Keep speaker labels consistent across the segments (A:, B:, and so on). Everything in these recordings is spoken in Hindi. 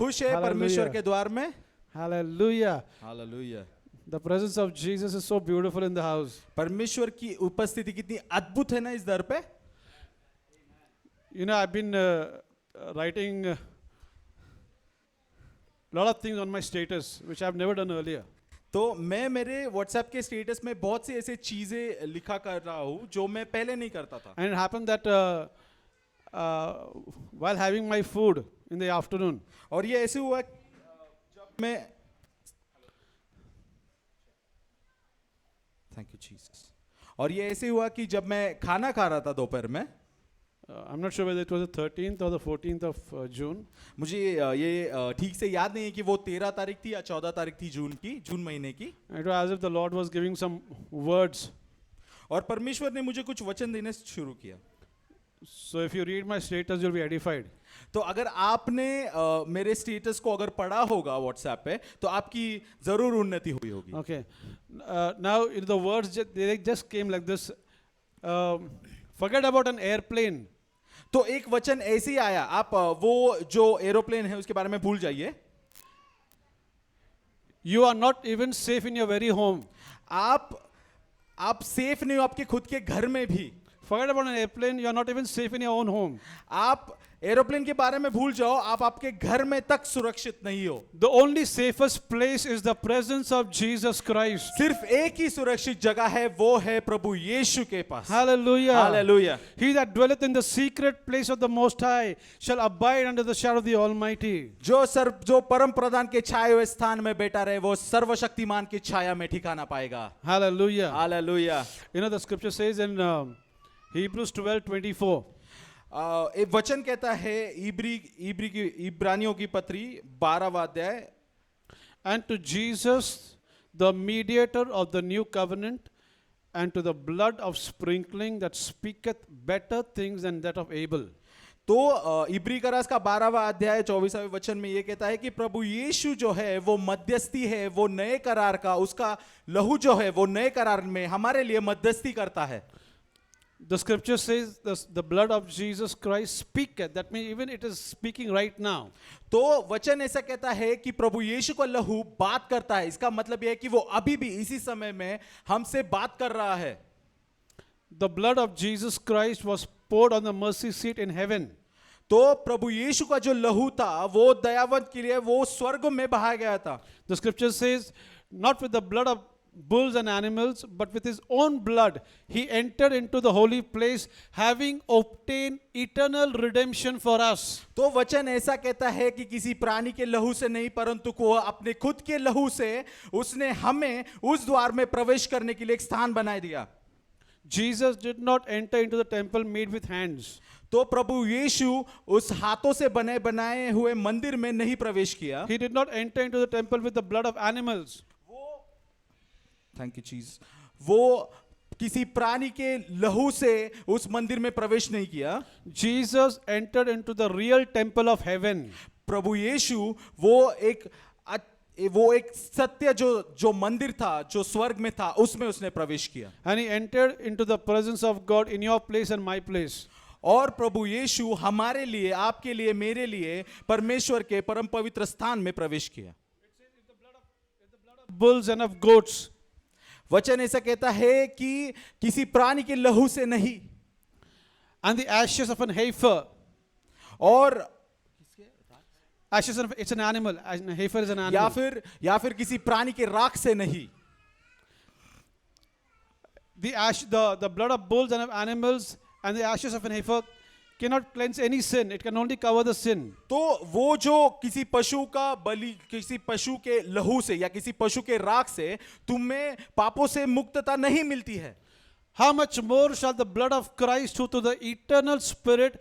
A: खुश है
B: Hallelujah.
A: परमेश्वर के द्वार में?
B: Hallelujah.
A: Hallelujah.
B: The presence of Jesus is so beautiful in the house.
A: परमेश्वर की उपस्थिति कितनी अद्भुत है ना इस दर पे।
B: You know, I've been writing a lot of things on my status, which I've never done earlier.
A: तो मैं मेरे व्हाट्सएप के स्टेटस में बहुत सी ऐसी चीजें लिखा कर रहा हूँ जो मैं पहले नहीं करता था।
B: And it happened that while having my food in the afternoon,
A: और ये ऐसे हुआ जब मैं थैंक यू जीसस। और ये ऐसे हुआ कि जब मैं खाना खा रहा था दोपहर में,
B: I'm not sure whether it was the 13th or the 14th of June.
A: मुझे ये ठीक से याद नहीं है कि वो 13 तारीख थी या 14 तारीख थी जून महीने की।
B: It was as if the Lord was giving some words.
A: और परमेश्वर ने मुझे कुछ वचन देने शुरू किया।
B: So if you read my status, you'll be edified.
A: तो अगर आपने मेरे स्टेटस को अगर पढ़ा होगा व्हाट्सएप पे तो आपकी जरूर उन्नति हुई होगी।
B: Okay. Now the words they just came like this. Forget about an airplane.
A: तो एक वचन ऐसे ही आया, आप वो जो एरोप्लेन है उसके बारे में भूल जाइए।
B: You are not even safe in your very home.
A: आप सेफ नहीं हो आपके खुद के घर में भी।
B: Forget about an airplane. You are not even safe in your own home.
A: आप एरोप्लेन के बारे में भूल जाओ, आप आपके घर में तक सुरक्षित नहीं हो।
B: The only safest place is the presence of Jesus Christ.
A: सिर्फ एक ही सुरक्षित जगह है, वो है प्रभु यीशु के पास।
B: Hallelujah.
A: Hallelujah.
B: He that dwelleth in the secret place of the Most High shall abide under the shadow of the Almighty.
A: जो परम प्रधान के छाए हुए स्थान में बैठा रहे वो सर्वशक्तिमान की छाया में ठिकाना पाएगा।
B: Hallelujah.
A: Hallelujah.
B: You know, the scripture says in Hebrews 12:24.
A: एक वचन कहता है इब्रानियों की पत्री 12वां अध्याय,
B: And to Jesus, the mediator of the new covenant, and to the blood of sprinkling that speaketh better things than that of Abel.
A: तो इब्री का रास का 12वां अध्याय 24वें वचन में ये कहता है कि प्रभु यीशु जो है वो मध्यस्थी है, वो नए करार का, उसका लहू जो है वो नए करार में हमारे लिए मध्यस्थी करता है।
B: The scripture says the blood of Jesus Christ speaketh. That means even it is speaking right now.
A: तो वचन ऐसा कहता है कि प्रभु यीशु का लहू बात करता है। इसका मतलब यह है कि वो अभी भी इसी समय में हमसे बात कर रहा है।
B: The blood of Jesus Christ was poured on the mercy seat in heaven.
A: तो प्रभु यीशु का जो लहू था वो दयावंत के लिए वो स्वर्ग में बहाया गया था।
B: The scripture says, not with the blood of bulls and animals, but with his own blood, he entered into the holy place, having obtained eternal redemption for us.
A: तो वचन ऐसा कहता है कि किसी प्राणी के लहू से नहीं परंतु को अपने खुद के लहू से उसने हमें उस द्वार में प्रवेश करने के लिए एक स्थान बना दिया।
B: Jesus did not enter into the temple made with hands.
A: तो प्रभु यीशु उस हाथों से बनाए हुए मंदिर में नहीं प्रवेश किया।
B: He did not enter into the temple with the blood of animals.
A: Thank you चीज वो किसी प्राणी के लहू से उस मंदिर में प्रवेश नहीं किया।
B: Jesus entered into the real temple of heaven.
A: प्रभु यीशु वो एक सत्य जो मंदिर था जो स्वर्ग में था उसमें उसने प्रवेश किया।
B: And he entered into the presence of God in your place and my place.
A: और प्रभु यीशु हमारे लिए, आपके लिए, मेरे लिए परमेश्वर के परम पवित्र स्थान में प्रवेश किया।
B: Bulls and of goats.
A: वचन ऐसा कहता है कि किसी प्राणी के लहू से नहीं।
B: And the ashes of an heifer.
A: और
B: Ashes of, it's an animal. A heifer is an animal.
A: या फिर किसी प्राणी के राख से नहीं।
B: The blood of bulls and of animals and the ashes of an heifer cannot cleanse any sin. It can only cover the sin.
A: तो वो जो किसी पशु का बलि, किसी पशु के लहू से या किसी पशु के राख से तुम्हें पापों से मुक्तता नहीं मिलती है।
B: How much more shall the blood of Christ, who to the eternal Spirit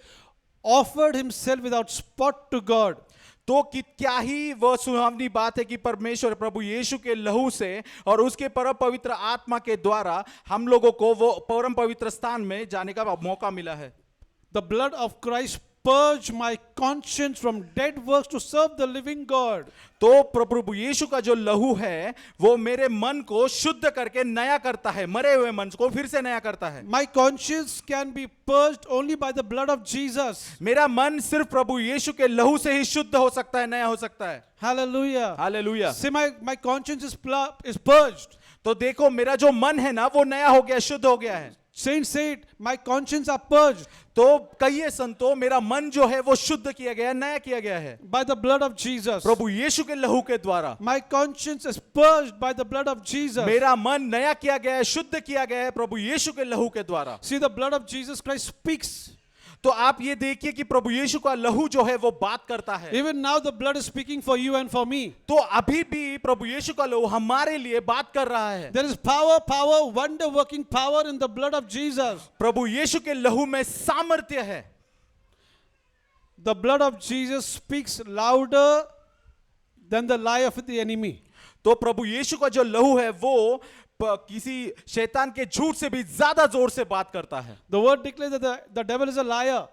B: offered himself without spot to God.
A: तो क्या ही वह सुहावनी बात है कि परमेश्वर प्रभु यीशु के लहू से और उसके परम पवित्र आत्मा के द्वारा हम लोगों को वो परम पवित्र स्थान में जाने का मौका मिला है।
B: The blood of Christ purge my conscience from dead works to serve the living God.
A: तो प्रभु यीशु का जो लहू है वो मेरे मन को शुद्ध करके नया करता है, मरे हुए मन को फिर से नया करता है।
B: My conscience can be purged only by the blood of Jesus.
A: मेरा मन सिर्फ प्रभु यीशु के लहू से ही शुद्ध हो सकता है, नया हो सकता है।
B: Hallelujah.
A: Hallelujah.
B: See, my conscience is purged.
A: तो देखो मेरा जो मन है ना वो नया हो गया, शुद्ध हो गया है।
B: Saints say it, my conscience are purged
A: तो कहिए संतो, मेरा मन जो है वो शुद्ध किया गया है, नया किया गया है
B: by the blood of Jesus.
A: प्रभु यीशु के लहू के द्वारा।
B: My conscience is purged by the blood of Jesus.
A: मेरा मन नया किया गया है, शुद्ध किया गया है प्रभु यीशु के लहू के द्वारा।
B: See, the blood of Jesus Christ speaks.
A: तो आप ये देखिए कि प्रभु यीशु का लहू जो है वो बात करता है।
B: Even now the blood is speaking for you and for me.
A: तो अभी भी प्रभु यीशु का लहू हमारे लिए बात कर रहा है।
B: There is power, wonder working power in the blood of Jesus.
A: प्रभु यीशु के लहू में सामर्थ्य है।
B: The blood of Jesus speaks louder than the lie of the enemy.
A: तो प्रभु यीशु का जो लहू है वो किसी शैतान के झूठ से भी ज्यादा जोर से बात करता है।
B: The word declares that the devil is a liar.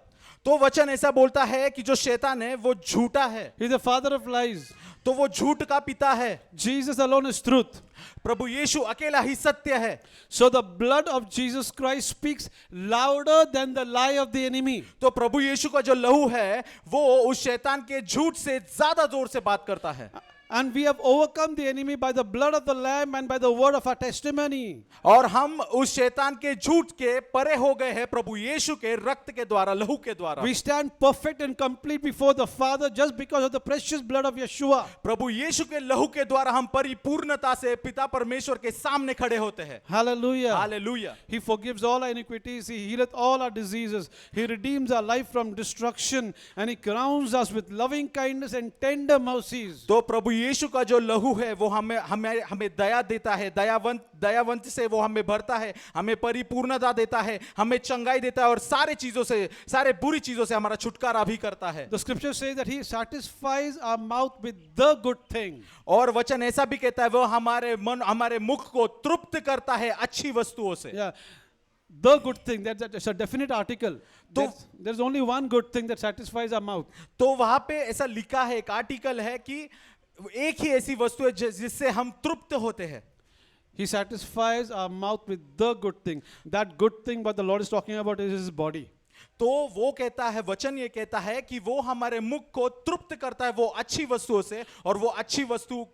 A: तो वचन ऐसा बोलता है कि जो शैतान है वो झूठा है,
B: He is the father of lies.
A: तो वो झूठ का पिता है।
B: Jesus alone is truth.
A: प्रभु यीशु अकेला ही सत्य है।
B: So the blood of Jesus Christ speaks louder than the lie of the enemy.
A: तो प्रभु यीशु का जो लहू है वो उस शैतान के झूठ से ज्यादा जोर से बात करता है।
B: And we have overcome the enemy by the blood of the Lamb and by the word of our testimony.
A: और हम उस शैतान के झूठ के परे हो गए हैं प्रभु यीशु के रक्त के द्वारा, लहू के द्वारा।
B: We stand perfect and complete before the Father just because of the precious blood of Yeshua.
A: प्रभु यीशु के लहू के द्वारा हम परिपूर्णता से पिता परमेश्वर के सामने खड़े होते हैं।
B: Hallelujah.
A: Hallelujah.
B: He forgives all our iniquities. He healeth all our diseases. He redeems our life from destruction. And He crowns us with loving kindness and tender mercies.
A: तो प्रभु यीशु का जो लहू है वो हमें दया देता है, दयावंत से वो हमें भरता है, हमें परिपूर्णता देता है, हमें चंगाई देता है और सारे चीजों से, सारे बुरी चीजों से हमारा छुटकारा भी करता है।
B: The scripture says that He satisfies our mouth with the good thing.
A: और वचन ऐसा भी कहता है वो हमारे मुख को तृप्त करता है अच्छी वस्तुओं से।
B: Yeah. The good thing, that's a definite article. There's only one good thing that satisfies our mouth.
A: तो वहां पे ऐसा लिखा है, एक आर्टिकल है कि एक ही ऐसी वस्तु है जिससे हम तृप्त होते हैं।
B: He satisfies our mouth with the good thing. That good thing what the Lord is talking about is His body.
A: तो वो कहता है, वचन ये कहता है कि वो हमारे मुख को तृप्त करता है वो अच्छी वस्तुओं से, और वो अच्छी वस्तु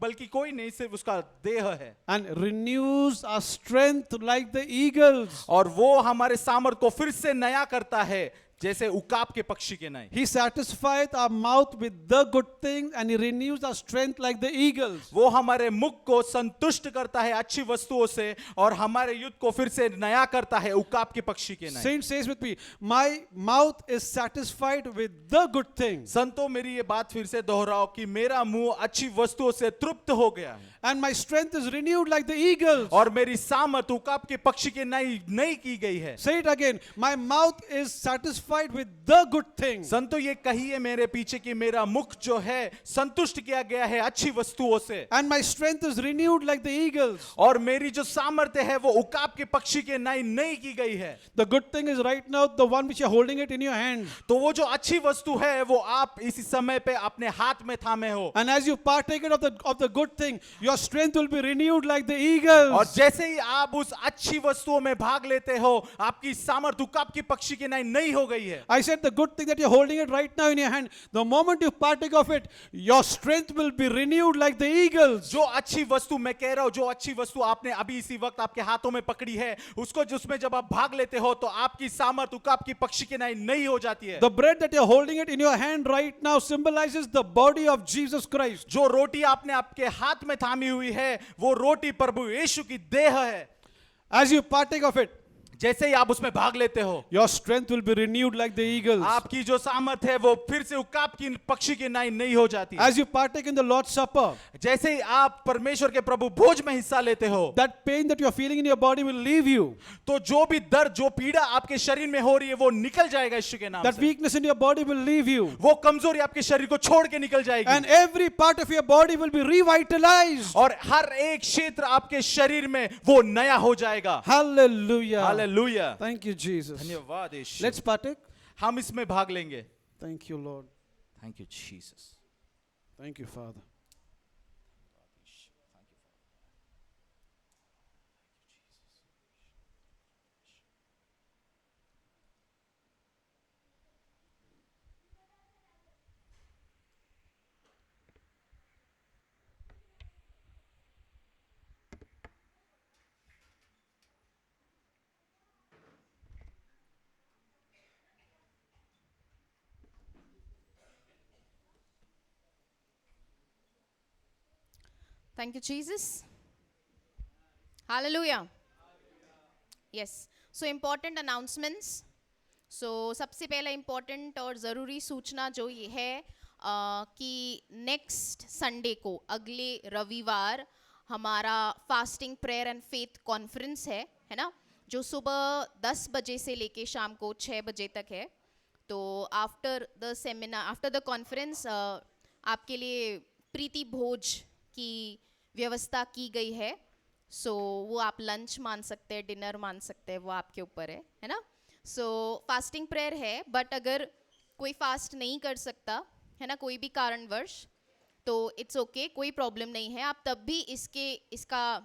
A: बल्कि कोई नहीं, सिर्फ उसका देह है।
B: And renews our strength like the eagles.
A: और वो हमारे सामर्थ को फिर से नया करता है जैसे उकाब के पक्षी के नहीं।
B: He satisfies our mouth with the good thing and He renews our strength like the eagles.
A: वो हमारे मुख को संतुष्ट करता है अच्छी वस्तुओं से और हमारे युद्ध को फिर से नया करता है उकाब के पक्षी के नहीं।
B: Saint says with me, my mouth is satisfied with the good thing.
A: संतो मेरी ये बात फिर से दोहराओ कि मेरा मुंह अच्छी वस्तुओं से तृप्त हो गया है।
B: And my strength is renewed like the eagles.
A: और मेरी सामर्थ उकाब के पक्षी के नई की गई है।
B: Say it again. My mouth is satisfied with the good thing.
A: संतो ये कहिए मेरे पीछे कि मेरा मुख जो है संतुष्ट किया गया है अच्छी वस्तुओं से।
B: And my strength is renewed like the eagles.
A: और मेरी जो सामर्थ्य है वो उकाब के पक्षी के नई की गई है।
B: The good thing is right now the one which you're holding it in your hand.
A: तो वो जो अच्छी वस्तु है वो आप इसी समय पे अपने हाथ में थामे हो।
B: And as you partake it of the good thing, your strength will be renewed like the eagles.
A: और जैसे ही आप उस अच्छी वस्तुओं में भाग लेते हो आपकी सामर्थ उकाब के पक्षी के नई हो गई है।
B: I said the good thing that you're holding it right now in your hand, the moment you partake of it, your strength will be renewed like the eagles.
A: जो अच्छी वस्तु मैं कह रहा हूं, जो अच्छी वस्तु आपने अभी इसी वक्त आपके हाथों में पकड़ी है उसको जिसमें जब आप भाग लेते हो तो आपकी सामर्थ उकाब की पक्षी के नई हो जाती है।
B: The bread that you're holding it in your hand right now symbolizes the body of Jesus Christ.
A: जो रोटी आपने आपके हाथ में थामी हुई है वो रोटी प्रभु यीशु की देह है।
B: As you partake of it,
A: जैसे ही आप उसमें भाग लेते हो
B: your strength will be renewed like the eagles.
A: आपकी जो सामर्थ है वो फिर से उकाब की पक्षी की नई हो जाती है।
B: As you partake in the Lord's Supper,
A: जैसे ही आप परमेश्वर के प्रभु भोज में हिस्सा लेते हो
B: that pain that you are feeling in your body will leave you.
A: तो जो भी दर्द, जो पीड़ा आपके शरीर में हो रही है वो निकल जाएगा यीशु के नाम
B: That
A: से।
B: weakness in your body will leave you.
A: वो कमजोरी आपके शरीर को छोड़ के निकल जाएगी
B: And every part of your body will be revitalized.
A: और हर एक क्षेत्र आपके शरीर में वो नया हो जाएगा।
B: Hallelujah.
A: Hallelujah.
B: Thank you, Jesus.
A: धन्यवाद यीशु।
B: Let's partake.
A: हम इसमें भाग लेंगे.
B: Thank you, Lord.
A: Thank you, Jesus.
B: Thank you, Father.
C: Thank you, Jesus. Hallelujah. Yes. So important announcements. So सबसे पहला important और ज़रूरी सूचना जो ये है कि नेक्स्ट संडे को अगले रविवार हमारा fasting prayer and faith conference है ना, जो सुबह 10 बजे से लेके शाम को 6 बजे तक है. तो after the seminar, after the conference आपके लिए प्रीति भोज की व्यवस्था की गई है. सो वो आप लंच मान सकते हैं, डिनर मान सकते हैं, वो आपके ऊपर है ना. सो फास्टिंग प्रेयर है, बट अगर कोई फास्ट नहीं कर सकता है ना, कोई भी कारणवश, तो इट्स ओके, कोई प्रॉब्लम नहीं है. आप तब भी इसका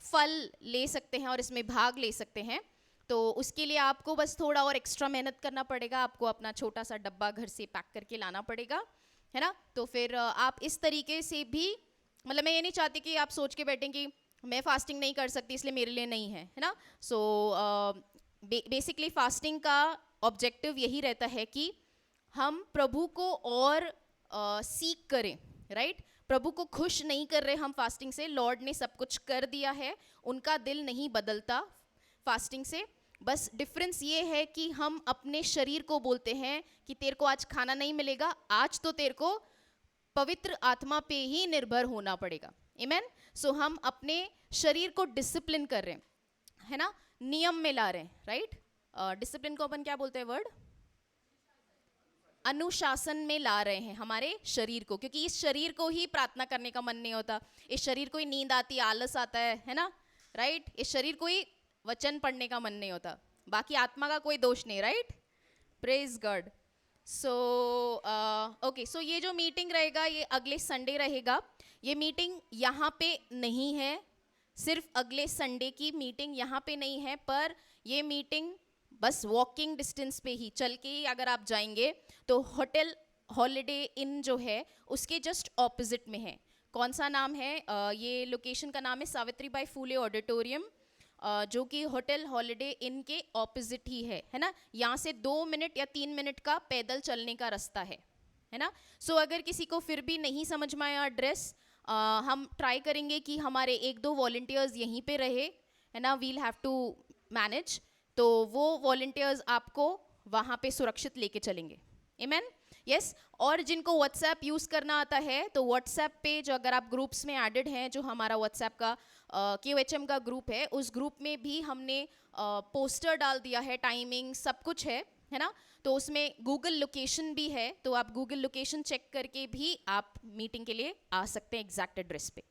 C: फल ले सकते हैं और इसमें भाग ले सकते हैं. तो उसके लिए आपको बस थोड़ा और एक्स्ट्रा मेहनत करना पड़ेगा. आपको अपना छोटा सा डब्बा घर से पैक करके लाना पड़ेगा, है ना. तो फिर आप इस तरीके से भी, मतलब मैं ये नहीं चाहती कि आप सोच के बैठें कि मैं फास्टिंग नहीं कर सकती इसलिए मेरे लिए नहीं है ना. सो बेसिकली फास्टिंग का ऑब्जेक्टिव यही रहता है कि हम प्रभु को और सीख करें, राइट. प्रभु को खुश नहीं कर रहे हम फास्टिंग से. लॉर्ड ने सब कुछ कर दिया है, उनका दिल नहीं बदलता फास्टिंग से. बस डिफरेंस ये है कि हम अपने शरीर को बोलते हैं कि तेरे को आज खाना नहीं मिलेगा, आज तो तेरे को पवित्र आत्मा पे ही निर्भर होना पड़ेगा. आमीन. सो हम अपने शरीर को डिसिप्लिन कर रहे हैं, है ना, नियम में ला रहे हैं, राइट. डिसिप्लिन को अपन क्या बोलते हैं वर्ड, अनुशासन में ला रहे हैं हमारे शरीर को, क्योंकि इस शरीर को ही प्रार्थना करने का मन नहीं होता, इस शरीर को ही नींद आती, आलस आता है ना, राइट. इस शरीर को ही वचन पढ़ने का मन नहीं होता, बाकी आत्मा का कोई दोष नहीं, right. Praise God. So okay, so ये जो मीटिंग रहेगा ये अगले संडे रहेगा. ये मीटिंग यहाँ पे नहीं है, सिर्फ अगले संडे की मीटिंग यहाँ पे नहीं है, पर ये मीटिंग बस वॉकिंग डिस्टेंस पे ही, चल के ही अगर आप जाएंगे तो होटल हॉलिडे इन जो है उसके जस्ट ऑपोजिट में है. कौन सा नाम है, ये लोकेशन का नाम है सावित्री बाई फूले ऑडिटोरियम, जो कि होटल हॉलिडे इन के ऑपोजिट ही है ना. यहाँ से 2 मिनट या 3 मिनट का पैदल चलने का रास्ता है ना. सो अगर किसी को फिर भी नहीं समझ में आया एड्रेस, हम ट्राई करेंगे कि हमारे 1-2 वॉलंटियर्स यहीं पे रहे, है ना. वील हैव टू मैनेज, तो वो वॉलंटियर्स आपको वहाँ पे सुरक्षित लेके चलेंगे. आमीन. यस. और जिनको व्हाट्सएप यूज़ करना आता है तो व्हाट्सएप पे जो अगर आप ग्रुप्स में एडेड हैं, जो हमारा व्हाट्सएप का QHM का ग्रुप है, उस ग्रुप में भी हमने पोस्टर डाल दिया है, टाइमिंग सब कुछ है ना. तो उसमें गूगल लोकेशन भी है, तो आप गूगल लोकेशन चेक करके भी आप मीटिंग के लिए आ सकते हैं एग्जैक्ट एड्रेस पे.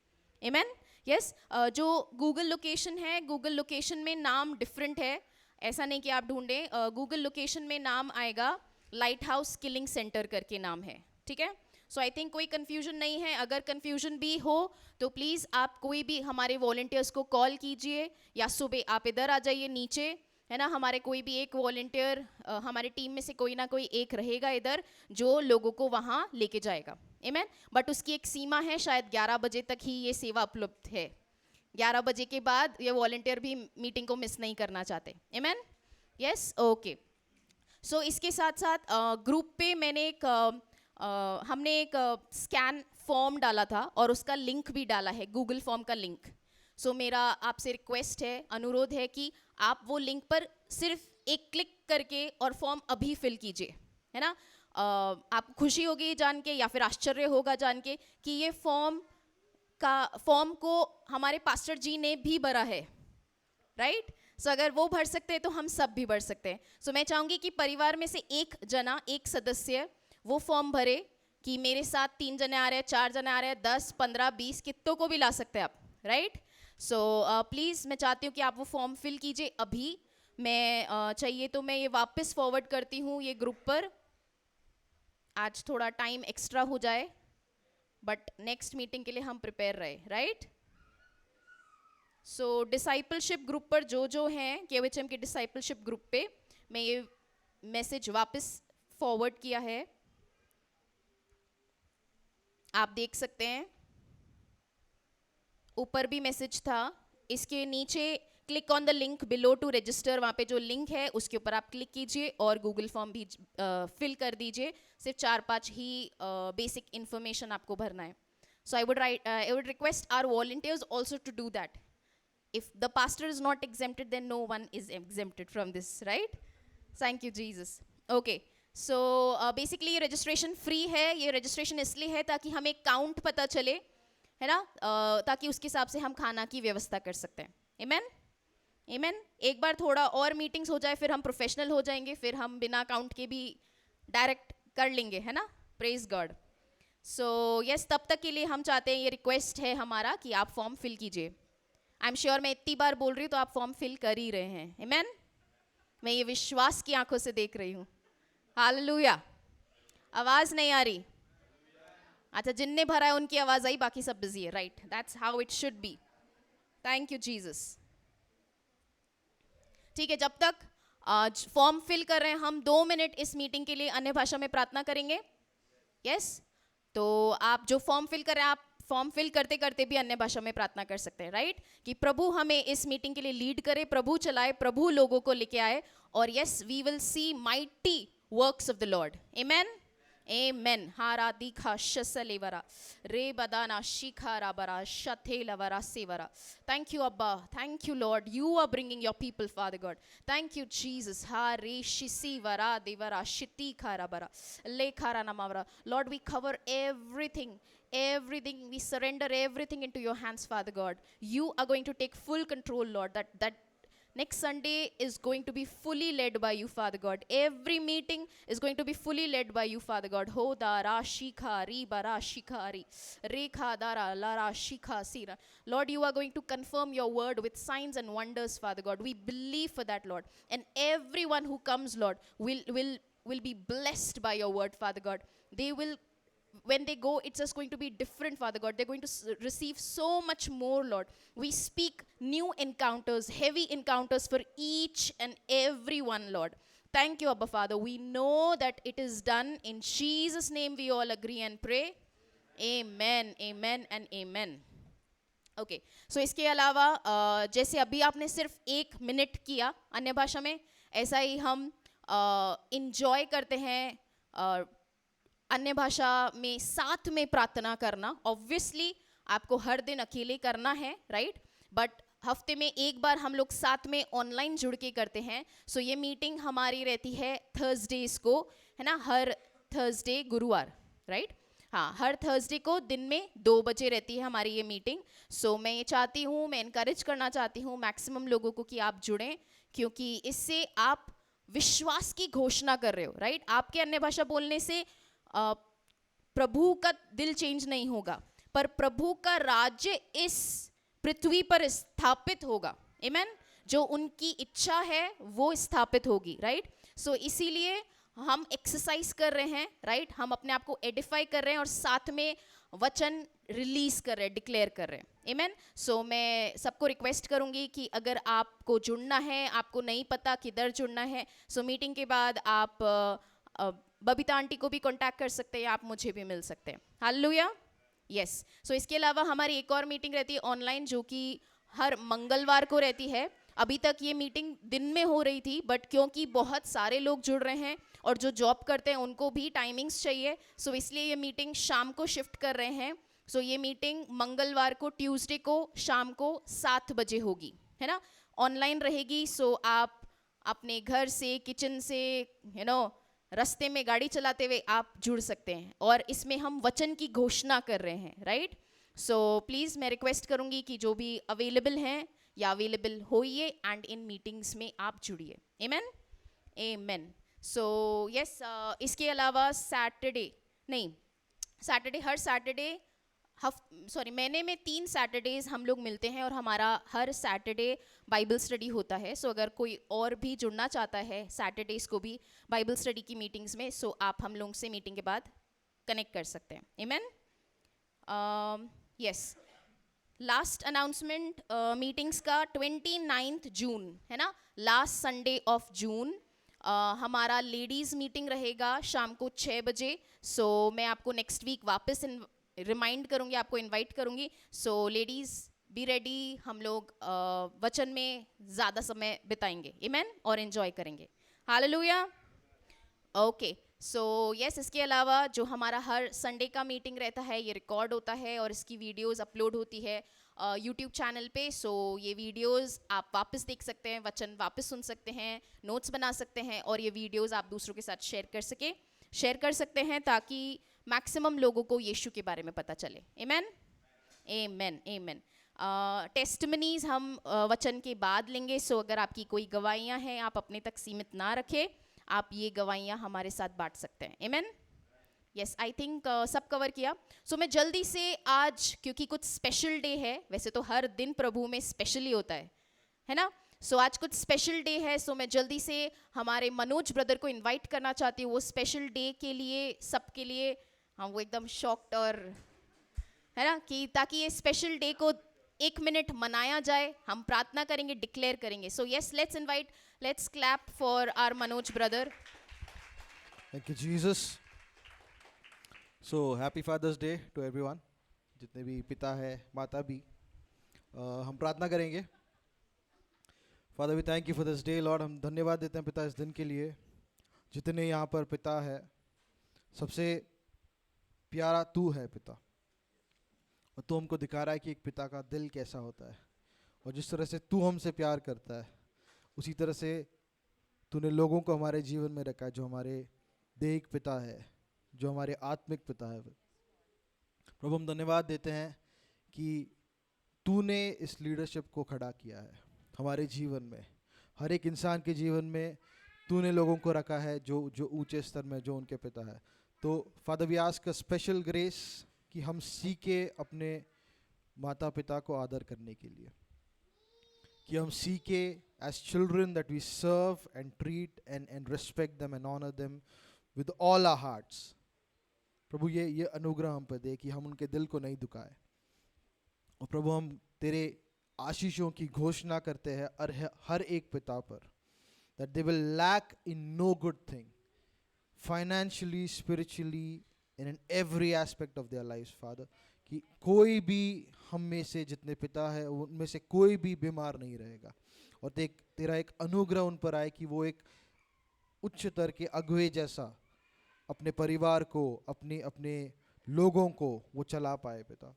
C: आमीन. यस. जो गूगल लोकेशन है, गूगल लोकेशन में नाम डिफरेंट है, ऐसा नहीं कि आप ढूंढें. गूगल लोकेशन में नाम आएगा लाइट हाउस किलिंग सेंटर करके नाम है, ठीक है. सो आई थिंक कोई कन्फ्यूजन नहीं है. अगर कन्फ्यूजन भी हो तो प्लीज़ आप कोई भी हमारे वॉलंटियर्स को कॉल कीजिए, या सुबह आप इधर आ जाइए नीचे, है ना. हमारे कोई भी एक वॉलंटियर, हमारी टीम में से कोई ना कोई एक रहेगा इधर, जो लोगों को वहाँ लेके जाएगा. आमीन. बट उसकी एक सीमा है, शायद 11 बजे तक ही ये सेवा उपलब्ध है. 11 बजे के बाद ये वॉलंटियर भी मीटिंग को मिस नहीं करना चाहते. आमीन. यस. ओके. सो इसके साथ साथ ग्रुप पे हमने एक स्कैन फॉर्म डाला था और उसका लिंक भी डाला है, गूगल फॉर्म का लिंक. सो मेरा आपसे रिक्वेस्ट है, अनुरोध है कि आप वो लिंक पर सिर्फ एक क्लिक करके और फॉर्म अभी फिल कीजिए, है ना. आपको खुशी होगी जान के, या फिर आश्चर्य होगा जान के कि ये फॉर्म को हमारे पास्टर जी ने भी भरा है, राइट. सो अगर वो भर सकते हैं तो हम सब भी भर सकते हैं. सो मैं चाहूँगी कि परिवार में से एक सदस्य वो फॉर्म भरे, कि मेरे साथ 3 जने आ रहे हैं, 4 जने आ रहे हैं, 10, 15, 20 कितनों को भी ला सकते हैं आप, राइट. सो प्लीज़ मैं चाहती हूँ कि आप वो फॉर्म फिल कीजिए अभी, मैं चाहिए तो मैं ये वापस फॉरवर्ड करती हूँ ये ग्रुप पर, आज थोड़ा टाइम एक्स्ट्रा हो जाए बट नेक्स्ट मीटिंग के लिए हम प्रिपेयर रहे, राइट। सो डिसाइपलशिप ग्रुप पर जो हैं केवीएचएम के डिसाइपलशिप ग्रुप पे मैं ये मैसेज वापस फॉरवर्ड किया है, आप देख सकते हैं। ऊपर भी मैसेज था, इसके नीचे click on the link below to register, वहाँ पे जो लिंक है उसके ऊपर आप क्लिक कीजिए और गूगल फॉर्म भी फिल कर दीजिए। सिर्फ 4-5 ही बेसिक इंफॉर्मेशन आपको भरना है। So I would request our volunteers also to do that. If the pastor is not exempted, then no one is exempted from this, right? Thank you, Jesus. Okay. So basically ये registration free है। ये registration इसलिए है ताकि हमें count पता चले, है ना, ताकि उसके हिसाब से हम खाना की व्यवस्था कर सकते हैं। Amen? Amen? एक बार थोड़ा और meetings हो जाए फिर हम professional हो जाएंगे, फिर हम बिना count के भी direct कर लेंगे, है ना? Praise God. So yes, तब तक के लिए हम चाहते हैं, ये request है हमारा कि आप form fill कीजिए। आई एम श्योर मैं इतनी बार बोल रही हूँ तो आप फॉर्म फिल कर ही रहे हैं। आमेन। मैं ये विश्वास की आंखों से देख रही हूँ। हालेलुया। आवाज नहीं आ रही? अच्छा, जिनने भरा है उनकी आवाज आई, बाकी सब बिजी है, right. That's how it should be. Thank you Jesus. ठीक है, जब तक फॉर्म फिल कर रहे हैं हम 2 मिनट इस मीटिंग के लिए अन्य भाषा में प्रार्थना करेंगे। यस, तो आप जो फॉर्म फिल कर रहे हैं, आप फॉर्म फिल करते करते भी अन्य भाषा में प्रार्थना कर सकते हैं, राइट। कि प्रभु हमें इस मीटिंग के लिए लीड करे, प्रभु चलाए, प्रभु लोगों को लेके आए, और yes we will see mighty works of the Lord. Amen, amen. हारा दीखा शसलेवरा रे बदाना शिखारा बरा शथेलवरा सेवरा। थैंक यू अब्बा, thank you Lord, you are bringing your people Father God. Thank you Jesus. हा रे शिसी वरा देवरा शिति खारा बरा ले खारा नमावरा। Lord we cover everything, we surrender everything into your hands, Father God. You are going to take full control, Lord. That next Sunday is going to be fully led by you, Father God. Every meeting is going to be fully led by you, Father God. Ho dara shikha ri bara shikhari rekha dara lara shikha sira. Lord, you are going to confirm your word with signs and wonders, Father God. We believe for that, Lord. And everyone who comes, Lord, will be blessed by your word, Father God. They will, when they go, it's just going to be different, Father God. They're going to receive so much more, Lord. We speak new encounters, heavy encounters for each and every one, Lord. Thank you, Abba Father. We know that it is done. In Jesus' name we all agree and pray. Amen, amen and amen. Okay, so इसके अलावा जैसे अभी आपने सिर्फ 1 मिनट किया अन्य भाषा में, ऐसा ही हम enjoy करते हैं अन्य भाषा में साथ में प्रार्थना करना। ऑब्वियसली आपको हर दिन अकेले करना है, राइट, बट हफ्ते में एक बार हम लोग साथ में ऑनलाइन जुड़ के करते हैं। सो ये मीटिंग हमारी रहती है थर्सडेज को, है ना, हर थर्सडे गुरुवार, राइट। हाँ, हर थर्सडे को दिन में 2 बजे रहती है हमारी ये मीटिंग। सो मैं ये चाहती हूँ, मैं इनकरेज करना चाहती हूँ मैक्सिमम लोगों को कि आप जुड़ें, क्योंकि इससे आप विश्वास की घोषणा कर रहे हो, राइट। आपके अन्य भाषा बोलने से प्रभु का दिल चेंज नहीं होगा, पर प्रभु का राज्य इस पृथ्वी पर स्थापित होगा। आमेन। जो उनकी इच्छा है वो स्थापित होगी, राइट। सो इसीलिए हम एक्सरसाइज कर रहे हैं, राइट। हम अपने आप को एडिफाई कर रहे हैं और साथ में वचन रिलीज कर रहे हैं, डिक्लेयर कर रहे हैं। आमेन। सो मैं सबको रिक्वेस्ट करूंगी कि अगर आपको जुड़ना है, आपको नहीं पता किधर जुड़ना है, सो मीटिंग के बाद आप बबीता आंटी को भी कांटेक्ट कर सकते हैं, आप मुझे भी मिल सकते हैं। हालेलुया। यस। सो इसके अलावा हमारी एक और मीटिंग रहती है ऑनलाइन, जो कि हर मंगलवार को रहती है। अभी तक ये मीटिंग दिन में हो रही थी, बट क्योंकि बहुत सारे लोग जुड़ रहे हैं और जो जॉब करते हैं उनको भी टाइमिंग्स चाहिए, सो इसलिए ये मीटिंग शाम को शिफ्ट कर रहे हैं। सो ये मीटिंग मंगलवार को, ट्यूसडे को शाम को 7 बजे होगी, है ना, ऑनलाइन रहेगी। सो आप अपने घर से, किचन से, रास्ते में गाड़ी चलाते हुए आप जुड़ सकते हैं, और इसमें हम वचन की घोषणा कर रहे हैं, राइट। सो प्लीज़ मैं रिक्वेस्ट करूंगी कि जो भी अवेलेबल हैं या अवेलेबल होइए एंड इन मीटिंग्स में आप जुड़िए। आमेन, आमेन। सो यस, इसके अलावा सैटरडे हर सैटरडे महीने में 3 सैटरडेज हम लोग मिलते हैं और हमारा हर सैटरडे बाइबल स्टडी होता है. सो अगर कोई और भी जुड़ना चाहता है सैटरडेज को भी बाइबल स्टडी की मीटिंग्स में, सो आप हम लोग से मीटिंग के बाद कनेक्ट कर सकते हैं. आमेन. यस, लास्ट अनाउंसमेंट मीटिंग्स का 29 जून है ना, लास्ट संडे ऑफ जून हमारा लेडीज़ मीटिंग रहेगा शाम को 6 बजे. सो मैं आपको नेक्स्ट वीक वापस रिमाइंड करूँगी, आपको इनवाइट करूँगी. सो लेडीज़ बी रेडी, हम लोग वचन में ज़्यादा समय बिताएंगे. आमेन. और एंजॉय करेंगे. हालेलुया. ओके. सो यस, इसके अलावा जो हमारा हर संडे का मीटिंग रहता है ये रिकॉर्ड होता है और इसकी वीडियोस अपलोड होती है यूट्यूब चैनल पे. सो ये वीडियोस आप वापस देख सकते हैं, वचन वापस सुन सकते हैं, नोट्स बना सकते हैं और ये वीडियोस आप दूसरों के साथ शेयर कर सकते हैं ताकि मैक्सिमम लोगों को यीशु के बारे में पता चले. आमेन. आमेन. आमेन. टेस्टमनीज हम वचन के बाद लेंगे. सो अगर आपकी कोई गवाहियाँ हैं आप अपने तक सीमित ना रखें, आप ये गवाहियाँ हमारे साथ बांट सकते हैं. आमेन. यस, आई थिंक सब कवर किया. सो मैं जल्दी से आज, क्योंकि कुछ स्पेशल डे है, वैसे तो हर दिन प्रभु में स्पेशल ही होता है ना. सो आज कुछ स्पेशल डे है. सो मैं जल्दी से हमारे मनोज ब्रदर को इनवाइट करना चाहती हूँ वो स्पेशल डे के लिए, सबके लिए. हाँ, वो एकदम शॉक्ड और है ना, कि ताकि ये स्पेशल डे को 1 मिनट मनाया जाए. हम प्रार्थना करेंगे, डिक्लेयर करेंगे. So yes, let's clap for our Manoj brother.
D: Thank you, Jesus. So happy Father's Day to everyone. जितने भी पिता है, माता भी, हम प्रार्थना करेंगे. Father, we thank you for this day, Lord. हम धन्यवाद देते हैं पिता इस दिन के लिए. जितने यहाँ पर पिता है, सबसे प्यारा तू है पिता, और तू हमको दिखा रहा है कि एक पिता का दिल कैसा होता है. और जिस तरह से तू हमसे प्यार करता है उसी तरह से तूने लोगों को हमारे जीवन में रखा है, जो हमारे देहिक पिता है, जो हमारे आत्मिक पिता है. प्रभु, हम धन्यवाद देते हैं कि तूने इस लीडरशिप को खड़ा किया है हमारे जीवन में. हर एक इंसान के जीवन में तूने लोगों को रखा है जो ऊंचे स्तर में, जो उनके पिता है. तो father, we ask a special grace कि हम सीखे अपने माता पिता को आदर करने के लिए, कि हम सीखे as children that we serve and treat and respect them and honor them with all our hearts. प्रभु, ये अनुग्रह हम पर दे कि हम उनके दिल को नहीं दुखाए. और प्रभु, हम तेरे आशीषों की घोषणा करते हैं हर एक पिता पर, that they will lack in no good thing, financially, spiritually, and in every aspect of their lives, Father. कि कोई भी हम में से जितने पिता है उनमें से कोई भी बीमार नहीं रहेगा. और तेरा एक अनुग्रह उन पर आए कि वो एक उच्च स्तर के अगुवे जैसा अपने परिवार को, अपने लोगों को वो चला पाए पिता.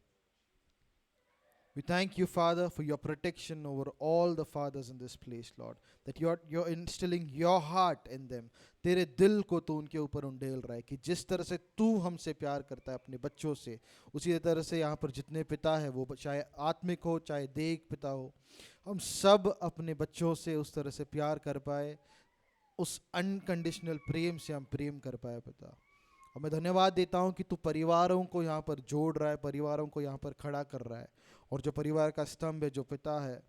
D: We thank you, Father, for your protection over all the fathers in this place, Lord. That you're instilling your heart in them. तेरे दिल को तू उनके ऊपर उंडेल रहा है कि जिस तरह से तू हमसे प्यार करता है अपने बच्चों से, उसी तरह से यहाँ पर जितने पिता है, वो चाहे आत्मिक हो चाहे देहिक पिता हो, हम सब अपने बच्चों से उस तरह से प्यार कर पाए, उस अनकंडीशनल प्रेम से हम प्रेम कर पाए पिता. और मैं धन्यवाद देता हूँ कि तू परिवारों को यहाँ पर जोड़ रहा है, परिवारों को यहाँ पर खड़ा कर रहा है. और जो परिवार का स्तंभ है, जो पिता है,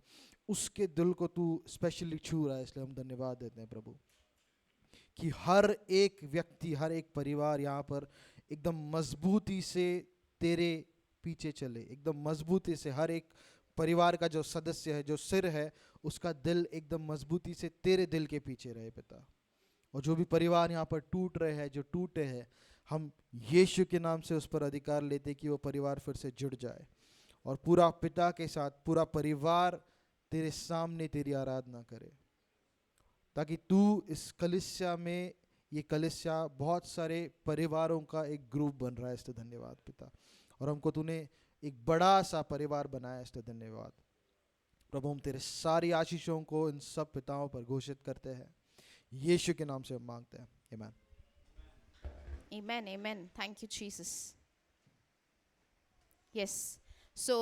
D: उसके दिल को तू स्पेशली छू रहा है. इसलिए हम धन्यवाद देते हैं प्रभु कि हर एक व्यक्ति, हर एक परिवार यहाँ पर एकदम मजबूती से तेरे पीछे चले. एकदम मजबूती से हर एक परिवार का जो सदस्य है, जो सिर है, उसका दिल एकदम मजबूती से तेरे दिल के पीछे रहे पिता. और जो भी परिवार यहाँ पर टूट रहे हैं, जो टूटे हैं, हम यीशु के नाम से उस पर अधिकार लेते कि वो परिवार फिर से जुड़ जाए और पूरा पिता के साथ पूरा परिवार तेरे सामने तेरी आराधना करे, ताकि तू इस कलीसिया में, ये कलीसिया बहुत सारे परिवारों का एक ग्रुप बन रहा है. इसलिए धन्यवाद पिता. और हमको तूने एक बड़ा सा परिवार बनाया, इसलिए धन्यवाद प्रभु. हम तेरे सारी आशीषों को इन सब पिताओं पर घोषित करते हैं, यीशु के नाम से हम मांगते हैं. आमीन.
C: Amen, amen. Thank you, Jesus. Yes. So,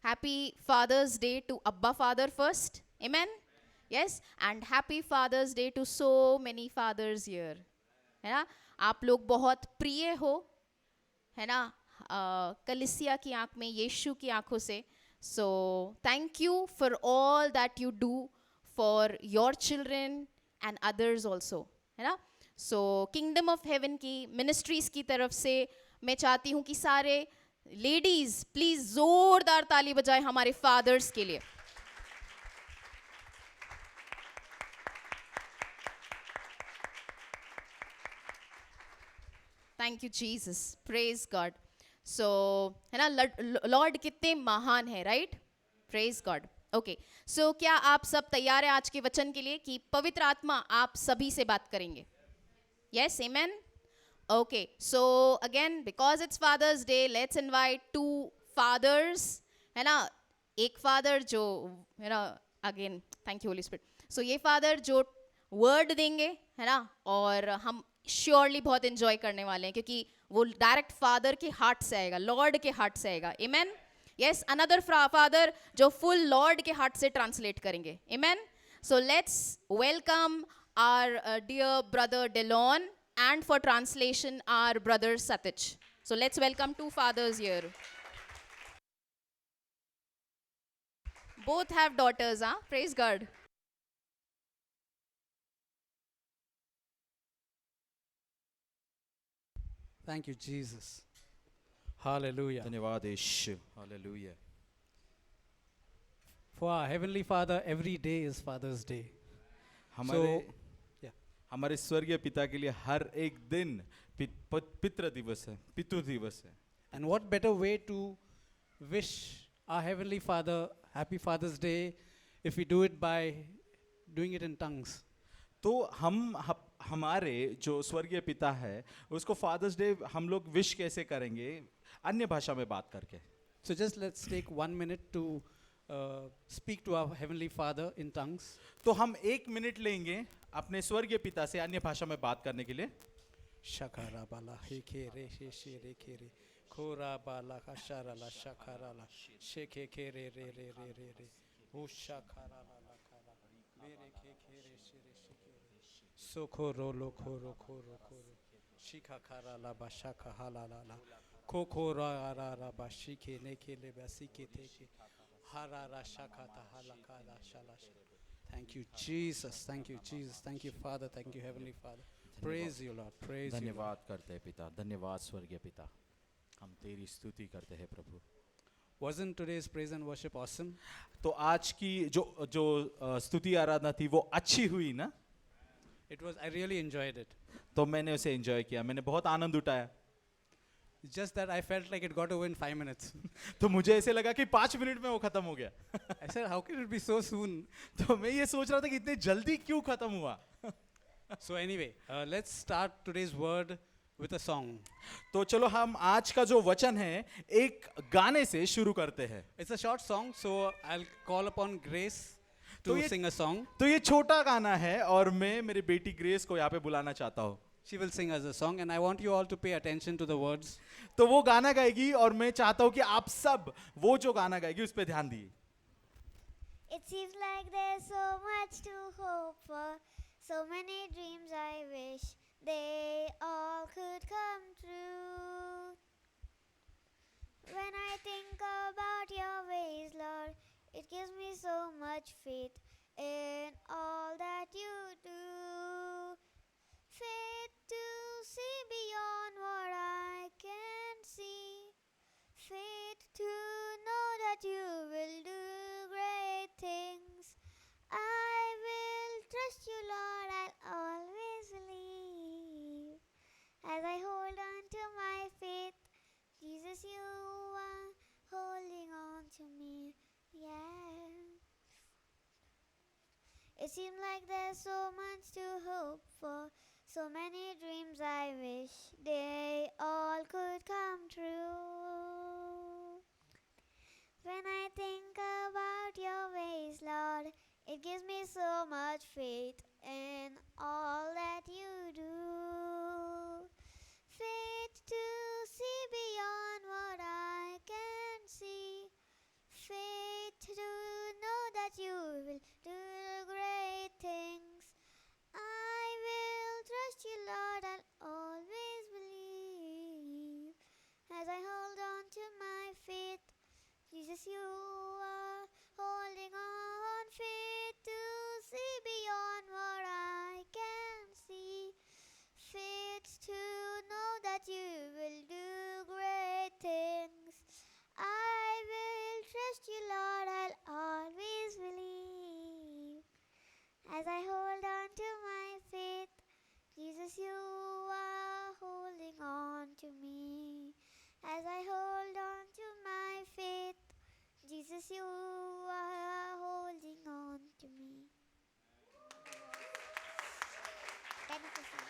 C: happy Father's Day to Abba Father first. Amen. Yes. And happy Father's Day to so many fathers here. है ना, आप लोग बहुत प्रिय हो, है ना. कलिसिया की आंख में, यीशु की आंखों से. So thank you for all that you do for your children and others also, है ना. सो किंगडम ऑफ हेवन की मिनिस्ट्रीज की तरफ से मैं चाहती हूँ कि सारे लेडीज प्लीज जोरदार ताली बजाएं हमारे फादर्स के लिए. Thank you Jesus, praise God. So है ना, लॉर्ड कितने महान है, right. Praise God. Okay, so क्या आप सब तैयार हैं आज के वचन के लिए कि पवित्र आत्मा आप सभी से बात करेंगे? Yes, amen. Okay, so again because it's fathers day, let's invite 2 fathers, है ना. एक फादर जो, है ना, again thank you Holy Spirit. So ये फादर जो वर्ड देंगे, है ना, और हम श्योरली बहुत एंजॉय करने वाले हैं क्योंकि वो डायरेक्ट फादर के हार्ट से आएगा, लॉर्ड के हार्ट से आएगा. आमेन. यस, अनदर फादर जो फुल लॉर्ड के हार्ट से ट्रांसलेट करेंगे. Amen. So let's welcome our dear brother Delon and for translation our brother Satich. So let's welcome 2 fathers here. Both have daughters, huh? Praise God.
B: Thank you, Jesus. Hallelujah.
A: धन्यवाद यीशु. Hallelujah.
B: For our Heavenly Father, every day is Father's Day.
A: हमारे
B: Yeah.
A: हमारे स्वर्गीय पिता के लिए हर एक दिन पितृ दिवस है, पितृ दिवस है.
B: And what better way to wish our Heavenly Father Happy Father's Day if we do it by doing it in tongues.
A: तो हमारे जो स्वर्गीय पिता है उसको फादर्स डे हम लोग विश कैसे करेंगे? अन्य भाषा में बात करके.
B: So just let's take 1 minute to speak to our Heavenly Father in tongues.
A: तो हम 1 मिनट लेंगे अपने स्वर्गीय पिता से अन्य भाषा में बात करने के लिए.
B: Shakara bala heke re she she re ke re khora bala kashara la shakara la sheke ke re re re re re re hu shakara la la kara mere ke ke re she re she ke re sokho ro lo khoro khoro khoro shikha kara la ba shaka hala la la kho ra ra ra ba shike ne ke le ba sike te ke hara ra shaka ta hala kara shala. Thank you Jesus, thank you Jesus, thank you Father, thank you Heavenly Father. Praise you Lord, praise you Lord.
A: धन्यवाद करते हैं पिता, धन्यवाद स्वर्गीय पिता. हम तेरी स्तुति करते हैं प्रभु.
B: Wasn't today's praise and worship awesome?
A: तो आज की जो जो स्तुति आराधना थी वो अच्छी हुई ना?
B: It was, I really enjoyed it.
A: तो मैंने उसे एंजॉय किया, मैंने बहुत आनंद उठाया.
B: It's just that I felt like it got over in 5 minutes.
A: तो मुझे ऐसे लगा कि 5 मिनट में वो खत्म हो गया.
B: I said, how can it be so soon?
A: तो मैं ये सोच रहा था कि इतने जल्दी क्यों खत्म हुआ.
B: So anyway, let's start today's word with a song.
A: तो चलो हम आज का जो वचन है एक गाने से शुरू करते हैं.
B: It's a short song, so I'll call upon Grace
A: तो
B: to
A: ये-
B: sing a song.
A: तो ये छोटा गाना है और मैं मेरी बेटी ग्रेस को यहाँ पे बुलाना चाहता हूँ.
B: She will sing us a song, and I want you all to pay attention to the words.
A: तो वो गाना गाएगी और मैं चाहता हूँ कि आप सब वो जो गाना गाएगी उस पर ध्यान दिए.
E: It seems like there's so much to hope for, so many dreams I wish they all could come true. When I think about your ways, Lord, it gives me so much faith in all that you do. Faith to see beyond what I can see. Faith to know that you will do great things. I will trust you, Lord, I'll always believe. As I hold on to my faith, Jesus, you are holding on to me. Yeah. It seems like there's so much to hope for, so many dreams I wish they all could come true. When I think about your ways, Lord, it gives me so much faith in all that you do. Faith to see beyond what I can see. Faith to know that you will do great things. I will trust you, Lord, I'll always believe. As I hold Jesus, you are holding on, faith to see beyond what I can see, faith to know that you will do great things. I will trust you, Lord, I'll always believe. As I hold on to my faith, Jesus, you are holding on to me. As I hold on to my faith, Jesus, you are holding on to me. Thank you, sir.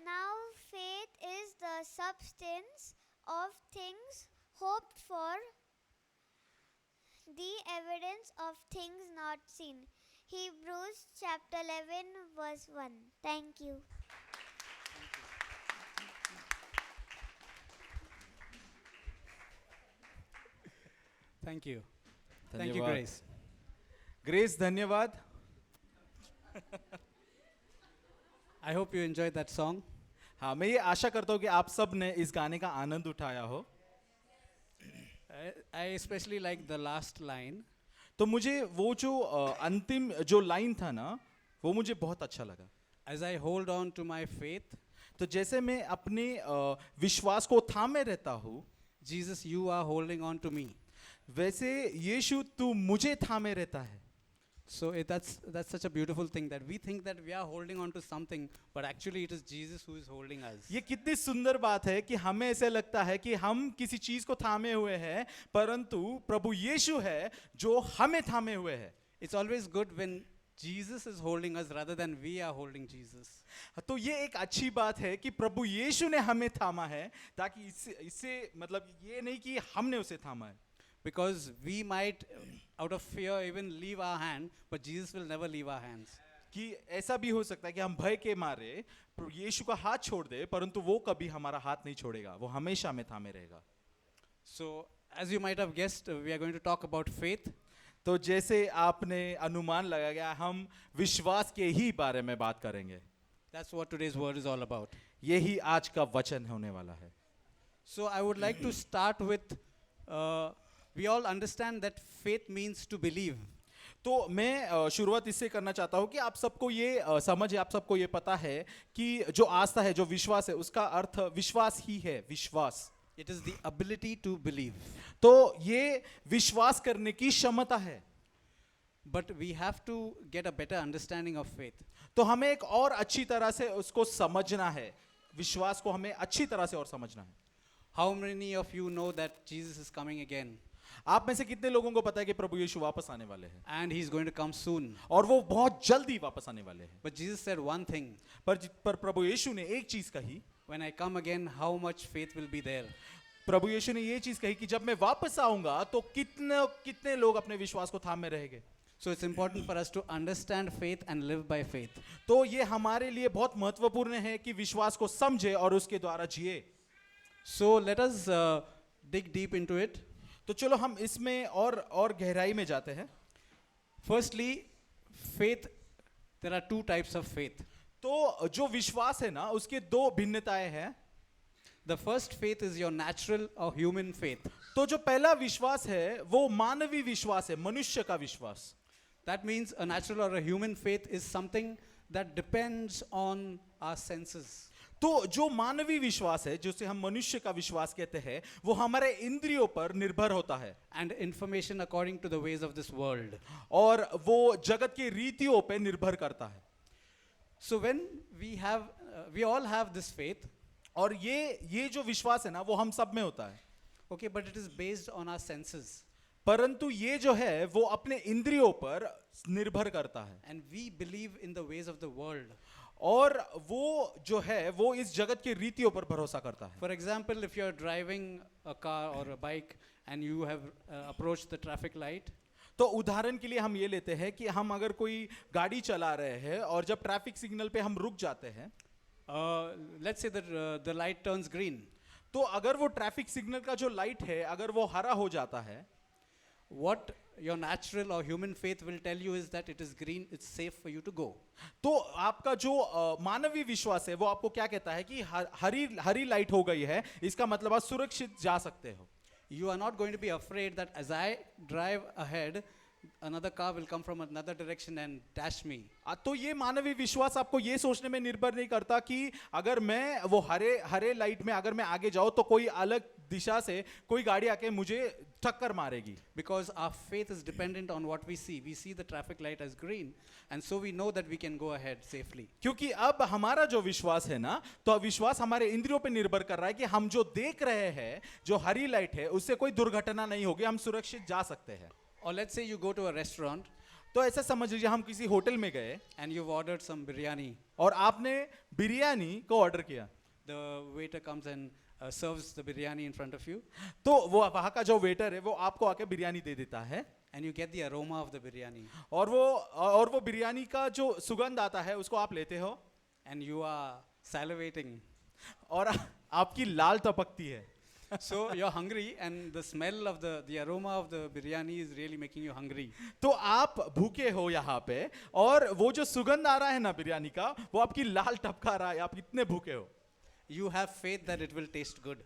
E: Now, faith is the substance of things hoped for, the evidence of things not seen. Hebrews chapter 11 verse 1. Thank you.
B: Thank you. Thank you,
A: धन्यवाद।
B: Grace.
A: ग्रेस धन्यवाद।
B: I hope you enjoyed that song.
A: हाँ, मैं ये आशा करता हूँ कि आप सब ने इस गाने का आनंद उठाया हो।
B: I especially like the last line.
A: तो मुझे वो जो अंतिम जो लाइन था ना, वो मुझे बहुत अच्छा लगा।
B: As I hold on to my faith,
A: तो जैसे मैं अपने विश्वास को थामे रहता हूँ,
B: Jesus, you are holding on to me.
A: वैसे यीशु तू मुझे थामे रहता है।
B: So that's such a beautiful thing that we think that we are holding on to something, but actually it is Jesus who is holding us.
A: ये कितनी सुंदर बात है कि हमें ऐसे लगता है कि हम किसी चीज को थामे हुए हैं, परंतु प्रभु यीशु है जो हमें थामे हुए है।
B: It's always good when Jesus is holding us rather than we are holding Jesus.
A: तो ये एक अच्छी बात है कि प्रभु यीशु ने हमें थामा है, ताकि इससे मतलब ये नहीं कि हमने उसे थामा है।
B: Because we might, out of fear, even leave our hand, but Jesus will never leave our hands.
A: कि ऐसा भी हो सकता है कि हम भय के मारे यीशु का हाथ छोड़ दे, परंतु वो कभी हमारा हाथ नहीं छोड़ेगा, वो हमेशा हमें थामे रहेगा।
B: So, as you might have guessed, we are going to talk about faith.
A: तो जैसे आपने अनुमान लगा गया, हम विश्वास के ही बारे में बात करेंगे।
B: That's what today's word is all about.
A: यही आज का वचन होने वाला है।
B: So, I would like to start with, we all understand that faith means to believe.
A: तो मैं शुरुआत इससे करना चाहता हूँ कि आप सबको ये समझ है, आप सबको ये पता है कि जो आस्था है, जो विश्वास है, उसका अर्थ विश्वास ही है, विश्वास।
B: It is the ability to believe.
A: तो ये विश्वास करने की क्षमता है।
B: But we have to get a better understanding of faith.
A: तो हमें एक और अच्छी तरह से उसको समझना है, विश्वास को हमें अच्छी तरह से और समझना है।
B: How many of you know that Jesus is coming again?
A: आप में से कितने लोगों को पता है कि प्रभु यीशु वापस आने वाले हैं,
B: And he's going to come soon.
A: और वो बहुत जल्दी वापस आने वाले हैं।
B: But Jesus said one thing.
A: पर प्रभु यीशु ने एक चीज कही,
B: When I come again, how much faith will be there?
A: प्रभु यीशु ने ये चीज कही कि जब मैं वापस आऊंगा तो कितने कितने लोग अपने विश्वास को थामे रहेंगे।
B: So it's important for us to understand faith and live by faith.
A: तो ये हमारे लिए बहुत महत्वपूर्ण है कि विश्वास को समझे और उसके द्वारा जिए।
B: So let us dig deep into it.
A: तो चलो हम इसमें और गहराई में जाते हैं।
B: Firstly, faith, there are two types of faith.
A: तो जो विश्वास है ना, उसके दो भिन्नताएं हैं।
B: The first faith is your natural or human faith.
A: तो जो पहला विश्वास है वो मानवीय विश्वास है, मनुष्य का विश्वास।
B: That means a natural or a human faith is something that depends on our senses.
A: तो जो मानवीय विश्वास है, जिसे हम मनुष्य का विश्वास कहते हैं, वो हमारे इंद्रियों पर निर्भर होता है
B: And information according to the ways of this world.
A: और वो जगत की रीतियों पे निर्भर करता है।
B: So when we all have this faith,
A: और ये जो विश्वास है ना, वो हम सब में होता है।
B: okay, but it is based on our senses.
A: परंतु ये जो है वो अपने इंद्रियों पर निर्भर करता है,
B: And we believe in the ways of the world.
A: और वो जो है वो इस जगत की रीतियों पर भरोसा करता है।
B: For example, if you're driving a car or a bike and you have approached the traffic light,
A: तो उदाहरण के लिए हम ये लेते हैं कि हम अगर कोई गाड़ी चला रहे हैं और जब ट्रैफिक सिग्नल पे हम रुक जाते हैं,
B: let's say that the light turns green.
A: तो अगर वो ट्रैफिक सिग्नल का जो लाइट है अगर वो हरा हो जाता है,
B: What your natural or human faith will tell you is that it is green, it's safe for you to go.
A: तो आपका जो मानवीय विश्वास है वो आपको क्या कहता है कि हरी हरी लाइट हो गई है, इसका मतलब आप सुरक्षित जा सकते हो.
B: You are not going to be afraid that as I drive ahead, another car will come from another direction and dash me.
A: तो ये मानवीय विश्वास आपको ये सोचने में निर्भर नहीं करता कि अगर मैं वो हरे लाइट में अगर मैं आगे जाऊं तो कोई अलग दिशा से कोई गाड़ी आके मुझे टक्कर मारेगी.
B: Because our faith is dependent on what we see. We see the traffic light as green, and so we know that we can go ahead safely.
A: क्योंकि अब हमारा जो विश्वास है ना, तो विश्वास हमारे इंद्रियों पे निर्भर कर रहा है कि हम जो देख रहे हैं, जो हरी लाइट है, उससे कोई दुर्घटना नहीं होगी, हम सुरक्षित जा सकते हैं.
B: Or let's say you go to a restaurant
A: तो ऐसा समझ लीजिए हम किसी होटल में गए
B: and you've ordered some biryani.
A: और आपने बिरयानी को ऑर्डर किया.
B: The waiter comes and serves the biryani in front of you,
A: तो वो वहाँ का जो वेटर है वो आपको आके बिरयानी दे देता है
B: and you get the aroma of the biryani,
A: और वो बिरयानी का जो सुगंध आता है उसको आप लेते हो
B: and you are salivating.
A: और आपकी लाल टपकती है.
B: So you're hungry, and the smell of the aroma of the biryani is really making you hungry.
A: तो आप भूखे हो यहाँ पे और वो जो सुगंध आ रहा है ना बिरयानी का वो आपकी लाल टपका रहा है, आप इतने भूखे हो.
B: You have faith that it will taste good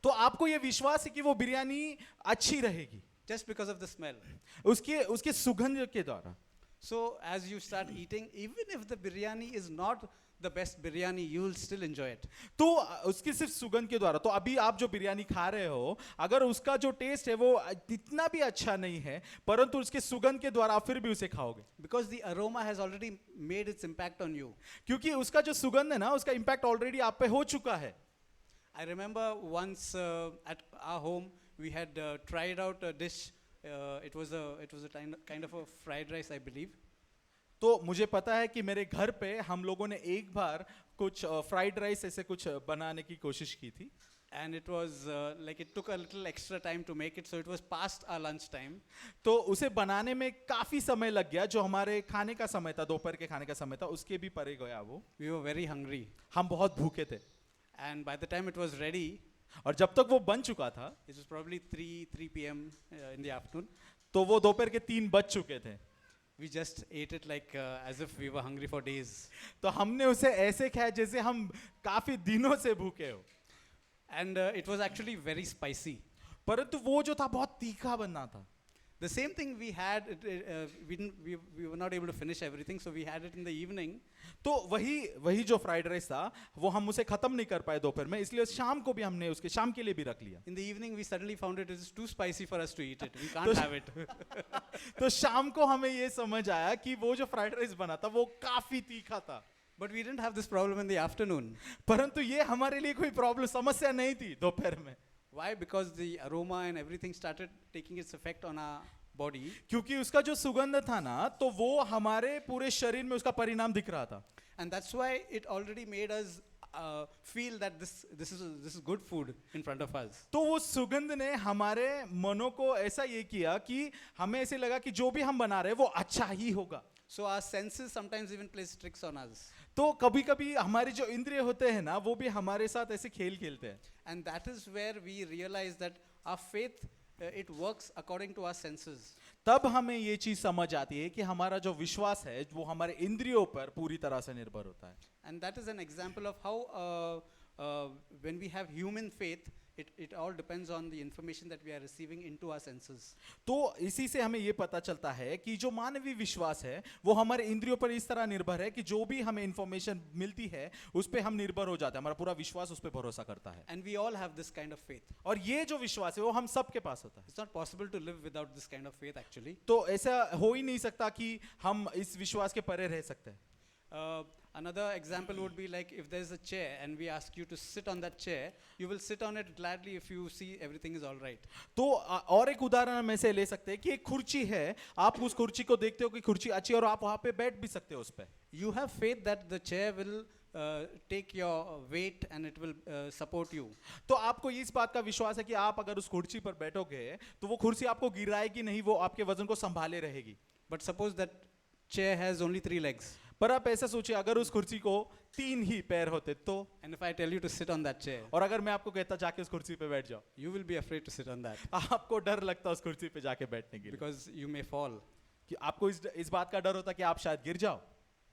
A: तो आपको ये विश्वास है कि वो बिरयानी अच्छी रहेगी
B: just because of the smell.
A: उसके सुगंध के द्वारा.
B: So as you start eating, even if the biryani is not the best biryani, you will still enjoy it.
A: तो उसकी सिर्फ सुगंध के द्वारा, तो अभी आप जो बिरयानी खा रहे हो अगर उसका जो टेस्ट है वो इतना भी अच्छा नहीं है परंतु उसके सुगंध के द्वारा आप फिर भी उसे खाओगे.
B: Because the aroma has already made its impact on you.
A: क्योंकि उसका जो सुगंध है ना उसका इम्पैक्ट ऑलरेडी आप पे हो चुका है.
B: I remember once at our home we had tried out a dish. It was a kind of a fried rice, I believe.
A: तो मुझे पता है कि मेरे घर पे हम लोगों ने एक बार कुछ फ्राइड राइस ऐसे कुछ बनाने की कोशिश की थी.
B: And it was like it took a little extra time to make it, so it was past our lunch time.
A: तो उसे बनाने में काफी समय लग गया, जो हमारे खाने का समय था, दोपहर के खाने का समय था, उसके भी परे गया वो.
B: We were very hungry,
A: हम बहुत भूखे थे
B: and by the time it was ready,
A: और जब तक वो बन चुका था
B: it was probably 3 p.m. In the afternoon.
A: तो वो दोपहर के 3 बज चुके थे.
B: We just ate it like as if we were hungry for days.
A: तो हमने उसे ऐसे खाया जैसे हम काफी दिनों से भूखे हो.
B: And it was actually very spicy.
A: परंतु वो जो था बहुत तीखा बनना था.
B: The same thing we had, we were not able to finish everything, so we had it in the evening.
A: तो वही जो फ्राइड राइस था वो हम उसे खत्म नहीं कर पाए दोपहर में, इसलिए शाम को भी हमने उसके शाम के लिए भी रख लिया.
B: In the evening we suddenly found it is too spicy for us to eat it. We can't have it.
A: तो शाम को हमें ये समझ आया कि वो जो फ्राइड राइस बना था वो काफी तीखा था.
B: But we didn't have this problem in the afternoon.
A: परंतु ये हमारे लिए कोई प्रॉब्लम समस्या नहीं थी दोपहर में.
B: Why? Because the aroma and everything started taking its effect on our body.
A: क्योंकि उसका जो सुगंध था ना तो वो हमारे पूरे शरीर में उसका परिणाम दिख रहा था.
B: And that's why it already made us feel that this is good food in front of us.
A: तो वो सुगंध ने हमारे मनों को ऐसा ये किया कि हमें ऐसे लगा कि जो भी हम बना रहे हैं वो अच्छा ही होगा.
B: So our senses sometimes even plays tricks on us.
A: तो कभी कभी हमारे जो इंद्रिय होते हैं ना वो भी हमारे साथ ऐसे खेल खेलते हैं.
B: And that is where we realize that our faith it works according to our senses.
A: तब हमें ये चीज समझ आती है कि हमारा जो विश्वास है वो हमारे इंद्रियों पर पूरी तरह से निर्भर होता है.
B: And that is an example of how when we have human faith, it all depends on the information that we are receiving into our senses.
A: तो इसी से हमें ये पता चलता है कि जो मानवीय विश्वास है वो हमारे इंद्रियों पर इस तरह निर्भर है कि जो भी हमें इंफॉर्मेशन मिलती है उस पे हम निर्भर हो जाते हैं, हमारा पूरा विश्वास उस पे भरोसा करता है.
B: And we all have this kind of faith.
A: और ये जो विश्वास है वो हम सबके पास होता है.
B: It's not possible to live without this kind of faith actually.
A: तो ऐसा हो ही नहीं सकता कि हम इस विश्वास के परे रह सकते हैं.
B: Another example would be like if there's a chair and we ask you to sit on that chair, you will sit on it gladly if you see everything is all right.
A: तो और एक उदाहरण हम ऐसे ले सकते हैं कि एक कुर्सी है, आप उस कुर्सी को देखते हो कि कुर्सी अच्छी है और आप वहाँ पे बैठ भी सकते हो उस पे.
B: You have faith that the chair will take your weight and it will support you.
A: तो आपको इस बात का विश्वास है कि आप अगर उस कुर्सी पर बैठोगे तो वो कुर्सी आपको गिराएगी नहीं, वो आपके वजन को संभाले रहेगी.
B: But suppose that chair has only 3 legs.
A: पर आप ऐसा सोचिए, अगर उस कुर्सी को 3 ही पैर होते तो,
B: And if I tell you to sit on that chair,
A: और अगर मैं आपको कहता जाके उस कुर्सी पे बैठ जाओ,
B: you will be afraid to sit on that
A: आपको डर लगता उस कुर्सी पे जाके बैठने के लिए,
B: because you may fall.
A: कि आपको इस बात का डर होता कि आप शायद गिर जाओ।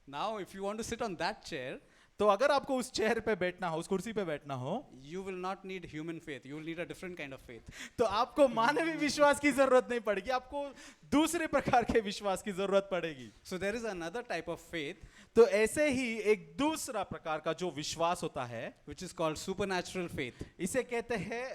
B: Now, if you want to sit on that chair,
A: तो अगर आपको उस चेयर पे बैठना हो, उस कुर्सी पे बैठना हो,
B: you will not need human faith. You will need a different kind of faith.
A: तो आपको मानवीय विश्वास की जरूरत नहीं पड़ेगी, आपको दूसरे प्रकार के विश्वास की जरूरत पड़ेगी।
B: So there is another type of faith
A: तो ऐसे ही एक दूसरा प्रकार का जो विश्वास होता है,
B: which is called supernatural faith.
A: इसे कहते हैं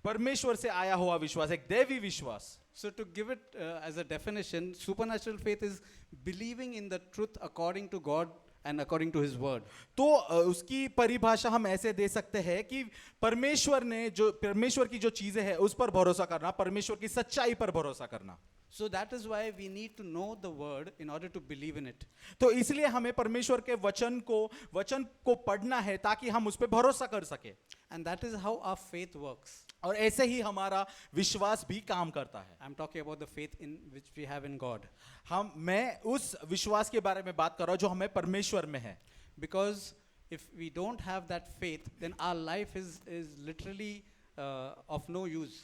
A: परमेश्वर से आया हुआ विश्वास, एक दैवी विश्वास।
B: So to give it as a definition, supernatural faith is believing in the truth according to God and according to His word.
A: तो उसकी परिभाषा हम ऐसे दे सकते हैं कि परमेश्वर की जो चीजें हैं उस पर भरोसा करना, परमेश्वर की सच्चाई पर भरोसा करना।
B: So that is why we need to know the word in order to believe in it.
A: तो इसलिए हमें परमेश्वर के वचन को पढ़ना है ताकि हम उस पर भरोसा कर सके,
B: And that is how our faith works.
A: और ऐसे ही हमारा विश्वास भी काम करता है।
B: I'm talking about the faith in which we have in God.
A: मैं उस विश्वास के बारे में बात कर रहा हूं जो हमें परमेश्वर में है।
B: Because if we don't have that faith, then our life is literally of no use.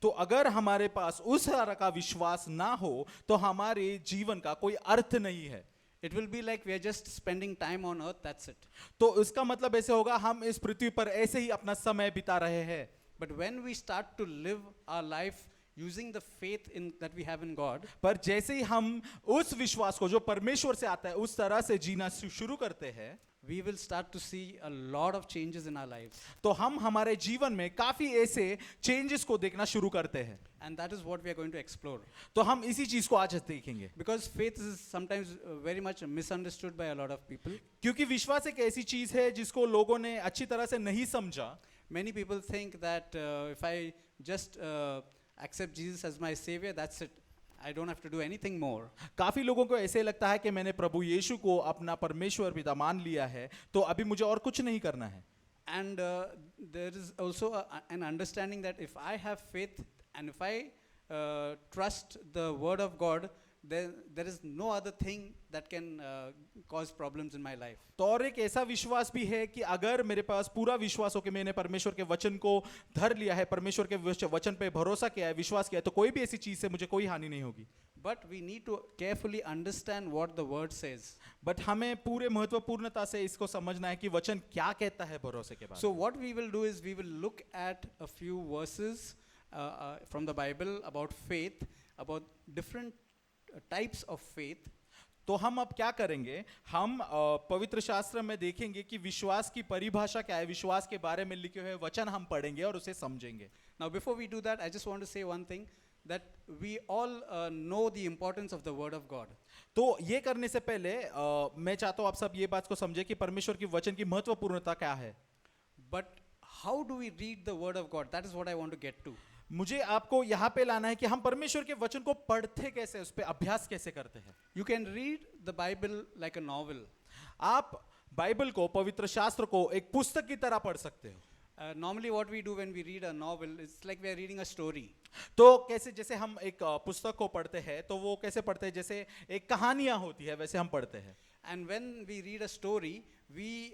A: तो अगर हमारे पास उस तरह का विश्वास ना हो तो हमारे जीवन का कोई अर्थ नहीं है।
B: It will be like we are just spending time on earth, that's it.
A: तो इसका मतलब ऐसे होगा, हम इस पृथ्वी पर ऐसे ही अपना समय बिता रहे हैं।
B: But when we start to live our life using the faith in that we have in God,
A: पर जैसे ही हम उस विश्वास को जो परमेश्वर से आता है उस तरह से जीना शुरू करते हैं,
B: we will start to see a lot of changes in our lives.
A: तो हम हमारे जीवन में काफी ऐसे चेंजेस को देखना शुरू करते हैं।
B: And that is what we are going to explore.
A: तो हम इसी चीज को आज देखेंगे,
B: Because faith is sometimes very much misunderstood by a lot of people.
A: क्योंकि विश्वास एक ऐसी चीज है जिसको लोगों ने अच्छी तरह से नहीं समझा।
B: Many people think that if I just accept Jesus as my savior, that's it. I don't have to do anything more.
A: काफी लोगों को ऐसे लगता है कि मैंने प्रभु यीशु को अपना परमेश्वर पिता मान लिया है तो अभी मुझे और कुछ नहीं करना है।
B: And there is also an understanding that if I have faith and if I trust the word of God, then there is no other thing that can cause problems in my life.
A: तो और एक ऐसा विश्वास भी है कि अगर मेरे पास पूरा विश्वास हो कि मैंने परमेश्वर के वचन को धर लिया है, परमेश्वर के वचन पे भरोसा किया है, विश्वास किया है, तो कोई भी ऐसी चीज से मुझे कोई हानि नहीं होगी।
B: But we need to carefully understand what the word says.
A: But हमें पूरे महत्वपूर्णता से इसको समझना है कि वचन क्या कहता है भरोसे के बारे
B: So
A: में।
B: what we will do is we will look at a few verses from the Bible about faith, about different types of faith.
A: तो हम अब क्या करेंगे, हम पवित्र शास्त्र में देखेंगे कि विश्वास की परिभाषा क्या है, विश्वास के बारे में लिखे हुए वचन हम पढ़ेंगे और उसे समझेंगे।
B: Now before we do that, I just want to say one thing, that we all know the importance of the word of God.
A: तो ये करने से पहले मैं चाहता हूँ आप सब ये बात को समझे कि परमेश्वर की वचन की महत्वपूर्णता क्या है।
B: But how do we read the word of God? That is what I want to get to.
A: मुझे आपको यहाँ पे लाना है कि हम परमेश्वर के वचन को पढ़ते कैसे, उस पे अभ्यास कैसे करते हैं।
B: You can read the Bible like a novel.
A: आप बाइबल को, पवित्र शास्त्र को एक पुस्तक की तरह पढ़ सकते हो।
B: Normally what we do when we read a novel, it's like we are reading a story.
A: तो कैसे, जैसे हम एक पुस्तक को पढ़ते हैं तो वो कैसे पढ़ते हैं, जैसे एक कहानियां होती है वैसे हम पढ़ते हैं।
B: And when we read a story, we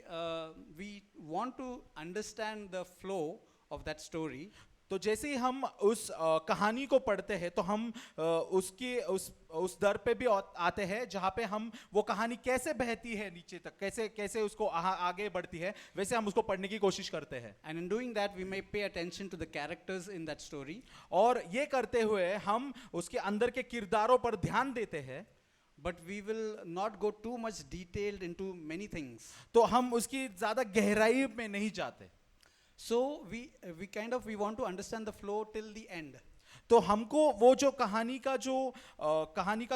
B: want to understand the flow of that story.
A: तो जैसे ही हम उस कहानी को पढ़ते हैं तो हम उस दर पे भी आते हैं जहाँ पे हम वो कहानी कैसे बहती है नीचे तक, कैसे उसको आगे बढ़ती है, वैसे हम उसको पढ़ने की कोशिश करते हैं।
B: And in doing that, we may pay attention to the characters in that story.
A: और ये करते हुए हम उसके अंदर के किरदारों पर ध्यान देते हैं।
B: But we will not go too much detailed into many things.
A: तो हम उसकी ज्यादा गहराई में नहीं जाते।
B: So we want to understand the flow till the end.
A: तो हमको वो जो कहानी का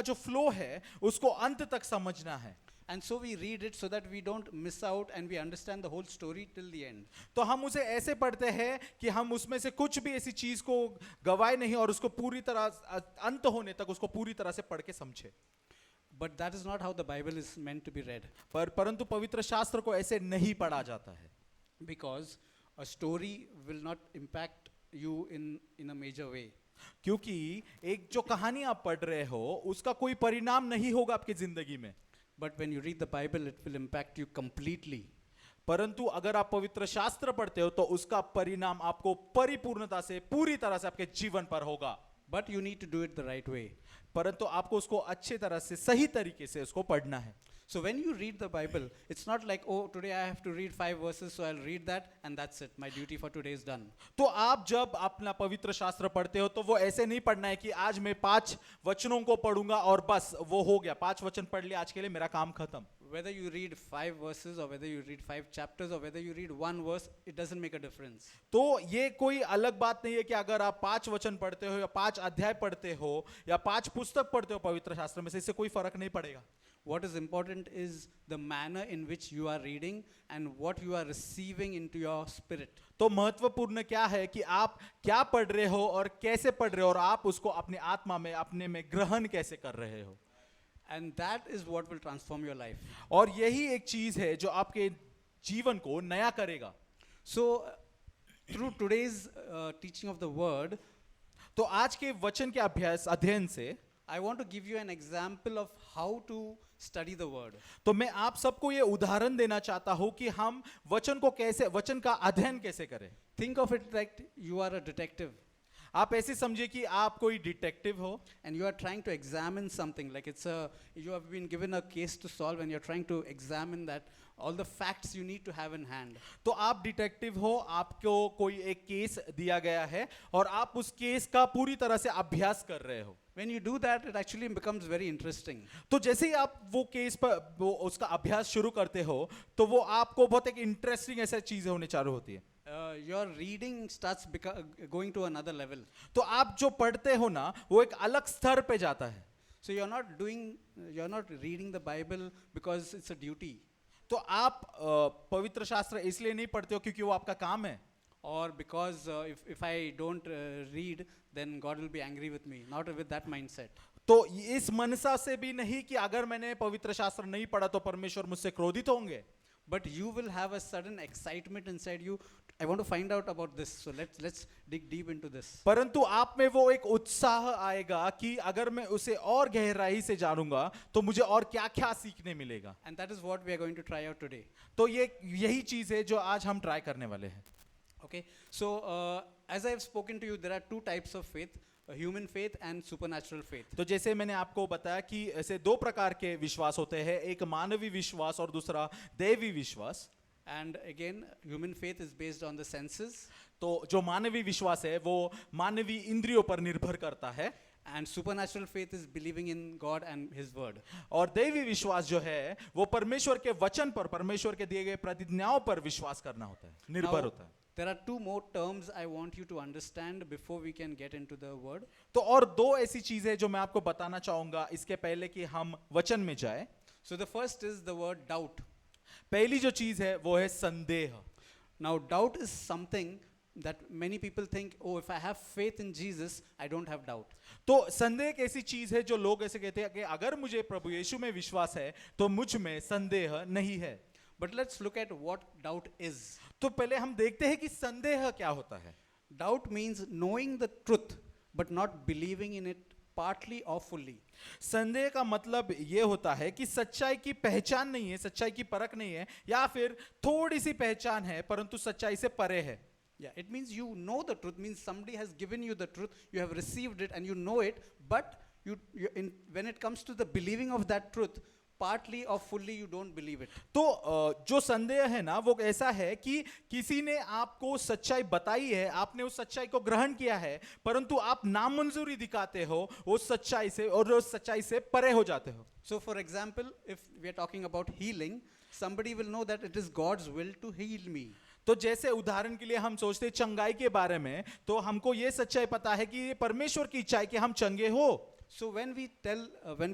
A: जो फ्लो है उसको अंत तक समझना है।
B: And so we read it so that we don't miss out and we understand the whole story till the end.
A: तो हम उसे ऐसे पढ़ते हैं कि हम उसमें से कुछ भी ऐसी चीज को गवाए नहीं और उसको पूरी तरह अंत होने तक उसको पूरी तरह से पढ़ के समझे।
B: But that is not how the Bible is meant to be read.
A: परंतु पवित्र शास्त्र को ऐसे नहीं पढ़ा जाता है।
B: Because a story will not impact you in a major way.
A: क्योंकि एक जो कहानी आप पढ़ रहे हो उसका कोई परिणाम नहीं होगा आपकी जिंदगी में।
B: but when you read the Bible, it will impact you completely.
A: परंतु अगर आप पवित्र शास्त्र पढ़ते हो तो उसका परिणाम आपको परिपूर्णता से पूरी तरह से आपके जीवन पर होगा।
B: But you need to do it the right way.
A: परंतु आपको उसको अच्छे तरह से सही तरीके से उसको पढ़ना है।
B: So when you read the Bible, it's not like, oh, today I have to read 5 verses, so I'll read that and that's it. My duty for today is done.
A: तो आप जब अपना पवित्र शास्त्र पढ़ते हो तो वो ऐसे नहीं पढ़ना है कि आज मैं 5 वचनों को पढ़ूंगा और बस वो हो गया, 5 वचन पढ़ लिया, आज के लिए मेरा काम खत्म।
B: Whether you read 5 verses or whether you read 5 chapters or whether you read 1 verse, it doesn't make a difference.
A: तो ये कोई अलग बात नहीं है कि अगर आप 5 वचन पढ़ते हो या 5 अध्याय पढ़ते हो या 5 पुस्तक पढ़ते हो पवित्र शास्त्र में से, इससे कोई फर्क नहीं पड़ेगा।
B: What is important is the manner in which you are reading and what you are receiving into your spirit.
A: तो महत्वपूर्ण क्या है कि आप क्या पढ़ रहे हो और कैसे पढ़ रहे हो और आप उसको अपने आत्मा में अपने में ग्रहण कैसे कर रहे हो।
B: And that is what will transform your life.
A: और यही एक चीज है जो आपके जीवन को नया करेगा।
B: So, through today's teaching of the word,
A: तो आज के वचन के अध्ययन से
B: I want to give you an example of how to study the word.
A: तो मैं आप सबको ये उदाहरण देना चाहता हूं कि हम वचन का अध्ययन कैसे करें।
B: Think of it like you are a detective
A: आप ऐसे समझिए कि आप कोई डिटेक्टिव हो
B: and you are trying to examine something, like you have been given a case to solve and you're trying to examine that, all the facts you need to have in hand.
A: तो आप डिटेक्टिव हो, आपको कोई एक केस दिया गया है और आप उस केस का पूरी तरह से अभ्यास कर रहे हो।
B: When you do that, it actually becomes very interesting.
A: तो जैसे ही आप वो केस पर वो उसका अभ्यास शुरू करते हो तो वो आपको बहुत एक इंटरेस्टिंग ऐसी चीजें होने चालू होती है।
B: Your reading starts going to another level.
A: तो आप जो पढ़ते हो ना वो एक अलग स्तर पे जाता है।
B: So you're not reading the Bible because it's a duty,
A: तो आप पवित्र शास्त्र इसलिए नहीं पढ़ते हो क्योंकि वो आपका काम है,
B: or because if I don't read, then God will be angry with me. Not with that mindset.
A: तो इस मनसा से भी नहीं कि अगर मैंने पवित्र शास्त्र नहीं पढ़ा तो परमेश्वर मुझसे क्रोधित होंगे।
B: But you will have a sudden excitement inside you. I want to find out about this. So let's dig deep into this.
A: परंतु आप में वो एक उत्साह आएगा कि अगर मैं उसे और गहराई से जानूंगा तो मुझे और क्या-क्या सीखने मिलेगा।
B: And that is what we are going to try out today.
A: तो ये यही चीज है जो आज हम ट्राई करने वाले हैं।
B: Okay. So as I have spoken to you, there are 2 types of faith: human faith and supernatural faith.
A: तो जैसे मैंने आपको बताया कि ऐसे 2 प्रकार के विश्वास होते हैं, एक मानवीय विश्वास और दूसरा दैवी विश्वास।
B: And again, human faith is based on the senses,
A: तो जो मानवीय विश्वास है वो मानवीय इंद्रियों पर निर्भर करता है
B: and supernatural faith is believing in God and His word.
A: और दैवी विश्वास जो है वो परमेश्वर के वचन पर, परमेश्वर के दिए गए प्रतिज्ञाओं पर विश्वास करना होता है, निर्भर
B: Now,
A: होता है।
B: there are 2 more terms I want you to understand before we can get into the word.
A: तो और 2 ऐसी चीजें जो मैं आपको बताना चाहूंगा इसके पहले कि हम वचन में जाए।
B: So the first is the word doubt.
A: पहली जो चीज है वो है संदेह।
B: Now doubt is something that many people think, oh, if I have faith in Jesus, I don't have doubt.
A: तो संदेह एक ऐसी चीज है जो लोग ऐसे कहते हैं कि अगर मुझे प्रभु यीशु में विश्वास है तो मुझ में संदेह नहीं है।
B: But let's look at what doubt is.
A: तो पहले हम देखते हैं कि संदेह क्या होता है।
B: Doubt means knowing the truth but not believing in it partly or fully.
A: संदेह का मतलब ये होता है कि सच्चाई की पहचान नहीं है, सच्चाई की परख नहीं है, या फिर थोड़ी सी पहचान है परंतु सच्चाई से परे है।
B: Yeah, it means you know the truth, means somebody has given you the truth, you have received it and you know it, but when it comes to the believing of that truth, partly or fully you don't believe it.
A: तो जो संदेह है ना वो ऐसा है कि किसी ने आपको सच्चाई बताई है, आपने उस सच्चाई को ग्रहण किया है परंतु आप नामंजूरी दिखाते हो उस सच्चाई से और उस सच्चाई से परे हो जाते हो।
B: So for example, if we are talking about healing, somebody will know that it is God's will to heal me.
A: तो जैसे उदाहरण के लिए हम सोचते हैं चंगाई के बारे में, तो हमको ये सच्चाई पता है कि ये परमेश्वर की इच्छा है कि हम चंगे हो।
B: So when we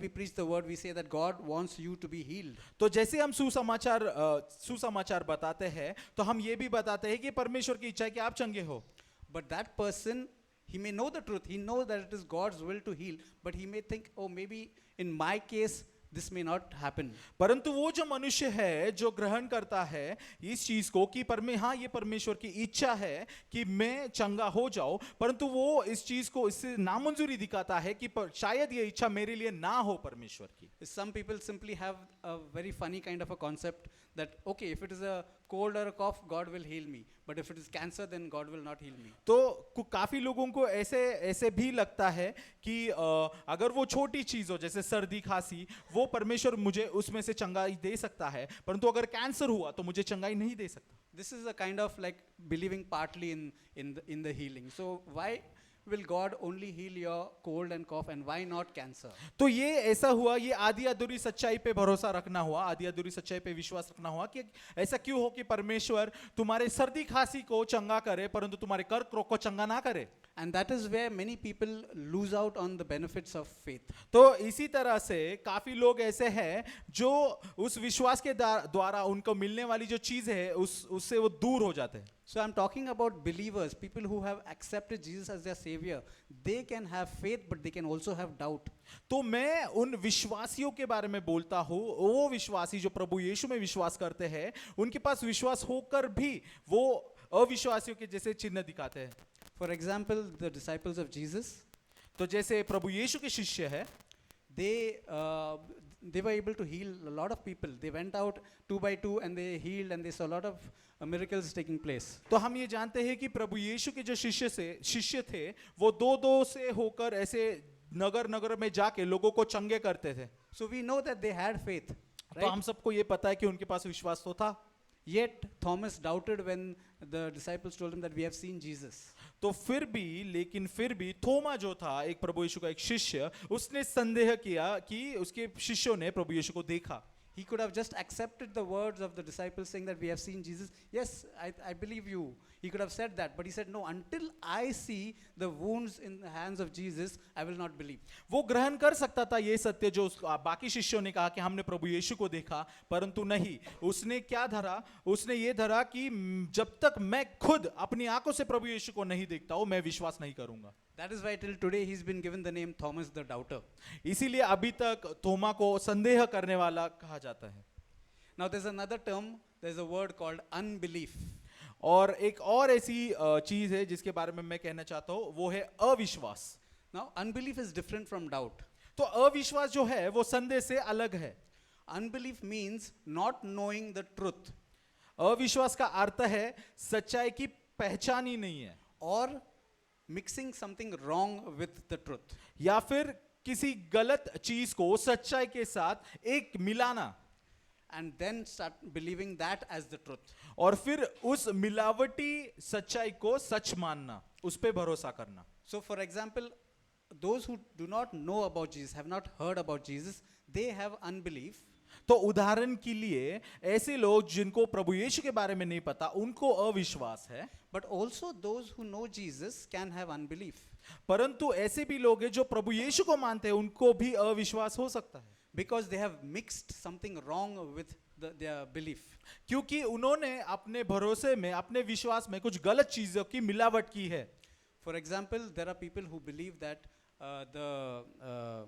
B: preach the word, we say that God wants you to be healed.
A: तो जैसे हम सुसमाचार बताते हैं तो हम ये भी बताते हैं कि परमेश्वर की इच्छा है कि आप चंगे हो।
B: But that person, he may know the truth, he knows that it is God's will to heal, but he may think, oh, maybe in my case this may not happen.
A: परंतु वो जो मनुष्य है जो ग्रहण करता है इस चीज को कि हाँ ये परमेश्वर की इच्छा है कि मैं चंगा हो जाऊं, परंतु वो इस चीज को इससे नामंजूरी दिखाता है कि शायद ये इच्छा मेरे लिए ना हो परमेश्वर की।
B: Some people simply have a very funny kind of a concept that, okay, if it is a cold or a cough, God will heal me. But if it is cancer, then God will not heal me.
A: तो काफी लोगों को ऐसे भी लगता है कि अगर वो छोटी चीज हो जैसे सर्दी खांसी, वो परमेश्वर मुझे उसमें से चंगाई दे सकता है, परंतु अगर कैंसर हुआ तो मुझे चंगाई नहीं दे सकता।
B: This is a kind of like believing partly in the healing. So why will God only heal your cold and cough, and why not cancer?
A: तो ये ऐसा हुआ, ये आधी अधूरी सच्चाई पे भरोसा रखना हुआ, आधी अधूरी सच्चाई पे विश्वास रखना हुआ कि ऐसा क्यों हो कि परमेश्वर तुम्हारे सर्दी खांसी को चंगा करे परंतु तुम्हारे कर्क रोग को चंगा ना करे।
B: And that is where many people lose out on the benefits of faith.
A: तो इसी तरह से काफी लोग ऐसे हैं जो उस विश्वास के द्वारा उनको मिलने वाली जो चीज है उससे वो दूर हो जाते हैं।
B: So I'm talking about believers, people who have accepted Jesus as their savior. They can have faith, but they can also have doubt.
A: तो मैं उन विश्वासियों के बारे में बोलता हूँ, वो विश्वासी जो प्रभु यीशु में विश्वास करते हैं, उनके पास विश्वास होकर भी वो अविश्वासियों के जैसे चिन्ह दिखाते हैं।
B: For example, the disciples of Jesus,
A: तो जैसे प्रभु यीशु के शिष्य है,
B: they were able to heal a lot of people. They went out 2 by 2 and they healed, and they saw a lot of miracles taking place.
A: तो हम ये जानते हैं कि प्रभु यीशु के जो शिष्य थे वो दो से होकर ऐसे नगर में जाके लोगों को चंगे करते थे।
B: So we know that they had faith,
A: तो हम
B: right?
A: सबको ये पता है कि उनके पास विश्वास तो था।
B: Yet Thomas doubted when the disciples told him that we have seen Jesus.
A: तो लेकिन फिर भी थोमा जो था एक प्रभु यीशु का एक शिष्य, उसने संदेह किया कि उसके शिष्यों ने प्रभु यीशु को देखा।
B: He could have just accepted the words of the disciples saying that we have seen Jesus. Yes, I believe you. He could have said that, but he said, no, until I see the wounds in the hands of Jesus, I will not believe.
A: वो ग्रहण कर सकता था ये सत्य जो बाकी शिष्यों ने कहा कि हमने प्रभु यीशु को देखा, परंतु नहीं, उसने क्या धरा? उसने ये धरा कि जब तक मैं खुद अपनी आंखों से प्रभु यीशु को नहीं देखता हूं, मैं विश्वास नहीं करूंगा।
B: That is why till today he's been given the name Thomas the Doubter.
A: इसीलिए अभी तक थोमा को संदेह करने वाला कहा जाता है।
B: Now there's another term, there's a word called unbelief.
A: और एक और ऐसी चीज है जिसके बारे में मैं कहना चाहता हूं, वो है अविश्वास।
B: Now unbelief is different from doubt.
A: तो अविश्वास जो है वो संदेह से अलग है।
B: Unbelief means not knowing the truth,
A: अविश्वास का अर्थ है सच्चाई की पहचान ही नहीं है,
B: or mixing something wrong with the truth.
A: या फिर किसी गलत चीज को सच्चाई के साथ एक मिलाना,
B: And then start believing that as the truth.
A: और फिर उस मिलावटी सच्चाई को सच मानना, उस पे भरोसा करना।
B: So for example, those who do not know about Jesus, have not heard about Jesus, they have unbelief.
A: तो उदाहरण के लिए ऐसे लोग जिनको प्रभु यीशु के बारे में नहीं पता, उनको अविश्वास है।
B: But also those who know Jesus can have unbelief.
A: परंतु ऐसे भी लोग हैं जो प्रभु यीशु को मानते हैं, उनको भी अविश्वास हो सकता है,
B: Because they have mixed something wrong with their belief.
A: क्योंकि उन्होंने अपने भरोसे में, अपने विश्वास में कुछ गलत चीजों की मिलावट की है।
B: For example, there are people who believe that the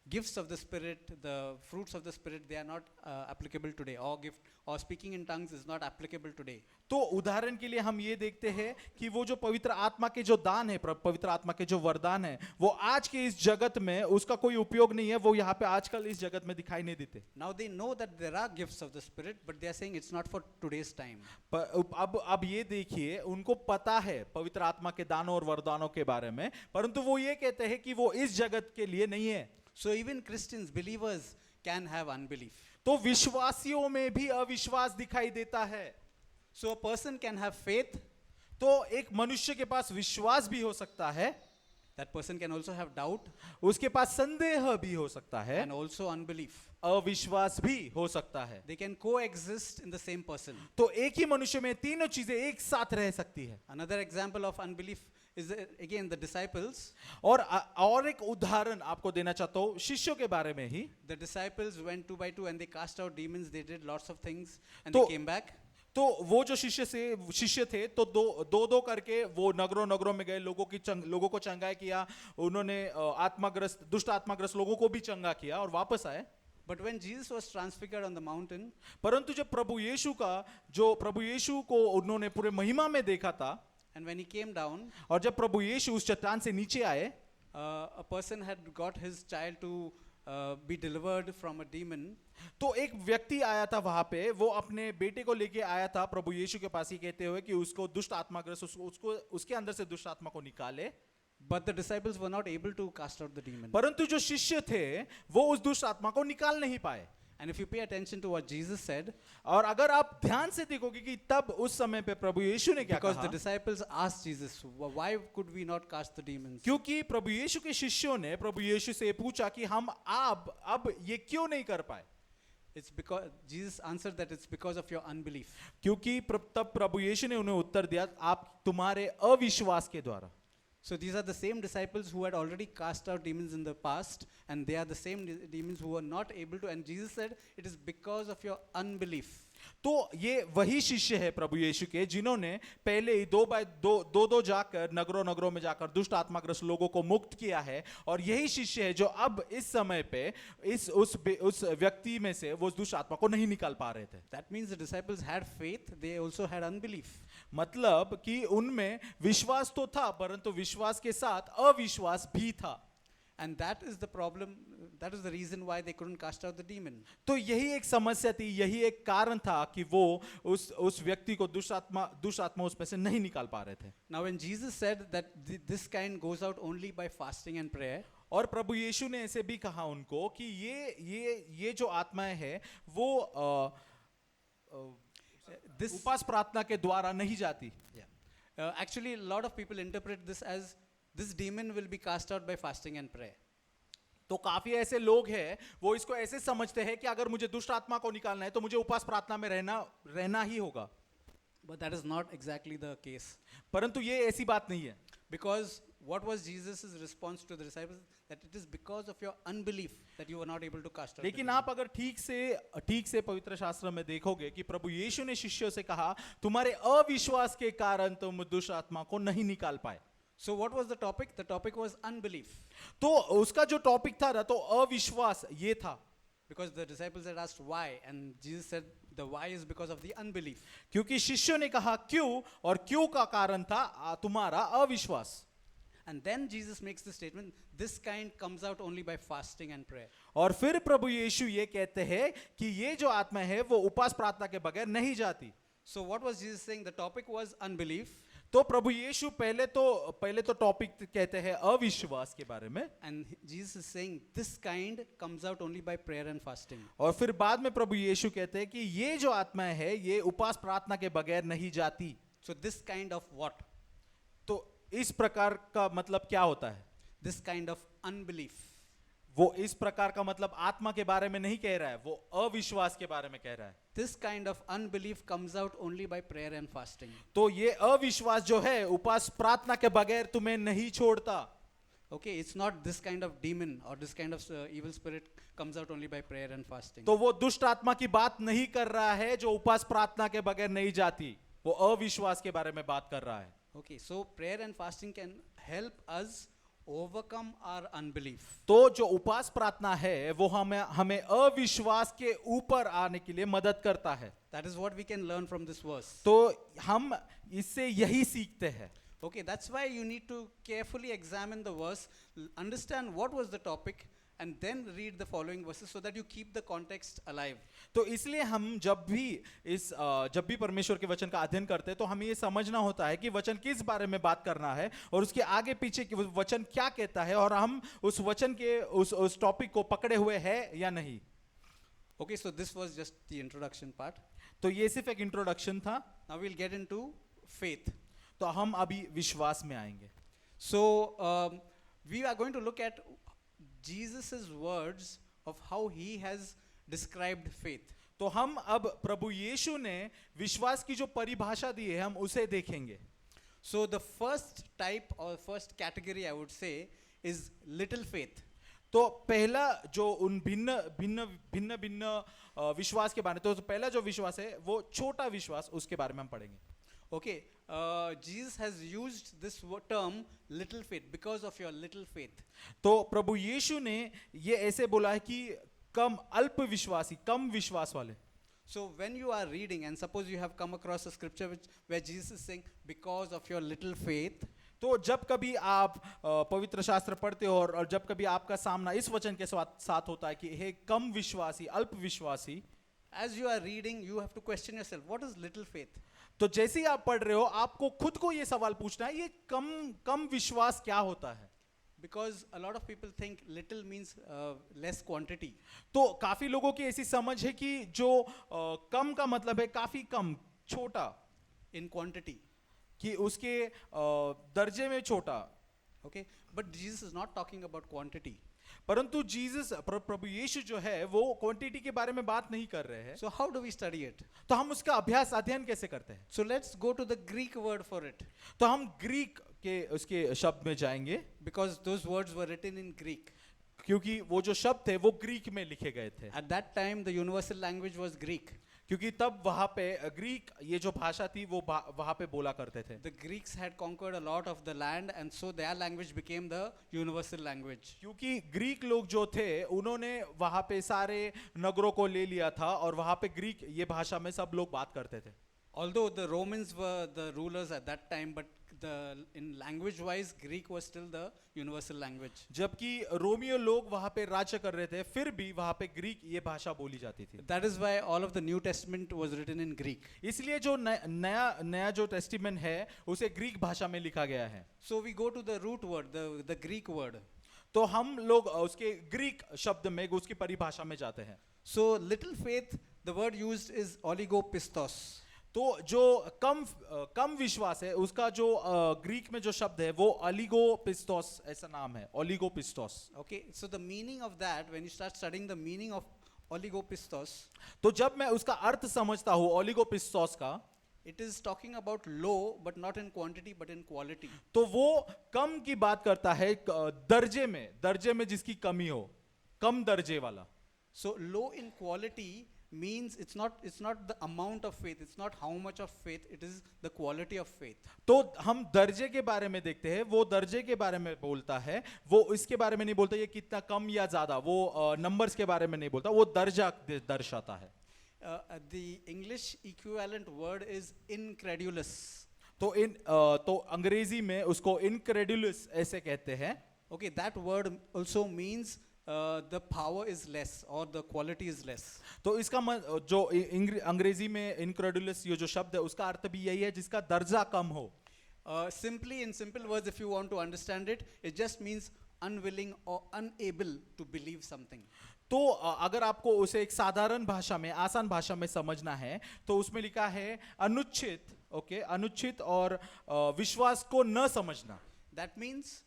B: gifts of the Spirit, the fruits of the Spirit, they are not applicable today, or speaking in tongues is not applicable today.
A: तो उदाहरण के लिए हम ये देखते हैं कि वो जो पवित्र आत्मा के जो दान है, पवित्र आत्मा के जो वरदान है, वो आज के इस जगत में उसका कोई उपयोग नहीं है, वो यहाँ पे आजकल इस जगत में दिखाई नहीं देते।
B: Now they know that there are gifts of the Spirit, but they are saying it's not for today's time.
A: अब ये देखिए, उनको पता है पवित्र आत्मा के दानों और वरदानों के बारे में, परंतु वो ये कहते हैं कि वो इस जगत के लिए नहीं है।
B: So even Christians, believers, can have unbelief.
A: तो विश्वासियों में भी अविश्वास दिखाई देता है।
B: So a person can have faith,
A: तो एक मनुष्य के पास विश्वास भी हो सकता है,
B: that person can also have doubt,
A: उसके पास संदेह भी हो सकता है,
B: and also unbelief.
A: अविश्वास भी हो सकता है।
B: They can coexist in the same person.
A: तो एक ही मनुष्य में तीनों चीजें एक साथ रह सकती है।
B: Another example of unbelief is again the disciples.
A: और एक उदाहरण आपको देना चाहता हूँ शिष्यों के बारे में ही।
B: The disciples went 2 by 2 and they cast out demons. They did lots of things and
A: तो-
B: they came back.
A: तो वो जो शिष्य थे, तो दो करके वो नगरों में गए, लोगों को चंगा किया, उन्होंने दुष्ट आत्माग्रस्त लोगों को भी चंगा किया और वापस आए।
B: But when Jesus was transfigured on the mountain,
A: परंतु जब प्रभु यीशु को उन्होंने पूरे महिमा में देखा था,
B: and when he came down,
A: और जब प्रभु यीशु उस चट्टान से नीचे आए,
B: a person had got his child to be delivered from a demon.
A: तो एक व्यक्ति आया था वहां पे, वो अपने बेटे को लेके आया था प्रभु यीशु के पास, ये कहते हुए कि उसको दुष्ट आत्माग्रस्त, उसको उसके अंदर से दुष्ट आत्मा को निकाले।
B: But the disciples were not able to cast out the demon.
A: परंतु जो शिष्य थे वो उस दुष्ट आत्मा को निकाल नहीं पाए।
B: And if you pay attention to what Jesus said,
A: और अगर आप ध्यान से देखोगे कि तब उस समय पे प्रभु यीशु ने क्या
B: because
A: कहा,
B: the disciples asked Jesus, why could we not cast the demons?
A: क्योंकि प्रभु यीशु के शिष्यों ने प्रभु यीशु से पूछा कि हम अब ये क्यों नहीं कर पाए।
B: It's because Jesus answered that it's because of your unbelief.
A: क्योंकि तब प्रभु यीशु ने उन्हें उत्तर दिया, आप तुम्हारे अविश्वास के द्वारा।
B: So these are the same disciples who had already cast out demons in the past, and they are the same demons who were not able to. And Jesus said, it is because of your unbelief.
A: तो ये वही शिष्य है प्रभु यीशु के, जिन्होंने पहले ही दो जाकर नगरों में जाकर दुष्ट आत्माग्रस्त लोगों को मुक्त किया है, और यही शिष्य है जो अब इस समय पे उस व्यक्ति में से वो दुष्ट आत्मा को नहीं निकाल पा रहे थे।
B: That means the disciples had faith, they also had unbelief.
A: मतलब कि उनमें विश्वास तो था, परंतु विश्वास के साथ अविश्वास भी था।
B: And that is the problem, that is the reason why they couldn't cast out the demon.
A: तो यही एक समस्या थी, यही एक कारण था कि वो उस व्यक्ति को दुष्ट आत्मा उसमें से नहीं निकाल पा रहे थे।
B: Now when Jesus said that this kind goes out only by fasting and prayer,
A: और प्रभु यीशु ने ऐसे भी कहा उनको कि ये जो आत्माएं हैं वो उपास प्रार्थना के द्वारा नहीं जाती।
B: actually a lot of people interpret this as this demon will be cast out by fasting and prayer.
A: तो काफी ऐसे लोग हैं वो इसको ऐसे समझते हैं कि अगर मुझे दुष्ट आत्मा को निकालना है तो मुझे उपास प्रार्थना में रहना ही होगा।
B: But that is not exactly the case.
A: परंतु ये ऐसी बात नहीं है।
B: Because what was Jesus' response to the disciples? That it is because of your unbelief that you were not able to cast out the
A: लेकिन
B: demon.
A: आप अगर ठीक से पवित्र शास्त्र में देखोगे कि प्रभु यीशु ने शिष्यों से कहा, तुम्हारे अविश्वास के कारण तुम दुष्ट आत्मा को नहीं निकाल पाए।
B: So what was the topic? The topic was unbelief.
A: तो उसका जो टॉपिक था ना, तो अविश्वास ये था।
B: Because the disciples had asked why, and Jesus said the why is because of the unbelief.
A: क्योंकि शिष्यों ने कहा क्यों, और क्यों का कारण था तुम्हारा अविश्वास।
B: And then Jesus makes the statement, this kind comes out only by fasting and prayer.
A: और फिर प्रभु यीशु ये कहते हैं कि ये जो आत्मा है वो उपास प्रार्थना के बगैर नहीं जाती।
B: So what was Jesus saying? The topic was unbelief.
A: तो प्रभु यीशु पहले तो टॉपिक कहते हैं अविश्वास के बारे में,
B: And Jesus is saying this kind comes out only by prayer and fasting.
A: और फिर बाद में प्रभु यीशु कहते हैं कि ये जो आत्माएं है ये उपास प्रार्थना के बगैर नहीं जाती।
B: So this kind of what?
A: तो इस प्रकार का मतलब क्या होता है?
B: This kind of unbelief.
A: वो इस प्रकार का मतलब आत्मा के बारे में नहीं कह रहा है, वो अविश्वास के बारे में कह रहा है।
B: This kind of unbelief comes out only by prayer and fasting.
A: तो ये अविश्वास जो है उपास प्रार्थना के बगैर तुम्हें नहीं छोड़ता।
B: Okay, it's not this kind of demon or this kind of evil spirit comes out only by prayer and fasting.
A: तो वो दुष्ट आत्मा की बात नहीं कर रहा है जो उपास प्रार्थना के बगैर नहीं जाती, वो अविश्वास के बारे में बात कर रहा है।
B: Okay, so prayer and fasting can help us overcome our unbelief.
A: तो जो उपास प्रार्थना है वो हमें अविश्वास के ऊपर आने के लिए मदद करता है।
B: That is what we can learn from this verse.
A: तो हम इससे यही सीखते हैं।
B: Okay, that's why you need to carefully examine the verse, understand what was the topic, and then read the following verses so that you keep the context alive.
A: तो इसलिए हम जब भी परमेश्वर के वचन का अध्ययन करते हैं तो हमें ये समझना होता है कि वचन किस बारे में बात करना है और उसके आगे पीछे कि वचन क्या कहता है, और हम उस वचन के उस टॉपिक को पकड़े हुए हैं या नहीं।
B: Okay, so this was just the introduction part.
A: तो ये सिर्फ एक इंट्रोडक्शन था।
B: Now we'll get into faith.
A: तो हम अभी विश्वास में आएंगे।
B: So we are going to look at Jesus' words of how he has described faith.
A: तो हम अब प्रभु यीशु ने विश्वास की जो परिभाषा दी है हम उसे देखेंगे।
B: So the first type or first category I would say is little faith.
A: तो पहला जो उन भिन्न विश्वास के बारे में, तो पहला जो विश्वास है वो छोटा विश्वास, उसके बारे में हम पढ़ेंगे।
B: Okay, Jesus has used this term little faith because of your little faith.
A: तो प्रभु यीशु ने ये ऐसे बोला है कि कम अल्प विश्वासी, कम विश्वास वाले।
B: So when you are reading, and suppose you have come across a scripture where Jesus is saying, because of your little faith,
A: तो जब कभी आप पवित्र शास्त्र पढ़ते हो और जब कभी आपका सामना इस वचन के साथ होता है कि हे कम विश्वासी, अल्प विश्वासी,
B: as you are reading, you have to question yourself, what is little faith?
A: तो जैसे ही आप पढ़ रहे हो आपको खुद को ये सवाल पूछना है, ये कम विश्वास क्या होता है?
B: Because a lot of people think little means less quantity.
A: तो काफी लोगों की ऐसी समझ है कि जो कम का मतलब है काफी कम, छोटा,
B: In quantity.
A: कि उसके दर्जे में छोटा।
B: Okay? But Jesus is not talking about quantity.
A: परंतु जीसस प्रभु यीशु जो है वो क्वांटिटी के बारे में बात नहीं कर रहे हैं।
B: So how do we study it?
A: तो हम उसका अभ्यास अध्ययन कैसे करते हैं?
B: So let's go to the Greek word for it.
A: तो हम ग्रीक के उसके शब्द में जाएंगे,
B: Because those words were written in Greek.
A: क्योंकि वो जो शब्द थे वो ग्रीक में लिखे गए थे।
B: At that time, the universal language was Greek.
A: क्योंकि तब वहां पे ग्रीक ये जो भाषा थी वो वहां पे बोला करते थे।
B: The Greeks had conquered a lot of the land, and so their language became the universal language.
A: क्योंकि ग्रीक लोग जो थे उन्होंने वहां पे सारे नगरों को ले लिया था और वहां पे ग्रीक ये भाषा में सब लोग बात करते थे।
B: Although the Romans were the rulers at that time, but in language wise, Greek was still the universal language.
A: जबकि रोमियो लोग वहां पे राज्य कर रहे थे, फिर भी वहां पे ग्रीक ये भाषा बोली जाती थी।
B: That is why all of the New Testament was written in Greek.
A: इसलिए जो नया जो टेस्टिमेंट है उसे ग्रीक भाषा में लिखा गया है।
B: So we go to the root word, the Greek word.
A: तो हम लोग उसके ग्रीक शब्द में उसकी परिभाषा में जाते हैं।
B: So little faith, the word used is oligopistos.
A: तो जो कम विश्वास है उसका जो ग्रीक में जो शब्द है वो ओलिगोपिस्टोस ऐसा नाम है, ओलिगोपिस्टोस।
B: Okay, so the meaning of that, when you start studying the meaning of oligopistos,
A: तो जब मैं उसका अर्थ समझता हूँ ओलिगोपिस्टोस का,
B: it is talking about low, but not in quantity, but in quality.
A: तो वो कम की बात करता है दर्जे में जिसकी कमी हो, कम दर्जे वाला।
B: So low in quality means it's not the amount of faith, it's not how much of faith, it is the quality of faith.
A: तो हम दर्जे के बारे में देखते हैं, वो दर्जे के बारे में बोलता है, वो इसके बारे में नहीं बोलता ये कितना कम या ज्यादा, वो नंबर्स के बारे में नहीं बोलता, वो दर्जा दर्शाता है।
B: The English equivalent word is incredulous.
A: तो अंग्रेजी में उसको इनक्रेडुलस ऐसे कहते हैं।
B: Okay, that word also means the power is less or the quality is less.
A: तो इसका जो अंग्रेजी में इनक्रेडुलस ये जो शब्द है उसका अर्थ भी यही है जिसका दर्जा कम हो।
B: Simply, in simple words, if you want to understand it, it just means unwilling or unable to believe something.
A: तो अगर आपको उसे एक साधारण भाषा में, आसान भाषा में समझना है तो उसमें लिखा है अनुचित, ओके, अनुचित और विश्वास को न समझना।
B: That means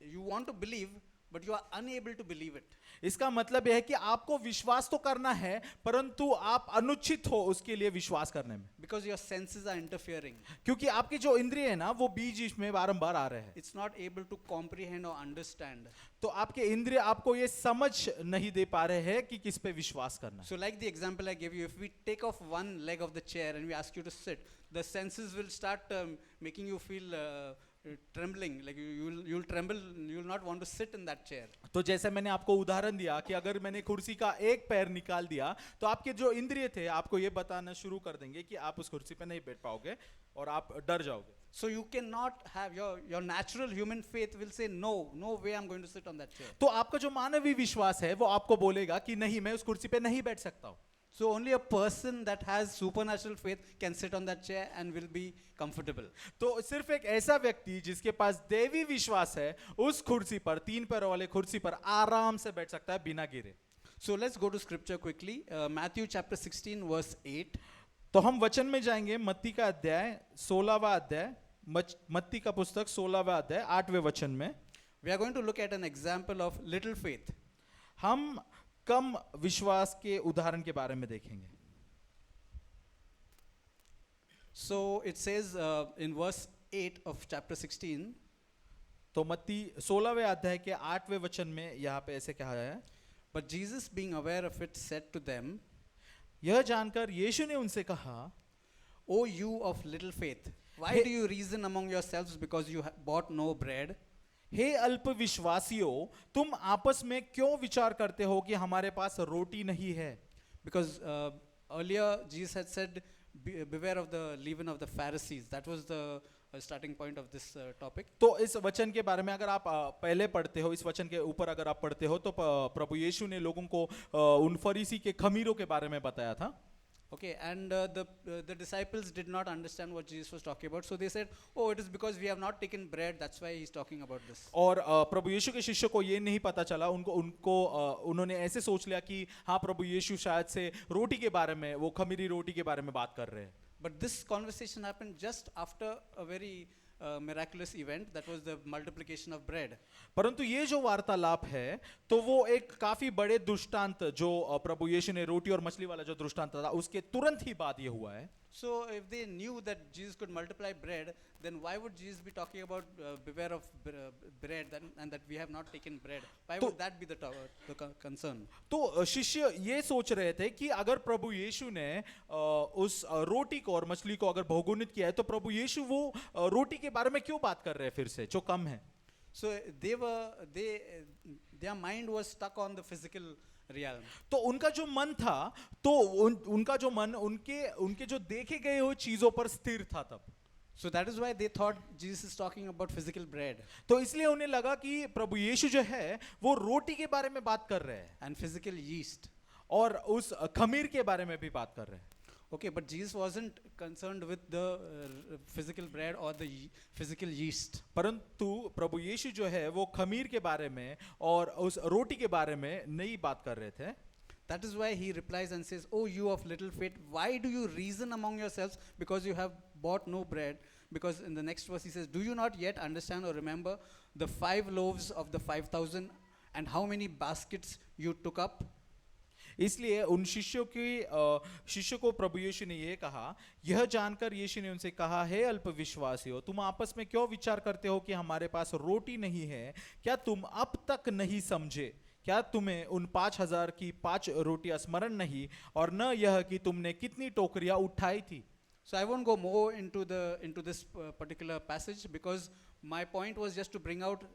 B: you want to believe, but you are unable to believe it.
A: इसका मतलब यह है कि आपको विश्वास तो करना है परंतु आप अनुचित हो उसके लिए विश्वास करने में,
B: Because your senses are interfering.
A: क्योंकि आपकी जो इंद्रिय है ना वो बीच इसमें बारंबार आ रहे हैं।
B: It's not able to comprehend or understand.
A: तो आपके इंद्रिय आपको ये समझ नहीं दे पा रहे हैं कि किस पे विश्वास करना है।
B: So like the example I gave you, if we take off one leg of the chair and we ask you to sit, the senses will start making you feel trembling, like you'll tremble, you'll not want to sit in that chair.
A: तो जैसे मैंने आपको उदाहरण दिया कि अगर मैंने कुर्सी का एक पैर निकाल दिया तो आपके जो इंद्रिय थे आपको ये बताना शुरू कर देंगे कि आप उस कुर्सी पे नहीं बैठ पाओगे और आप डर जाओगे।
B: So you cannot have your natural human faith will say no way I'm going to sit on that chair.
A: तो आपका जो मानवीय विश्वास है वो आपको बोलेगा कि नहीं, मैं उस कुर्सी पे नहीं बैठ सकता हूँ।
B: So only a person that has supernatural faith can sit on that chair and will be comfortable.
A: तो सिर्फ एक ऐसा व्यक्ति जिसके पास देवी विश्वास है उस कुर्सी पर, तीन पैरों वाले कुर्सी पर आराम से बैठ सकता है बिना गिरे।
B: So let's go to scripture quickly. Matthew chapter 16 verse 8.
A: तो हम वचन में जाएंगे, मत्ती का अध्याय 16वां अध्याय, मत्ती का पुस्तक 16वां अध्याय 8वें वचन में
B: We are going to look at an example of little faith.
A: हम कम विश्वास के उदाहरण के बारे में देखेंगे।
B: So it says in verse 8 of chapter 16,
A: तो मत्ती 16वें अध्याय के 8वें वचन में यहाँ पे ऐसे कहा है,
B: but Jesus being aware of it said to them,
A: यह जानकर यीशु ने उनसे कहा,
B: O you of little faith, why
A: Hey-
B: do you reason among yourselves because you bought no bread?
A: हे अल्पविश्वासियों, तुम आपस में क्यों विचार करते हो कि हमारे पास रोटी नहीं है?
B: Because earlier Jesus had said, beware of the leaven of the Pharisees. That was the starting point of this topic.
A: तो इस वचन के बारे में अगर आप पहले पढ़ते हो, इस वचन के ऊपर अगर आप पढ़ते हो, तो प्रभु यीशु ने लोगों को उन फरीसी के खमीरों के बारे में बताया था.
B: Okay, and the disciples did not understand what Jesus was talking about, so they said, "Oh, it is because we have not taken bread. That's why he's talking about this."
A: और प्रभु यीशु के शिष्यों को ये नहीं पता चला, उन्होंने ऐसे सोच लिया कि हाँ, प्रभु यीशु शायद से रोटी के बारे में, वो खमीरी रोटी के बारे में बात कर रहे हैं.
B: But this conversation happened just after a very miraculous event, that was the multiplication of bread.
A: परंतु ये जो वार्तालाप है, तो वो एक काफी बड़े दृष्टांत जो प्रभु यीशु ने रोटी और मछली वाला जो दृष्टांत था, उसके तुरंत ही बाद ये हुआ है.
B: So if they knew that Jesus could multiply bread, then why would Jesus be talking about beware of bread and that we have not taken bread? Why would that be the concern?
A: तो शिष्य ये सोच रहे थे कि अगर प्रभु यीशु ने उस रोटी को और मछली को अगर बहुगुणित किया है, तो प्रभु यीशु वो रोटी के बारे में क्यों बात कर रहे हैं फिर से, जो कम है.
B: So their mind was stuck on the physical realm.
A: तो उनका जो मन था, तो उनका जो मन उनके जो देखे गए हुए चीजों पर स्थिर था तब.
B: So that is why they thought Jesus is talking about physical bread
A: तो इसलिए उन्हें लगा कि प्रभु यीशु जो है वो रोटी के बारे में बात कर रहे हैं
B: and physical yeast.
A: और उस खमीर के बारे में भी बात कर रहे हैं.
B: Okay, but Jesus wasn't concerned with the physical bread or the physical yeast.
A: परंतु प्रभु यीशु जो है वो खमीर के बारे में और उस रोटी के बारे में नहीं बात कर रहे थे.
B: That is why he replies and says, "Oh, you of little faith, why do you reason among yourselves because you have bought no bread?" Because in the next verse he says, "Do you not yet understand or remember the 5 loaves of the 5,000 and how many baskets you took up?"
A: इसलिए उन शिष्यों को प्रभु यीशु ने ये कहा, यह जानकर यीशु ने उनसे कहा, हे अल्पविश्वासियों, तुम आपस में क्यों विचार करते हो कि हमारे पास रोटी नहीं है? क्या तुम अब तक नहीं समझे? क्या तुम्हें उन 5,000 की 5 रोटियां स्मरण नहीं, और न यह कि तुमने कितनी टोकरियां उठाई थी?
B: So I won't go more into this particular passage, because my point was just to bring out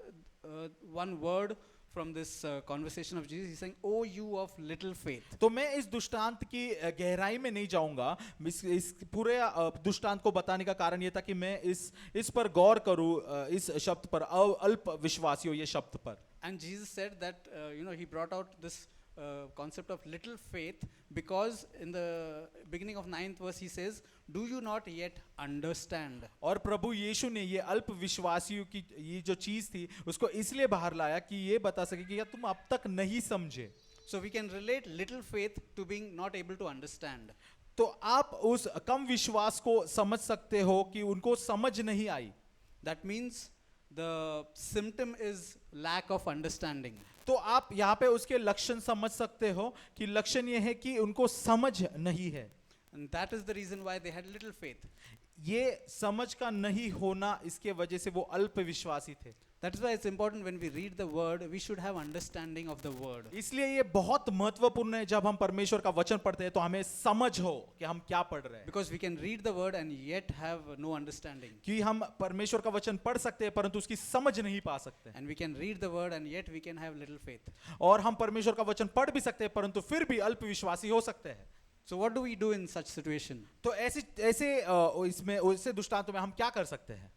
B: one word from this conversation of Jesus. He's saying, "Oh, you of little faith."
A: तो मैं इस दुष्टांत की गहराई में नहीं जाऊंगा. इस पूरे दुष्टांत को बताने का कारण ये था कि मैं इस पर गौर करूं, इस शब्द पर, अल्प विश्वासियों, ये शब्द पर.
B: And Jesus said that he brought out this concept of little faith because in the beginning of 9th verse he says, "Do you not yet understand?"
A: और प्रभु यीशु ने ये अल्प विश्वासियों की ये जो चीज थी उसको इसलिए बाहर लाया कि ये बता सके कि क्या तुम अब तक नहीं समझे.
B: So we can relate little faith to being not able to understand.
A: तो आप उस कम विश्वास को समझ सकते हो कि उनको समझ नहीं आई.
B: That means the symptom is lack of understanding.
A: तो आप यहाँ पे उसके लक्षण समझ सकते हो कि लक्षण ये है कि उनको समझ नहीं है.
B: And that is the reason why they had little faith.
A: ये समझ का नहीं होना, इसके वजह से वो अल्प विश्वासी थे.
B: That is why it's important when we read the word, we should have understanding of the word.
A: इसलिए ये बहुत महत्वपूर्ण है, जब हम परमेश्वर का वचन पढ़ते हैं तो हमें समझ हो कि हम क्या पढ़ रहे हैं.
B: Because we can read the word and yet have no understanding.
A: कि हम परमेश्वर का वचन पढ़ सकते हैं परंतु उसकी समझ नहीं पा सकते.
B: And we can read the word and yet we can have little faith.
A: और हम परमेश्वर का वचन पढ़ भी सकते हैं परंतु फिर भी अल्प विश्वासी हो सकते हैं.
B: So what do we do in such situation?
A: तो ऐसे इसमें ऐसे दुष्टांतों में हम क्या कर सकते हैं?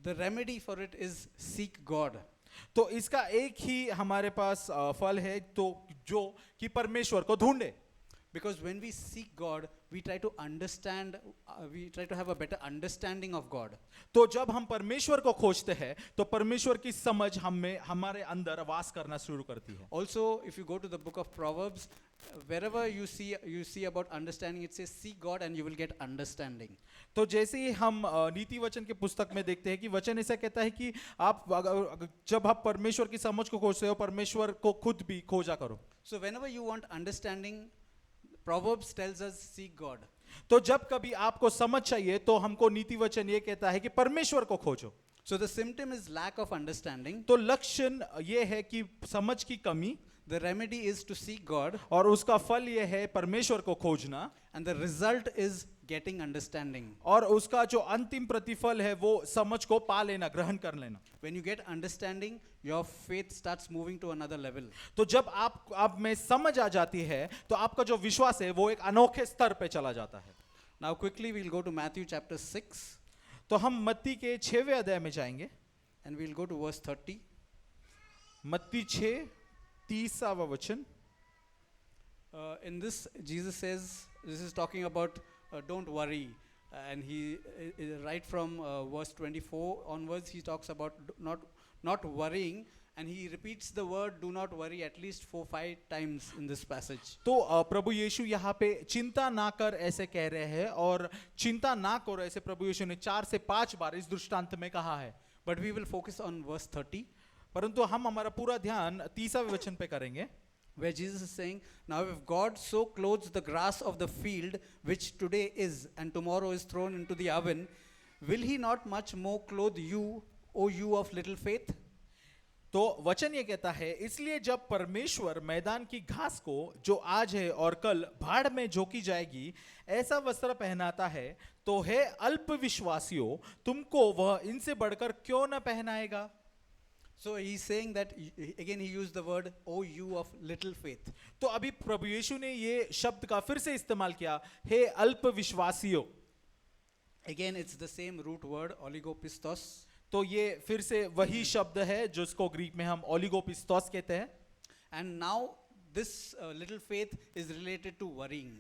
B: The remedy for it is seek God.
A: तो इसका एक ही हमारे पास फल है, तो जो कि परमेश्वर को ढूंढे.
B: Because when we seek God, we try to understand, we try to have a better understanding of God.
A: तो जब हम परमेश्वर को खोजते हैं तो परमेश्वर की समझ हमारे अंदर वास करना शुरू करती है.
B: Also, if you go to the book of Proverbs, wherever you see about understanding, it says seek God and you will get understanding.
A: तो जैसे ही हम नीति वचन के पुस्तक में देखते हैं कि वचन ऐसा कहता है कि जब आप परमेश्वर की समझ को खोजते हो, परमेश्वर को खुद भी खोजा करो.
B: So whenever you want understanding, Proverbs tells us seek God.
A: तो जब कभी आपको समझ चाहिए तो हमको नीति वचन ये कहता है कि परमेश्वर को खोजो.
B: So the symptom is lack of understanding.
A: तो लक्षण ये है कि समझ की कमी.
B: The remedy is to seek God.
A: और उसका फल ये है परमेश्वर को खोजना.
B: And the result is getting understanding.
A: और उसका जो अंतिम प्रतिफल है वो समझ को पा लेना, ग्रहण कर लेना।
B: When you get understanding, your faith starts moving to another level.
A: तो जब आप में समझ आ जाती है तो आपका जो विश्वास है वो एक अनोखे स्तर पे चला जाता है।
B: Now quickly we'll go to Matthew chapter 6
A: तो हम मत्ती के 6वें अध्याय में जाएंगे।
B: and we'll go to verse 30.
A: मत्ती 6:30 वचन।
B: In this, Jesus says, this is talking about don't worry. And he, right from verse 24 onwards, he talks about not worrying. And he repeats the word do not worry at least 4-5 times in this passage.
A: तो प्रभु यीशु यहाँ पे चिंता ना कर ऐसे कह रहे हैं, और चिंता ना करो ऐसे प्रभु यीशु ने 4 से 5 बार इस दृष्टांत में कहा है।
B: But we will focus on verse 30,
A: परंतु हम हमारा पूरा ध्यान 30वें वचन पे करेंगे,
B: where Jesus is saying, now if God so clothes the grass of the field, which today is and tomorrow is thrown into the oven, will he not much more clothe you, O you of little faith?
A: तो वचन ये कहता है, इसलिए जब परमेश्वर मैदान की घास को जो आज है और कल भाड़ में झोंकी जाएगी ऐसा वस्त्र पहनाता है, तो है अल्प विश्वासियों, तुमको वह इनसे बढ़कर क्यों न पहनाएगा।
B: So he's saying that, again he used the word, O you of little faith.
A: तो अभी प्रभु यीशु ने ये शब्द का फिर से इस्तेमाल किया, हे अल्प विश्वासियों।
B: Again it's the same root word, oligopistos.
A: तो ये फिर से वही शब्द है जिसको ग्रीक में हम ओलिगोपिस्तोस कहते हैं।
B: And now this little faith is related to worrying.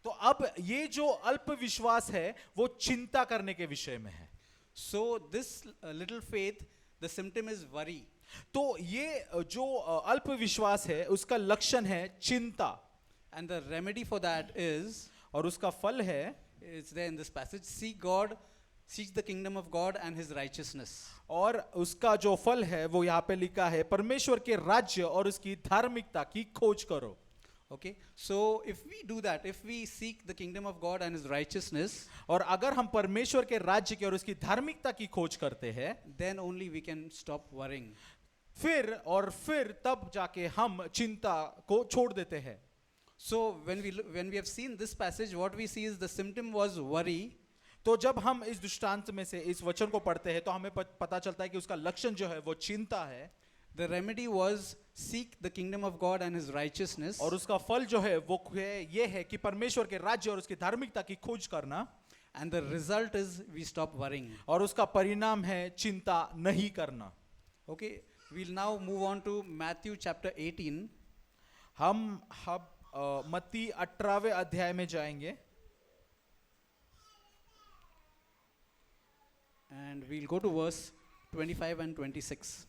A: तो अब ये जो अल्प विश्वास है वो चिंता करने के विषय में है।
B: So this little faith, the symptom is worry.
A: तो ये जो अल्प विश्वास है उसका लक्षण है चिंता,
B: And the remedy for that is,
A: और उसका फल है,
B: it's there in this passage, seek the kingdom of God and his righteousness.
A: और उसका जो फल है वो यहाँ पे लिखा है, परमेश्वर के राज्य और उसकी धार्मिकता की खोज करो।
B: Okay, so if we do that, if we seek the kingdom of God and his righteousness,
A: और अगर हम परमेश्वर के राज्य की और उसकी धार्मिकता की खोज करते हैं,
B: then only we can stop worrying.
A: फिर तब जाके हम चिंता को छोड़ देते हैं।
B: So when we have seen this passage, what we see is the symptom was worry.
A: तो जब हम इस दृष्टांत में से इस वचन को पढ़ते हैं तो हमें पता चलता है कि उसका लक्षण जो है वो चिंता है,
B: The remedy was seek the kingdom of God and his righteousness.
A: और उसका फल जो है वो ये है कि परमेश्वर के राज्य और उसकी धार्मिकता की खोज करना,
B: And the result is we stop worrying.
A: और उसका परिणाम है चिंता नहीं करना।
B: Okay, we'll now move on to Matthew chapter 18.
A: हम मत्ती 18वें अध्याय में जाएंगे,
B: And we'll go to verse 25 and 26.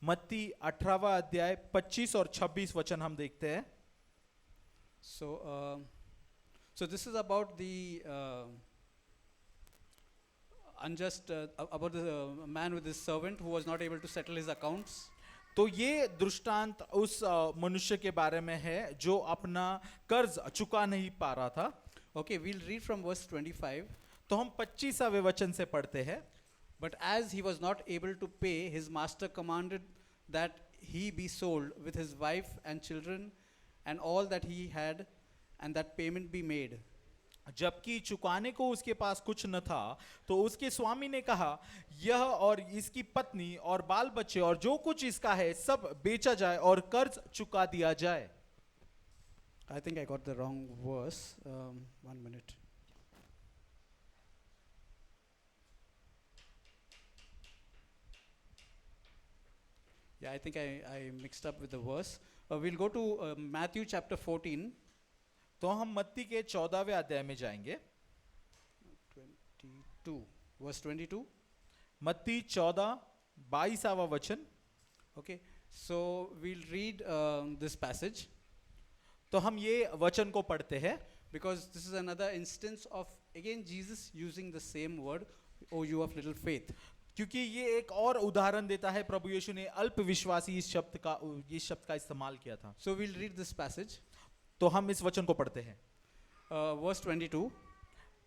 A: मत्ती 18वां अध्याय 25 और 26 वचन हम देखते हैं।
B: So this is about the unjust, about the man with his servant who was not able to settle his accounts.
A: तो ये दृष्टांत उस मनुष्य के बारे में है जो अपना कर्ज चुका नहीं पा रहा था।
B: Okay, we'll read from verse 25.
A: तो हम 25वें वचन से पढ़ते हैं।
B: But as he was not able to pay, his master commanded that he be sold with his wife and children and all that he had, and that payment be made.
A: जबकि चुकाने को उसके पास कुछ न था, तो उसके स्वामी ने कहा, यह और इसकी पत्नी और बाल बच्चे और जो कुछ इसका है सब बेचा जाए और कर्ज चुका दिया जाए।
B: I think I got the wrong verse. 1 minute. Yeah, I think I mixed up with the verse. We'll go to Matthew chapter 14.
A: तो हम मत्ती के 14वें अध्याय में जाएंगे।
B: 22, verse 22.
A: मत्ती 14:22 वचन।
B: Okay, so we'll read this passage
A: तो हम ये वचन को पढ़ते हैं,
B: because this is another instance of again Jesus using the same word, O you of little faith.
A: क्योंकि ये एक और उदाहरण देता है, प्रभु यीशु ने अल्प विश्वासी इस शब्द का इस्तेमाल किया था।
B: So we'll read this passage.
A: तो हम इस वचन को पढ़ते हैं।
B: Verse 22.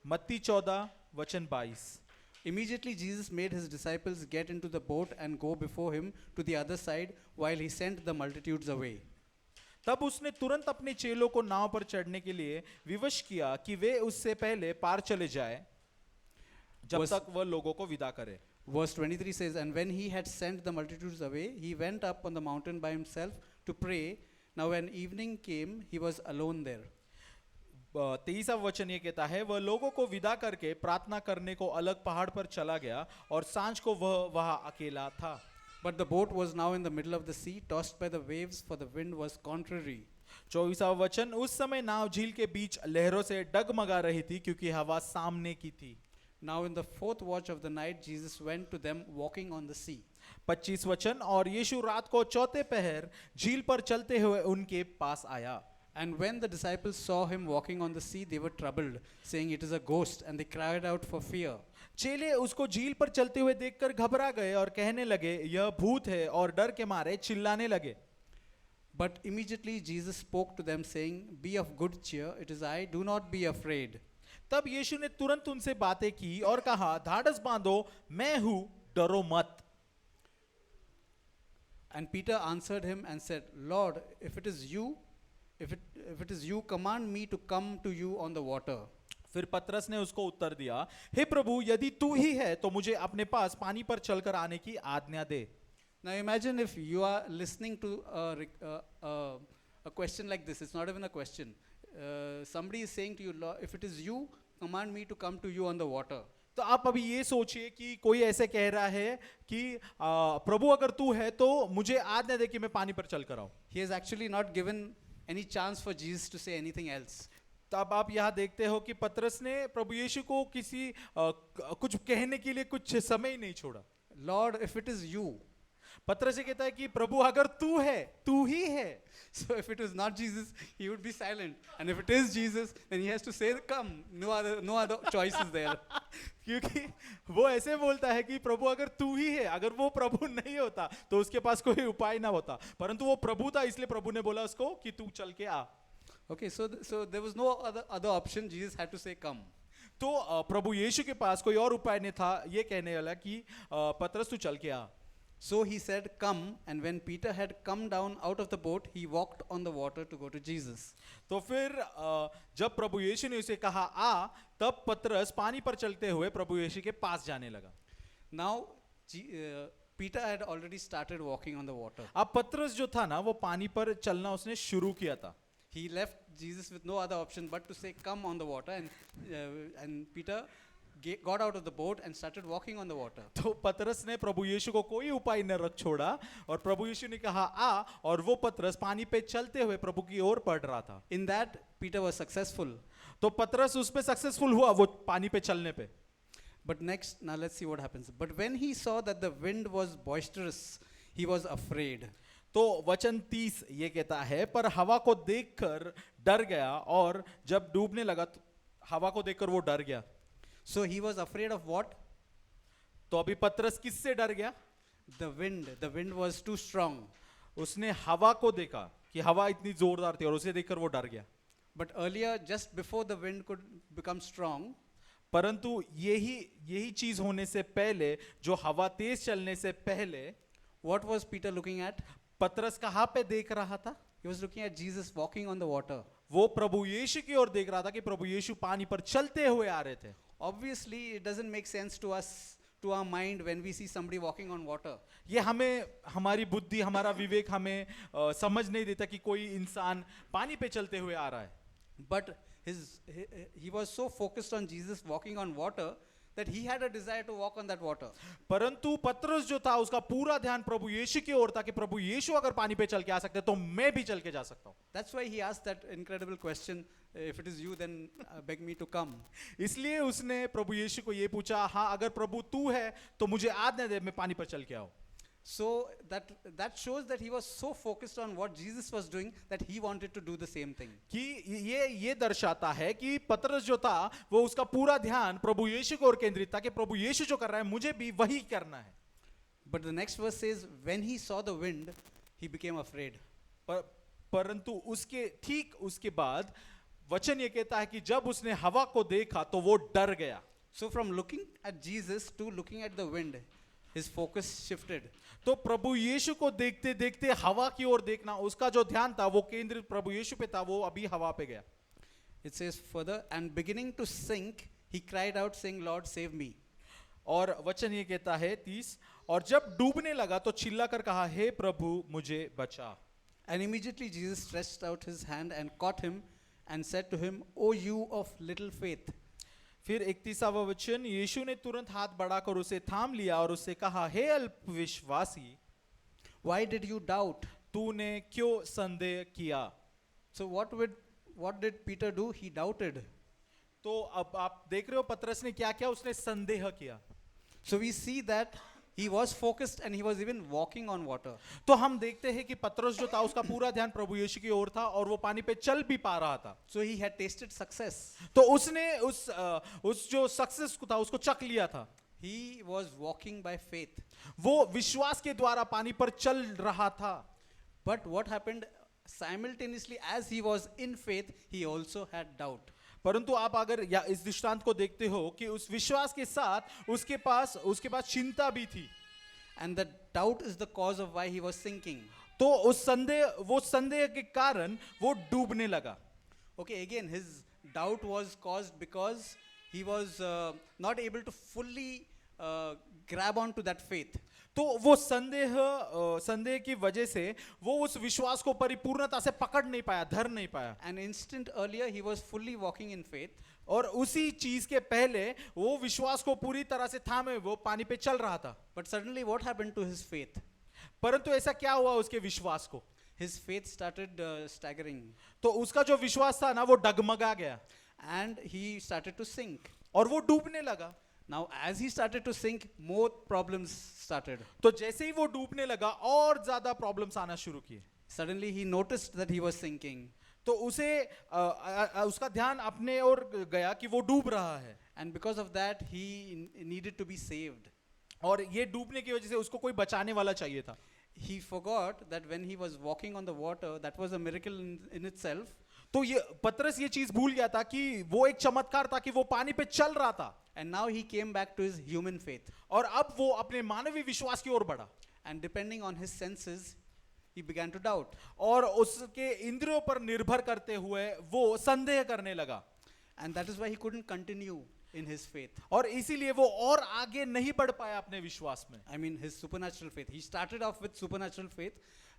A: मत्ती 14 वचन 22।
B: Immediately Jesus made his disciples get into the boat and go before him to the other side while he sent the multitudes away.
A: तब उसने तुरंत अपने चेलों को नाव पर चढ़ने के लिए विवश किया कि वे उससे पहले पार चले जाए जब
B: Was-
A: तक वह लोगों को विदा करे।
B: Verse 23 says, And when he had sent the multitudes away, he went up on the mountain by himself to pray. Now when evening came, he was alone there.
A: 23वां वचन ये कहता है, वह लोगों को विदा करके प्रार्थना करने को अलग पहाड़ पर चला गया और सांझ को वह वहां अकेला था।
B: But the boat was now in the middle of the sea, tossed by the waves, for the wind was contrary.
A: 24वां वचन, उस समय नाव झील के बीच लहरों से डगमगा रही थी क्योंकि हवा सामने की थी।
B: Now in the fourth watch of the night, Jesus went to them walking on the sea.
A: 25 वचन, और यीशु रात को चौथे पहर झील पर चलते हुए उनके पास आया।
B: And when the disciples saw him walking on the sea, they were troubled, saying, It is a ghost, and they cried out for fear.
A: चेले उसको झील पर चलते हुए देखकर घबरा गए और कहने लगे, यह भूत है, और डर के मारे चिल्लाने लगे।
B: But immediately Jesus spoke to them, saying, Be of good cheer, it is I, do not be afraid.
A: तब यीशु ने तुरंत उनसे बातें की और कहा, धाड़स बांधो, मैं हूं, डरो मत।
B: And Peter answered him and said, Lord, if it is you, if it is you, command me to come to you on the water.
A: फिर पतरस ने उसको उत्तर दिया, हे प्रभु, यदि तू ही है तो मुझे अपने पास पानी पर चलकर आने की आज्ञा दे।
B: Now imagine if you are listening to a question like this. It's not even a question. Somebody is saying to you, Lord, if it is you, command me to come to you on the water.
A: तो आप अभी ये सोचिए कि कोई ऐसे कह रहा है कि प्रभु अगर तू है तो मुझे आज्ञा दे कि मैं पानी पर चल कर आऊं।
B: He has actually not given any chance for Jesus to say anything else.
A: तब आप यहाँ देखते हो कि पतरस ने प्रभु यीशु को किसी कुछ कहने के लिए कुछ समय ही नहीं छोड़ा।
B: Lord, if it is you.
A: पतरस ये कहता है कि प्रभु अगर तू है, तू ही है।
B: So if it is not Jesus, he would be silent. And if it is Jesus, then he has to say, come. No other choice is there.
A: क्योंकि वो ऐसे बोलता है कि प्रभु अगर तू ही है, अगर वो प्रभु नहीं होता तो उसके पास कोई उपाय ना होता, परंतु वो प्रभु था इसलिए प्रभु ने बोला उसको कि तू चल के आ।
B: Okay, so there was no other option. Jesus had to say, come.
A: तो प्रभु यीशु के पास कोई और उपाय नहीं था ये कहने वाला कि पतरस तू चल के आ।
B: So he said, come, and when Peter had come down out of the boat, he walked on the water to go to Jesus.
A: तो फिर जब प्रभु यीशु ने उसे कहा आ, तब पतरस पानी पर चलते हुए प्रभु यीशु के पास जाने लगा।
B: Now, Peter had already started walking on the water.
A: अब पतरस जो था ना वो पानी पर चलना उसने शुरू किया था।
B: He left Jesus with no other option but to say, come on the water, and Peter got out of the boat and started walking on the water.
A: तो पतरस ने प्रभु यीशु को कोई उपाय न रख छोड़ा और प्रभु यीशु ने कहा आ, और वो पतरस पानी पे चलते हुए प्रभु की ओर बढ़ रहा था।
B: In that, Peter was successful.
A: तो पतरस उसमें सक्सेसफुल हुआ वो पानी पे चलने पे।
B: But next, now let's see what happens. But when he saw that the wind was boisterous, he was afraid.
A: तो वचन 30 ये कहता है, पर हवा को देखकर डर गया, और जब डूबने लगा तो हवा को देखकर वो डर गया।
B: So he was afraid of what?
A: तो अभी पतरस किससे डर गया?
B: The wind. The wind was too strong.
A: उसने हवा को देखा कि हवा इतनी जोरदार थी और उसे देखकर वो डर गया।
B: But earlier, just before the wind could become strong,
A: परंतु यही चीज होने से पहले, जो हवा तेज चलने से पहले,
B: what was Peter looking at?
A: पतरस कहाँ पे देख रहा था?
B: He was looking at Jesus walking on the water.
A: वो प्रभु यीशु की ओर देख रहा था कि प्रभु यीशु पानी पर चलते हुए आ रहे थे।
B: Obviously, it doesn't make sense to us, to our mind, when we see somebody walking on water.
A: ये हमें, हमारी बुद्धि, हमारा विवेक हमें समझ नहीं देता कि कोई इंसान पानी पे चलते हुए आ रहा है।
B: But he was so focused on Jesus walking on water that he had a desire to walk on that water.
A: परंतु पतरस जो था उसका पूरा ध्यान प्रभु यीशु की ओर था कि प्रभु यीशु अगर पानी पे चल के आ सकते तो मैं भी चल के जा सकता हूँ।
B: That's why he asked that incredible question, if it is you, then beg me to come.
A: इसलिए उसने प्रभु यीशु को ये पूछा, हाँ अगर प्रभु तू है तो मुझे आज्ञा दे मैं पानी पर चल के आऊँ।
B: So that shows that he was so focused on what Jesus was doing that he wanted to do the same thing.
A: कि ये दर्शाता है कि पतरस जो था वो उसका पूरा ध्यान प्रभु यीशु की ओर केंद्रित था कि प्रभु यीशु जो कर रहा है मुझे भी वही करना है।
B: But the next verse says, when he saw the wind, he became afraid.
A: परंतु उसके ठीक उसके बाद वचन ये कहता है कि जब उसने हवा को देखा तो वो डर गया।
B: So from looking at Jesus to looking at the wind, his focus shifted.
A: तो प्रभु यीशु को देखते देखते हवा की ओर देखना, उसका जो ध्यान था वो केंद्रित प्रभु यीशु पे था, वो अभी हवा पे गया.
B: It says further, and beginning to sink, he cried out, saying, Lord, save me.
A: और वचन ये कहता है 30, और जब डूबने लगा तो चिल्लाकर कहा, हे प्रभु मुझे बचा.
B: And immediately Jesus stretched out his hand and caught him and said to him, O you of little faith.
A: फिर 31वां वचन, यीशु ने तुरंत हाथ बढ़ाकर उसे थाम लिया और उससे कहा, हे अल्पविश्वासी,
B: Why did you doubt?
A: तूने क्यों संदेह किया.
B: So what did Peter do? He doubted.
A: तो अब आप देख रहे हो पतरस ने क्या किया, उसने संदेह किया.
B: So we see that he was focused and he was even walking on water.
A: तो हम देखते हैं कि पतरस जो था उसका पूरा ध्यान प्रभु यीशु की ओर था और वो पानी पे चल भी पा रहा था.
B: So he had tasted success.
A: तो उसने उस जो सक्सेस था उसको चख लिया था.
B: He was walking by faith.
A: वो विश्वास के द्वारा पानी पर चल रहा था.
B: But what happened simultaneously as he was in faith, he also had doubt.
A: परंतु आप अगर या इस दृष्टांत को देखते हो कि उस विश्वास के साथ उसके पास चिंता भी थी.
B: And the doubt is the cause of why he was sinking.
A: तो वो संदेह के कारण वो डूबने लगा.
B: Okay, again, his doubt was caused because he was not able to fully grab onto that faith.
A: तो वो संदेह की वजह से वो उस विश्वास को परिपूर्णता से पकड़ नहीं पाया, धर नहीं पाया.
B: An instant earlier, he was fully walking in faith.
A: और उसी चीज के पहले वो विश्वास को पूरी तरह से थामे वो पानी पे चल रहा था.
B: But suddenly, what happened to his faith?
A: परंतु ऐसा क्या हुआ उसके विश्वास को.
B: His faith started staggering.
A: तो उसका जो विश्वास था ना वो डगमगा गया
B: And he started to sink.
A: और वो डूबने लगा.
B: Now, as he started to sink, more problems started.
A: तो जैसे ही वो डूबने लगा और ज्यादा प्रॉब्लम्स आना शुरू किए.
B: Suddenly, he noticed that he was sinking.
A: तो उसे उसका ध्यान अपने ओर गया कि वो डूब रहा है.
B: And because of that, he needed to be saved.
A: और ये डूबने की वजह से उसको कोई बचाने वाला चाहिए था.
B: He forgot that when he was walking on the water, that was a miracle in itself.
A: तो ये पतरस ये चीज भूल गया था कि वो एक चमत्कार था कि वो पानी पे चल रहा था.
B: And now he came back to his human faith.
A: और अब वो अपने मानवीय विश्वास की ओर बढ़ा.
B: And depending on his senses, he began to doubt.
A: और उसके इंद्रियों पर निर्भर करते हुए वो संदेह करने लगा.
B: And that is why he couldn't continue in his faith.
A: और इसीलिए वो और आगे नहीं बढ़ पाया अपने विश्वास में.
B: I mean, his supernatural faith. He started off with supernatural faith,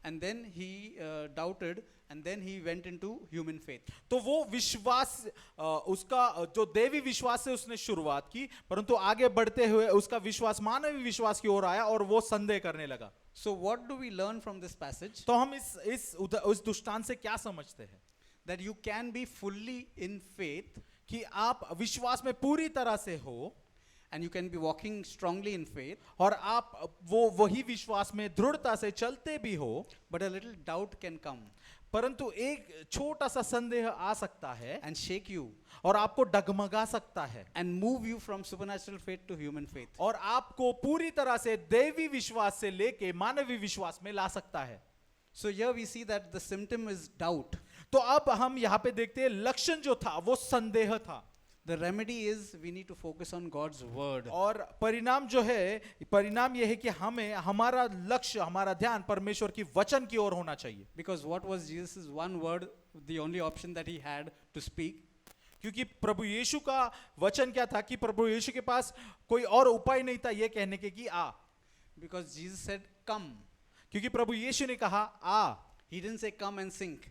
B: and then he doubted, and then he went into human faith.
A: तो वो विश्वास उसका जो देवी विश्वास से उसने शुरुआत की, परंतु आगे बढ़ते हुए उसका विश्वास मानवीय विश्वास की ओर आया और वो संदेह करने लगा.
B: So what do we learn from this passage?
A: तो हम इस दृष्टांत से क्या समझते हैं.
B: That you can be fully in faith,
A: कि आप विश्वास में पूरी तरह से हो
B: and you can be walking strongly in faith,
A: और आप वही विश्वास में दृढ़ता से चलते भी हो,
B: but a little doubt can come
A: परंतु एक छोटा सा संदेह आ सकता है
B: and shake you
A: और आपको डगमगा सकता है
B: and move you from supernatural faith to human faith.
A: और आपको पूरी तरह से देवी विश्वास से लेके मानवीय विश्वास में ला सकता है.
B: So here we see that the symptom is doubt.
A: तो अब हम यहाँ पे देखते हैं लक्षण जो था वो संदेह था.
B: The remedy is we need to focus on God's word.
A: और परिणाम यह है कि हमें हमारा लक्ष्य, हमारा ध्यान परमेश्वर की वचन की ओर होना चाहिए.
B: Because what was Jesus' one word, the only option that he had to speak?
A: क्योंकि प्रभु यीशु का वचन क्या था कि प्रभु यीशु के पास कोई और उपाय नहीं था ये कहने के कि आ.
B: Because Jesus said, come.
A: क्योंकि प्रभु यीशु ने कहा आ.
B: He didn't say come and sink.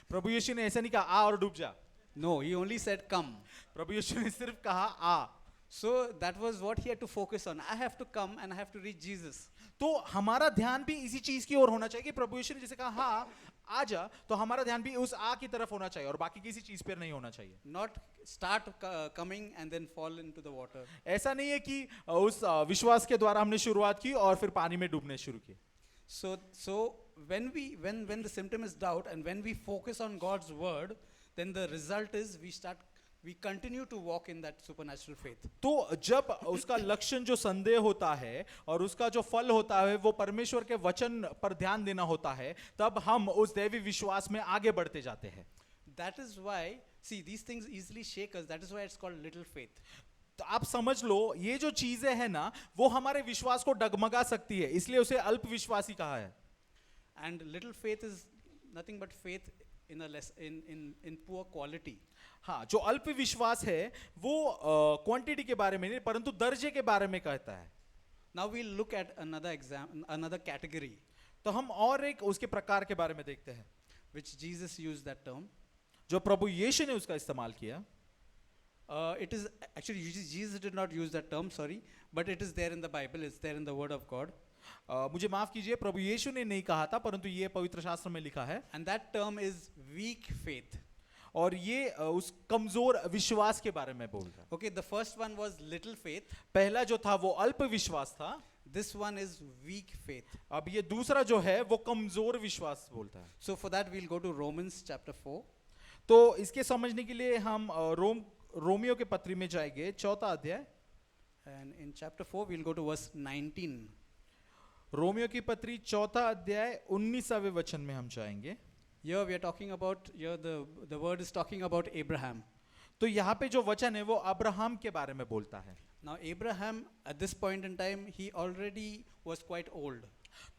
A: प्रभु यीशु ने ऐसा नहीं कहा आ और डूब जा.
B: No, he only said come.
A: प्रभु यीशु ने सिर्फ कहा आ.
B: So that was what he had to focus on. I have to come and I have to reach Jesus.
A: तो हमारा ध्यान भी इसी चीज की ओर होना चाहिए कि प्रभु यीशु ने जैसे कहा हाँ आ जा, तो हमारा ध्यान भी उस आ की तरफ होना चाहिए और बाकी किसी चीज पर नहीं होना चाहिए.
B: Not start coming and then fall into the water.
A: ऐसा नहीं है कि उस विश्वास के द्वारा हमने शुरुआत की और फिर पानी में डूबने शुरू किए.
B: So when the symptom is doubt and when we focus on God's word, then the result is we continue to walk in that supernatural faith.
A: तो जब उसका लक्षण जो संदेह होता है और उसका जो फल होता है वो परमेश्वर के वचन पर ध्यान देना होता है, तब हम उस दैवी विश्वास में आगे बढ़ते जाते हैं.
B: That is why, see, these things easily shake us. That is why it's called little faith.
A: तो आप समझ लो ये जो चीजें हैं ना वो हमारे विश्वास को डगमगा सकती है, इसलिए उसे अल्प विश्वासी कहा है।
B: And little faith is nothing but faith in a less in poor quality.
A: हाँ, जो अल्प विश्वास है वो क्वांटिटी के बारे में नहीं परंतु दर्जे के बारे में कहता है।
B: Now we'll look at another category
A: तो हम और एक उसके प्रकार के बारे में देखते हैं
B: which Jesus used that term.
A: जो प्रभु यीशु ने उसका इस्तेमाल किया।
B: It is actually Jesus did not use that term, sorry, but it is there in the Bible. It's there in the Word of God,
A: मुझे माफ कीजिए, प्रभु यीशु ने नहीं कहा था परंतु ये पवित्र शास्त्र में लिखा है।
B: and that term is weak faith.
A: और ये उस कमजोर विश्वास के बारे में बोल रहा है।
B: Okay, the first one was little faith.
A: पहला जो था वो अल्प विश्वास था,
B: This one is weak faith.
A: अब ये दूसरा जो है वो कमजोर विश्वास बोलता है।
B: So for that we'll go to Romans chapter 4.
A: तो इसके समझने के लिए हम रोमियो के पत्री में जाएंगे, 4 अध्याय।
B: And in chapter 4 we'll go to verse 19.
A: Romeo की पत्री 4 अध्याय 19वें वचन में हम जाएंगे।
B: Here we are talking about, here the word is talking about Abraham.
A: तो यहाँ पे जो वचन है वो अब्राहम के बारे में बोलता है।
B: Now Abraham at this point in time he already was quite old.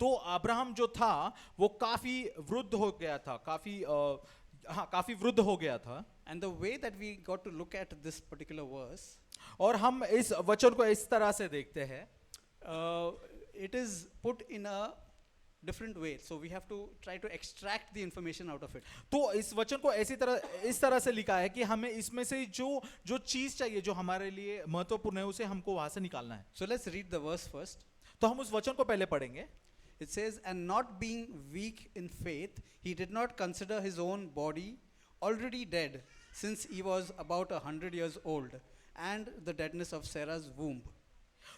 A: तो अब्राहम जो था वो काफी वृद्ध हो गया था, काफी वृद्ध हो गया था।
B: And the way that we got to look at this particular verse,
A: और हम इस वचन को इस तरह से देखते हैं,
B: it is put in a different way. So we have to try to extract the information out of it.
A: तो इस वचन को इस तरह से लिखा है कि हमें इसमें से जो चीज चाहिए जो हमारे लिए महत्वपूर्ण है उसे हमको वहां से निकालना है।
B: So let's read the verse first.
A: तो हम उस वचन को पहले पढ़ेंगे।
B: It says, and not being weak in faith, he did not consider his own body already dead, since he was about 100 years old, and the deadness of Sarah's womb.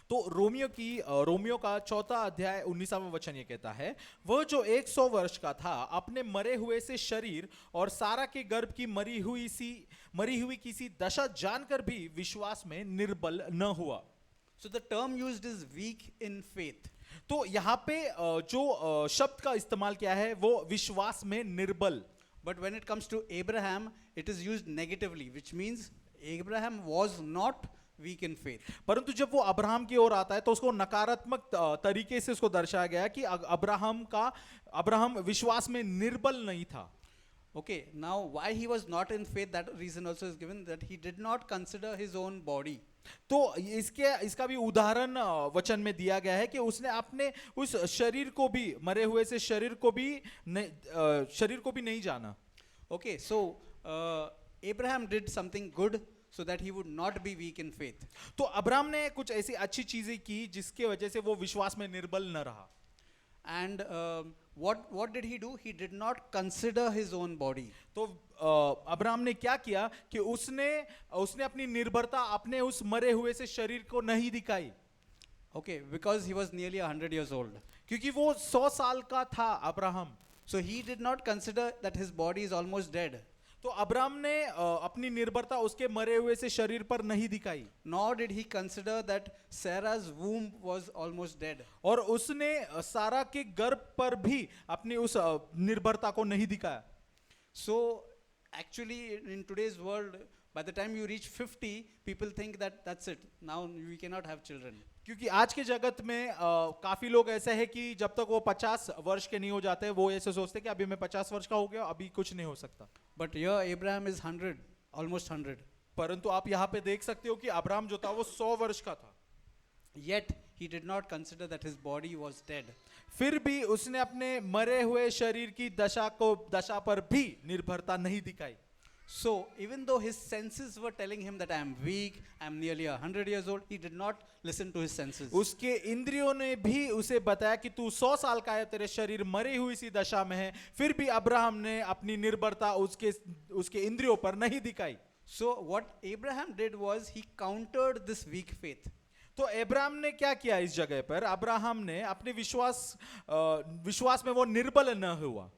A: तो रोमियो का 4 अध्याय 19वां वचन ये कहता है, वह जो 100 वर्ष का था अपने मरे हुए से शरीर और सारा के गर्भ की मरी हुई किसी दशा जानकर भी विश्वास में निर्बल न हुआ।
B: So the term used is weak in faith.
A: तो यहाँ पे जो शब्द का इस्तेमाल किया है वो विश्वास में निर्बल।
B: But when it comes to Abraham, it is used negatively, which means Abraham was not weak in faith.
A: परंतु जब वो अब्राहम की ओर आता है तो उसको नकारात्मक तरीके से उसको दर्शाया गया कि अब्राहम विश्वास में निर्बल नहीं था।
B: Okay, now why he was not in faith, that reason also is given, that he did not consider his own body.
A: तो इसका भी उदाहरण वचन में दिया गया है कि उसने अपने उस शरीर को भी, मरे हुए से शरीर को भी नहीं जाना।
B: Okay, so Abraham did something good so that he would not be weak in faith.
A: तो अब्राहम ने कुछ ऐसी अच्छी चीजें की जिसके वजह से वो विश्वास में निर्बल न रहा।
B: And what did he do? He did not consider his own body.
A: तो अब्राहम ने क्या किया कि उसने अपनी निर्भरता अपने उस मरे हुए से शरीर को नहीं दिखाई।
B: Okay, because he was nearly 100 years old.
A: क्योंकि वो 100 साल का था Abraham.
B: So he did not consider that his body is almost dead.
A: तो अब्राहम ने अपनी निर्भरता उसके मरे हुए से शरीर पर नहीं दिखाई।
B: Nor did he consider that Sarah's womb was almost dead.
A: और उसने सारा के गर्भ पर भी अपनी उस निर्भरता को नहीं दिखाया।
B: So actually in today's world, by the time you reach 50, people think that that's it. Now we cannot have children.
A: क्योंकि आज के जगत में काफी लोग ऐसे हैं कि जब तक वो 50 वर्ष के नहीं हो जाते वो ऐसे सोचते कि अभी मैं 50 वर्ष का हो गया, अभी कुछ नहीं हो सकता।
B: But here Abraham is 100, almost 100.
A: परंतु आप यहाँ पे देख सकते हो कि अब्राहम जो था वो 100 वर्ष का था।
B: Yet he did not consider that his body was dead.
A: फिर भी उसने अपने मरे हुए शरीर की दशा पर भी निर्भरता नहीं दिखाई।
B: So even though his senses were telling him that I am weak, I am nearly 100 years old, he did not listen to his senses.
A: उसके इंद्रियों ने भी उसे बताया कि तू 100 साल का है, तेरे शरीर मरी हुई सी दशा में है, फिर भी अब्राहम ने अपनी निर्भरता उसके इंद्रियों पर नहीं दिखाई।
B: So what Abraham did was he countered this weak faith.
A: तो अब्राहम ने क्या किया इस जगह पर? अब्राहम ने अपने विश्वास में वो निर्बल न हुआ।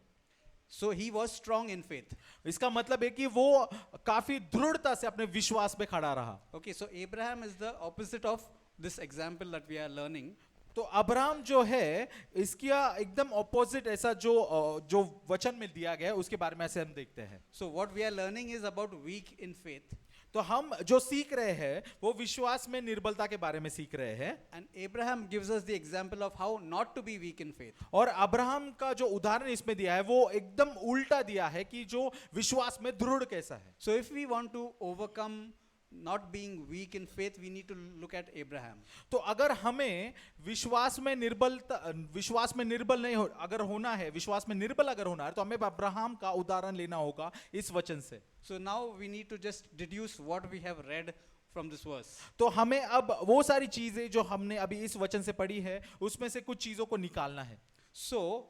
B: So he was strong in faith.
A: इसका मतलब है कि वो काफी दृढ़ता से अपने विश्वास पे खड़ा रहा।
B: Okay, so Abraham is the opposite of this example that we are learning.
A: तो अब्राहम जो है इसका एकदम ऑपोजिट ऐसा जो वचन में दिया गया है उसके बारे में ऐसे हम देखते हैं।
B: So what we are learning is about weak in faith.
A: तो हम जो सीख रहे हैं वो विश्वास में निर्बलता के बारे में सीख रहे हैं.
B: And Abraham gives us the example of how not to be weak in faith.
A: और अब्राहम का जो उदाहरण इसमें दिया है वो एकदम उल्टा दिया है कि जो विश्वास में दृढ़ कैसा है.
B: So if we want to overcome not being weak in faith, we need to look at Abraham.
A: तो अगर हमें विश्वास में निर्बल नहीं हो अगर होना है, विश्वास में निर्बल अगर होना है तो हमें अब्राहम का उदाहरण लेना होगा इस वचन से.
B: So now we need to just deduce what we have read from this verse.
A: तो हमें अब वो सारी चीजें जो हमने अभी इस वचन से पढ़ी है उसमें से कुछ चीजों को निकालना है.
B: So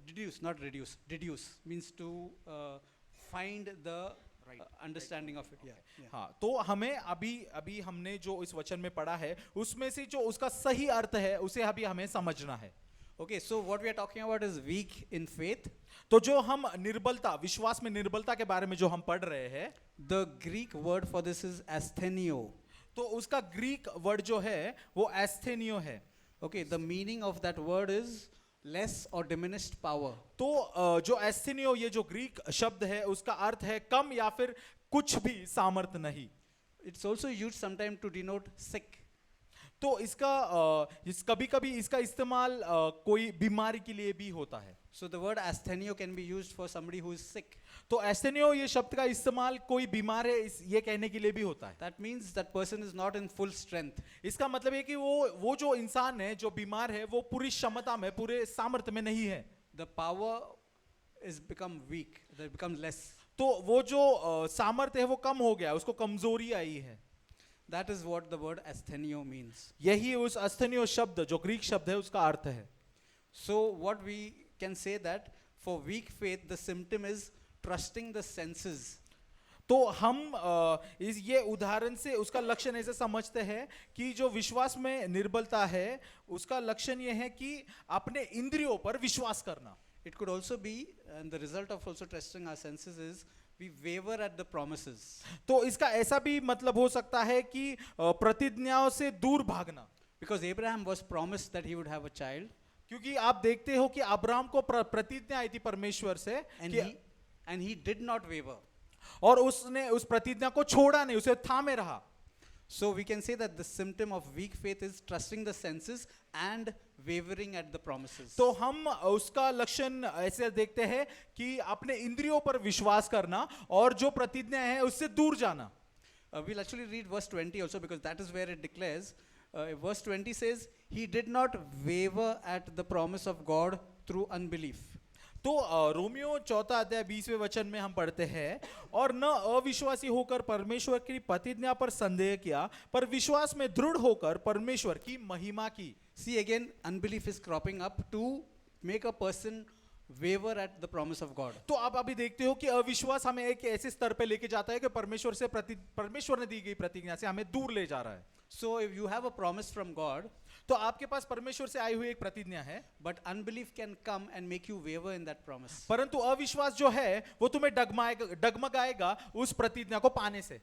B: deduce, not reduce. Deduce means to find the understanding of it. Yeah.
A: हाँ, तो हमें अभी हमने जो इस वचन में पढ़ा है उसमें से जो उसका सही अर्थ है उसे अभी हमें समझना है.
B: Okay, so what we are talking about is weak in faith.
A: तो जो हम निर्बलता, विश्वास में निर्बलता के बारे में जो हम पढ़ रहे हैं,
B: The Greek word for this is asthenio.
A: तो उसका ग्रीक वर्ड जो है वो एस्थेनियो है.
B: Okay, the meaning of that word is less or diminished power.
A: तो जो एस्थेनियो ये जो ग्रीक शब्द है उसका अर्थ है कम या फिर कुछ भी सामर्थ्य नहीं.
B: It's also used sometimes to denote sick.
A: तो इसका कभी कभी इसका इस्तेमाल कोई बीमारी के लिए भी होता है.
B: So the word asthenio can be used for somebody who is sick.
A: तो एस्थेनियो ये शब्द का इस्तेमाल कोई बीमार है ये कहने के लिए भी होता है.
B: That means that person is not in full strength.
A: इसका मतलब है कि वो जो इंसान है जो बीमार है वो पूरी क्षमता में, पूरे सामर्थ्य में नहीं है.
B: The power is become weak. It becomes less.
A: तो वो जो सामर्थ्य है वो कम हो गया, उसको कमजोरी आई है.
B: That is what the word asthenio means.
A: यही उस एस्थेनियो शब्द जो ग्रीक शब्द है उसका अर्थ है.
B: So what we can say that for weak faith the symptom is trusting the senses.
A: तो हम ये उदाहरण से उसका लक्षण ऐसे समझते हैं कि जो विश्वास में निर्बलता है उसका लक्षण ये है कि अपने इंद्रियों पर विश्वास करना.
B: It could also be, and the result of also trusting our senses is we waver at the promises.
A: तो इसका ऐसा भी मतलब हो सकता है कि प्रतिज्ञाओं से दूर भागना.
B: Because Abraham was promised that he would have a child,
A: क्योंकि आप देखते हो कि अब्राहम को प्रतिज्ञा आई थी परमेश्वर से
B: and he did not waver.
A: और उसने उस प्रतिज्ञा को छोड़ा नहीं, उसे थामे रहा.
B: So we can say that the symptom of weak faith is trusting the senses and wavering at the promises.
A: तो हम उसका लक्षण ऐसे देखते हैं कि अपने इंद्रियों पर विश्वास करना और जो प्रतिज्ञा है उससे दूर जाना.
B: We'll actually read verse 20 also because that is where it declares. Verse 20 says, he did not waver at the promise of God through unbelief.
A: तो रोमियो 4:20 वचन में हम पढ़ते हैं, और न अविश्वासी होकर परमेश्वर की प्रतिज्ञा पर संदेह किया, पर विश्वास में दृढ़ होकर परमेश्वर की महिमा की.
B: See again, unbelief is cropping up to make a person waver at the promise of God.
A: तो आप अभी देखते हो कि अविश्वास हमें एक ऐसे स्तर पे लेके जाता है कि परमेश्वर ने दी गई प्रतिज्ञा से हमें दूर ले जा रहा है.
B: So if you have a promise from God,
A: तो आपके पास परमेश्वर से आई हुई एक प्रतिज्ञा है,
B: but unbelief can come and make you waver in that promise.
A: परंतु अविश्वास जो है वो तुम्हें डगमगाएगा उस प्रतिज्ञा को पाने से.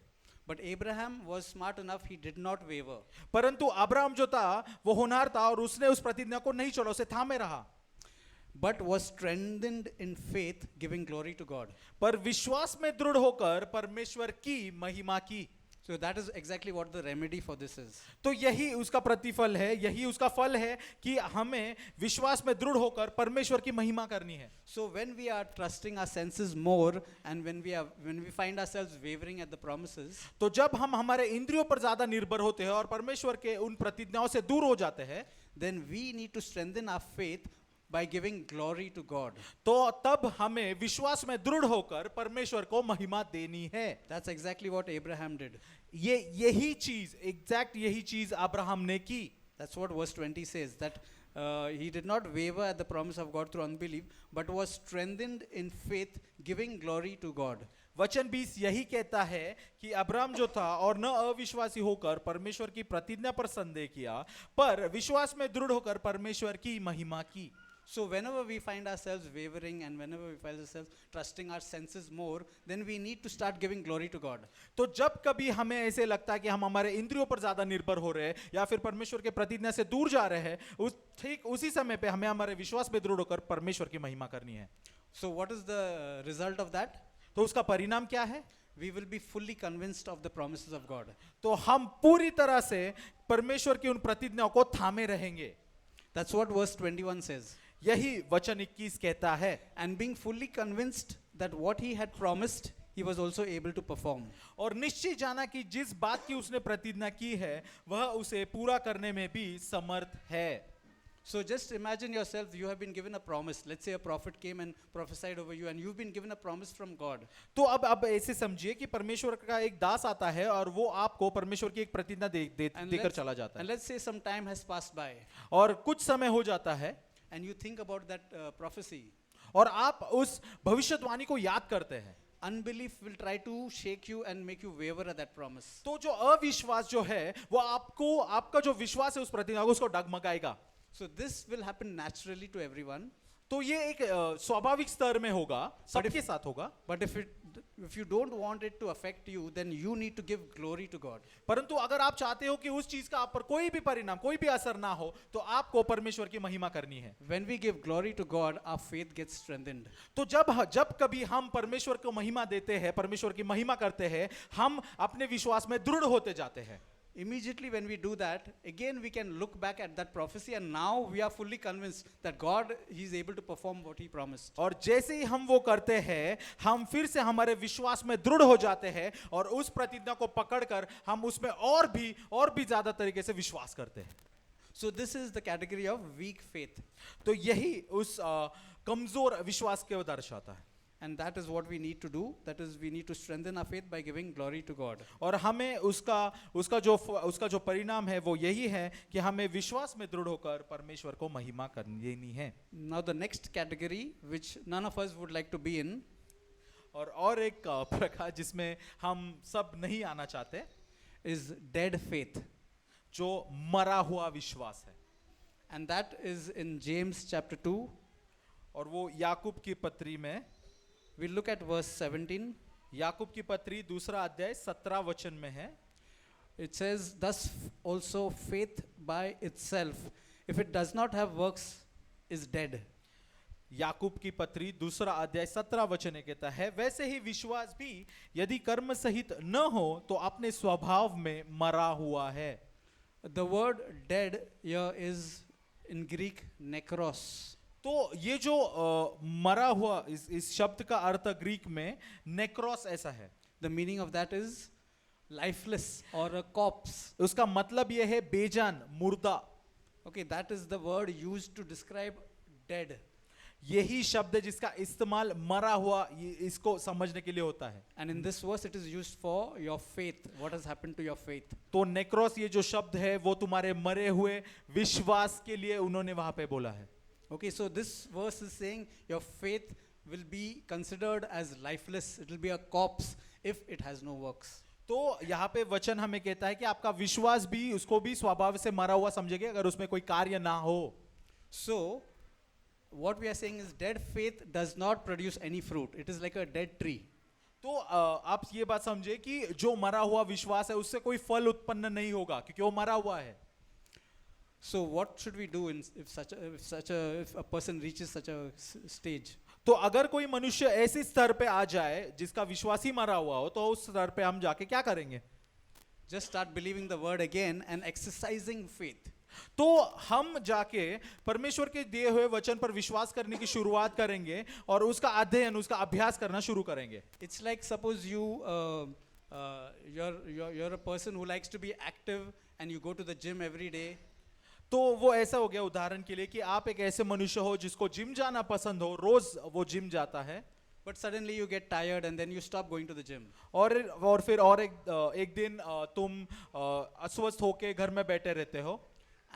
B: But Abraham was smart enough, he did not waver.
A: परंतु अब्राहम जो था वो होनहार था और उसने उस प्रतिज्ञा को नहीं छोड़ा, उसे थामे रहा.
B: But was strengthened in faith, giving glory to God.
A: पर विश्वास में दृढ़ होकर परमेश्वर की महिमा की.
B: So that is exactly what the remedy for this is.
A: तो यही उसका प्रतिफल है, यही उसका फल है कि हमें विश्वास में दृढ़ होकर परमेश्वर की महिमा करनी है.
B: So when we are trusting our senses more and when we find ourselves wavering at the promises,
A: तो जब हम हमारे इंद्रियों पर ज्यादा निर्भर होते हैं और परमेश्वर के उन प्रतिज्ञाओं से दूर हो जाते हैं,
B: then we need to strengthen our faith by giving glory to God.
A: तो तब हमें विश्वास में दृढ़ होकर परमेश्वर को महिमा देनी है.
B: That's exactly what Abraham did.
A: यही चीज अब्राहम ने की.
B: That's what verse 20 says, that he did not waver at the promise of God through unbelief, but was strengthened in faith, giving glory to God.
A: वचन 20 यही कहता है कि अब्राहम जो था और न अविश्वासी होकर परमेश्वर की प्रतिज्ञा पर संदेह किया, पर विश्वास में दृढ़ होकर परमेश्वर की महिमा की.
B: So whenever we find ourselves wavering and whenever we find ourselves trusting our senses more, then we need to start giving glory to God.
A: तो जब कभी हमें ऐसे लगता है कि हम हमारे इंद्रियों पर ज्यादा निर्भर हो रहे हैं या फिर परमेश्वर के प्रतिज्ञा से दूर जा रहे हैं, ठीक उसी समय पे हमें हमारे विश्वास में दृढ़ होकर परमेश्वर की महिमा करनी है.
B: So what is the result of that?
A: तो उसका परिणाम क्या है?
B: we will be fully convinced of the promises of God.
A: तो हम पूरी तरह से परमेश्वर की उन प्रतिज्ञाओं को थामे रहेंगे।
B: That's what verse 21 says.
A: यही वचन 21 कहता है।
B: And being fully convinced that what he had promised, he was also able to perform.
A: और निश्चय जाना कि जिस बात की उसने प्रतिज्ञा की है वह उसे पूरा करने में भी समर्थ है।
B: So just imagine yourself, you have been given a promise. Let's say a prophet came and prophesied over you and you've been given a promise from God.
A: तो अब ऐसे समझिए कि परमेश्वर का एक दास आता है और वो आपको परमेश्वर की एक प्रतिज्ञा देकर चला जाता
B: And
A: है
B: let's say some time has passed by
A: और कुछ समय हो जाता है
B: and you think about that prophecy.
A: और आप उस भविष्यवाणी को याद करते हैं।
B: Unbelief will try to shake you and make you waver at that promise.
A: तो जो अविश्वास जो है वो आपको आपका जो विश्वास है उस प्रतिज्ञा को उसको डगमगाएगा।
B: So this will happen naturally to everyone.
A: तो ये एक स्वाभाविक स्तर में होगा, सबके साथ होगा।
B: But if you don't want it to affect you, then you need to give glory to God.
A: परंतु अगर आप चाहते हो कि उस चीज का आप पर कोई भी परिणाम कोई भी असर ना हो तो आपको परमेश्वर की महिमा करनी है।
B: When we give glory to God, our faith gets strengthened.
A: तो जब कभी हम परमेश्वर को महिमा देते हैं, परमेश्वर की महिमा करते हैं, हम अपने विश्वास में दृढ़ होते जाते हैं।
B: Immediately when we do that, again we can look back at that prophecy and now we are fully convinced that God, He is able to perform what He promised.
A: और जैसे ही हम वो करते हैं हम फिर से हमारे विश्वास में दृढ़ हो जाते हैं और उस प्रतिज्ञा को पकड़कर हम उसमें और भी ज्यादा तरीके से विश्वास करते हैं।
B: So this is the category of weak faith.
A: तो यही उस कमजोर विश्वास को दर्शाता है।
B: And that is what we need to do. That is, we need to strengthen our faith by giving glory to God.
A: और हमें उसका जो परिणाम है वो यही है कि हमें विश्वास में दृढ़ होकर परमेश्वर को महिमा करनी है।
B: Now the next category, which none of us would like to be in,
A: और एक प्रकार जिसमें हम सब नहीं आना चाहते,
B: is dead faith.
A: जो मरा हुआ विश्वास है।
B: And that is in James chapter 2.
A: और वो याकूब की पत्री में,
B: We'll look at verse 17.
A: याकूब की पत्री 2 अध्याय 17 वचन में है।
B: It says, thus also faith by itself, if it does not have works, is dead.
A: याकूब की पत्री 2 अध्याय 17 वचन कहता है, वैसे ही विश्वास भी यदि कर्म सहित न हो तो अपने स्वभाव में मरा हुआ है।
B: The word dead here is in Greek nekros.
A: तो ये जो मरा हुआ इस शब्द का अर्थ ग्रीक में नेक्रोस ऐसा है।
B: The meaning of that is lifeless or a corpse.
A: उसका मतलब ये है बेजान, मुर्दा।
B: Okay, that is the word used to describe dead.
A: यही शब्द है जिसका इस्तेमाल मरा हुआ इसको समझने के लिए होता है।
B: And in this verse it is used for your faith. What has happened to your faith?
A: तो नेक्रोस ये जो शब्द है वो तुम्हारे मरे हुए विश्वास के लिए उन्होंने वहां पे बोला है।
B: Okay, so this verse is saying your faith will be considered as lifeless. It will be a corpse if it has no works.
A: तो यहाँ पे वचन हमें कहता है कि आपका विश्वास भी उसको भी स्वभाव से मरा हुआ समझेंगे अगर उसमें कोई कार्य ना हो।
B: So what we are saying is dead faith does not produce any fruit. It is like a dead tree.
A: तो आप ये बात समझे कि जो मरा हुआ विश्वास है उससे कोई फल उत्पन्न नहीं होगा क्योंकि वो मरा हुआ है।
B: So what should we do if a person reaches such a stage?
A: तो अगर कोई मनुष्य ऐसे स्तर पे आ जाए जिसका विश्वास ही मरा हुआ हो तो उस स्तर पे हम जाके क्या करेंगे?
B: Just start believing the word again and exercising faith.
A: तो हम जाके परमेश्वर के दिए हुए वचन पर विश्वास करने की शुरुआत करेंगे और उसका अध्ययन उसका अभ्यास करना शुरू करेंगे।
B: It's like suppose you're a person who likes to be active and you go to the gym every day.
A: तो वो ऐसा हो गया उदाहरण के लिए कि आप एक ऐसे मनुष्य हो जिसको जिम जाना पसंद हो, रोज वो जिम जाता है।
B: But suddenly you get tired and then you stop going to the gym.
A: और फिर एक दिन तुम अस्वस्थ होके घर में बैठे रहते हो।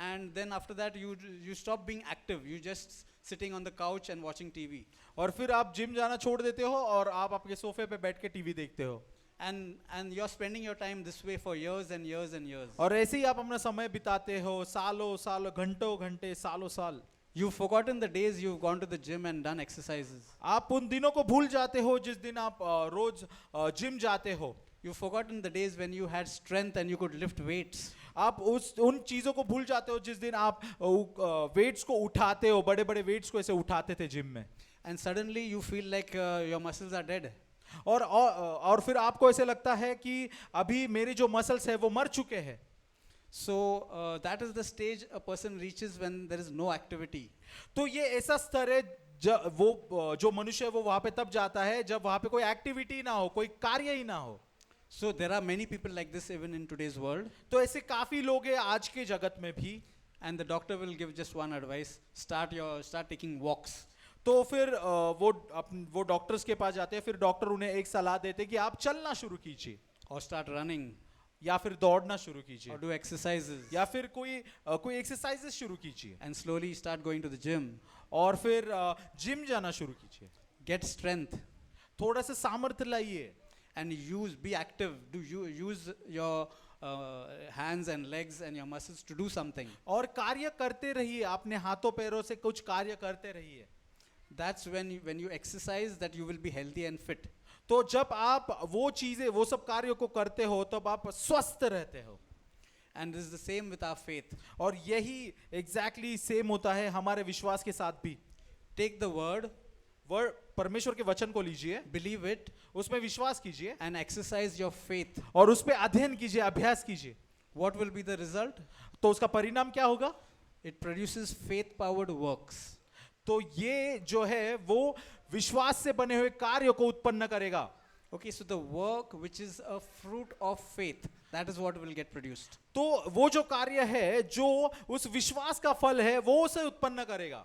B: And then after that you stop being active. You just sitting on the couch and watching TV.
A: और फिर आप जिम जाना छोड़ देते हो और आप आपके सोफे पे बैठ के टीवी देखते हो।
B: And you're spending your time this way for years and years and years.
A: और ऐसे ही आप अपना समय बिताते हो सालों सालों घंटों घंटे सालों साल।
B: You've forgotten the days you've gone to the gym and done exercises.
A: आप उन दिनों को भूल जाते हो जिस दिन आप रोज जिम जाते हो।
B: You've forgotten the days when you had strength and you could lift weights.
A: आप उन चीजों को भूल जाते हो जिस दिन आप वेट्स को उठाते हो, बड़े बड़े वेट्स को ऐसे उठाते थे जिम में।
B: And suddenly you feel like your muscles are dead.
A: और फिर आपको ऐसे लगता है कि अभी मेरे जो मसल्स है वो मर चुके हैं.
B: So that is the stage a person reaches when there is no activity.
A: तो ये ऐसा स्तर है वो जो मनुष्य है वो वहां पे तब जाता है जब वहां पे कोई एक्टिविटी ना हो, कोई कार्य ही ना हो.
B: So there are many people like this even in today's world.
A: तो ऐसे काफी लोग हैं आज के जगत में भी.
B: And the doctor will give just one advice: start taking walks.
A: तो फिर वो डॉक्टर्स के पास जाते हैं, फिर डॉक्टर उन्हें एक सलाह देते हैं कि आप चलना शुरू कीजिए,
B: Or start running,
A: या फिर दौड़ना शुरू कीजिए,
B: or do exercises,
A: या फिर कोई एक्सरसाइजेस शुरू कीजिए,
B: and slowly start going to the gym.
A: और फिर जिम जाना शुरू कीजिए.
B: Get strength
A: थोड़ा सा सामर्थ्य लाइए
B: and be active. Use your hands and legs and your muscles to do something.
A: और कार्य करते रहिए, अपने हाथों पैरों से कुछ कार्य करते रहिए.
B: That's when you exercise that you will be healthy and fit.
A: तो जब आप वो सब कार्यों को करते हो तब आप स्वस्थ रहते हो.
B: And this is the same with our faith.
A: और यही एग्जैक्टली सेम होता है हमारे विश्वास के साथ भी.
B: Take the word,
A: परमेश्वर के वचन को लीजिए,
B: believe it,
A: उसमें विश्वास कीजिए
B: and exercise your faith.
A: और उस पे अध्ययन कीजिए, अभ्यास कीजिए.
B: What will be the result?
A: तो उसका परिणाम क्या होगा?
B: It produces faith-powered works.
A: तो ये जो है वो विश्वास से बने हुए कार्यों को उत्पन्न करेगा.
B: Okay, so the work which is a fruit of faith, that is what will get produced.
A: तो वो जो कार्य है जो उस विश्वास का फल है वो उसे उत्पन्न करेगा.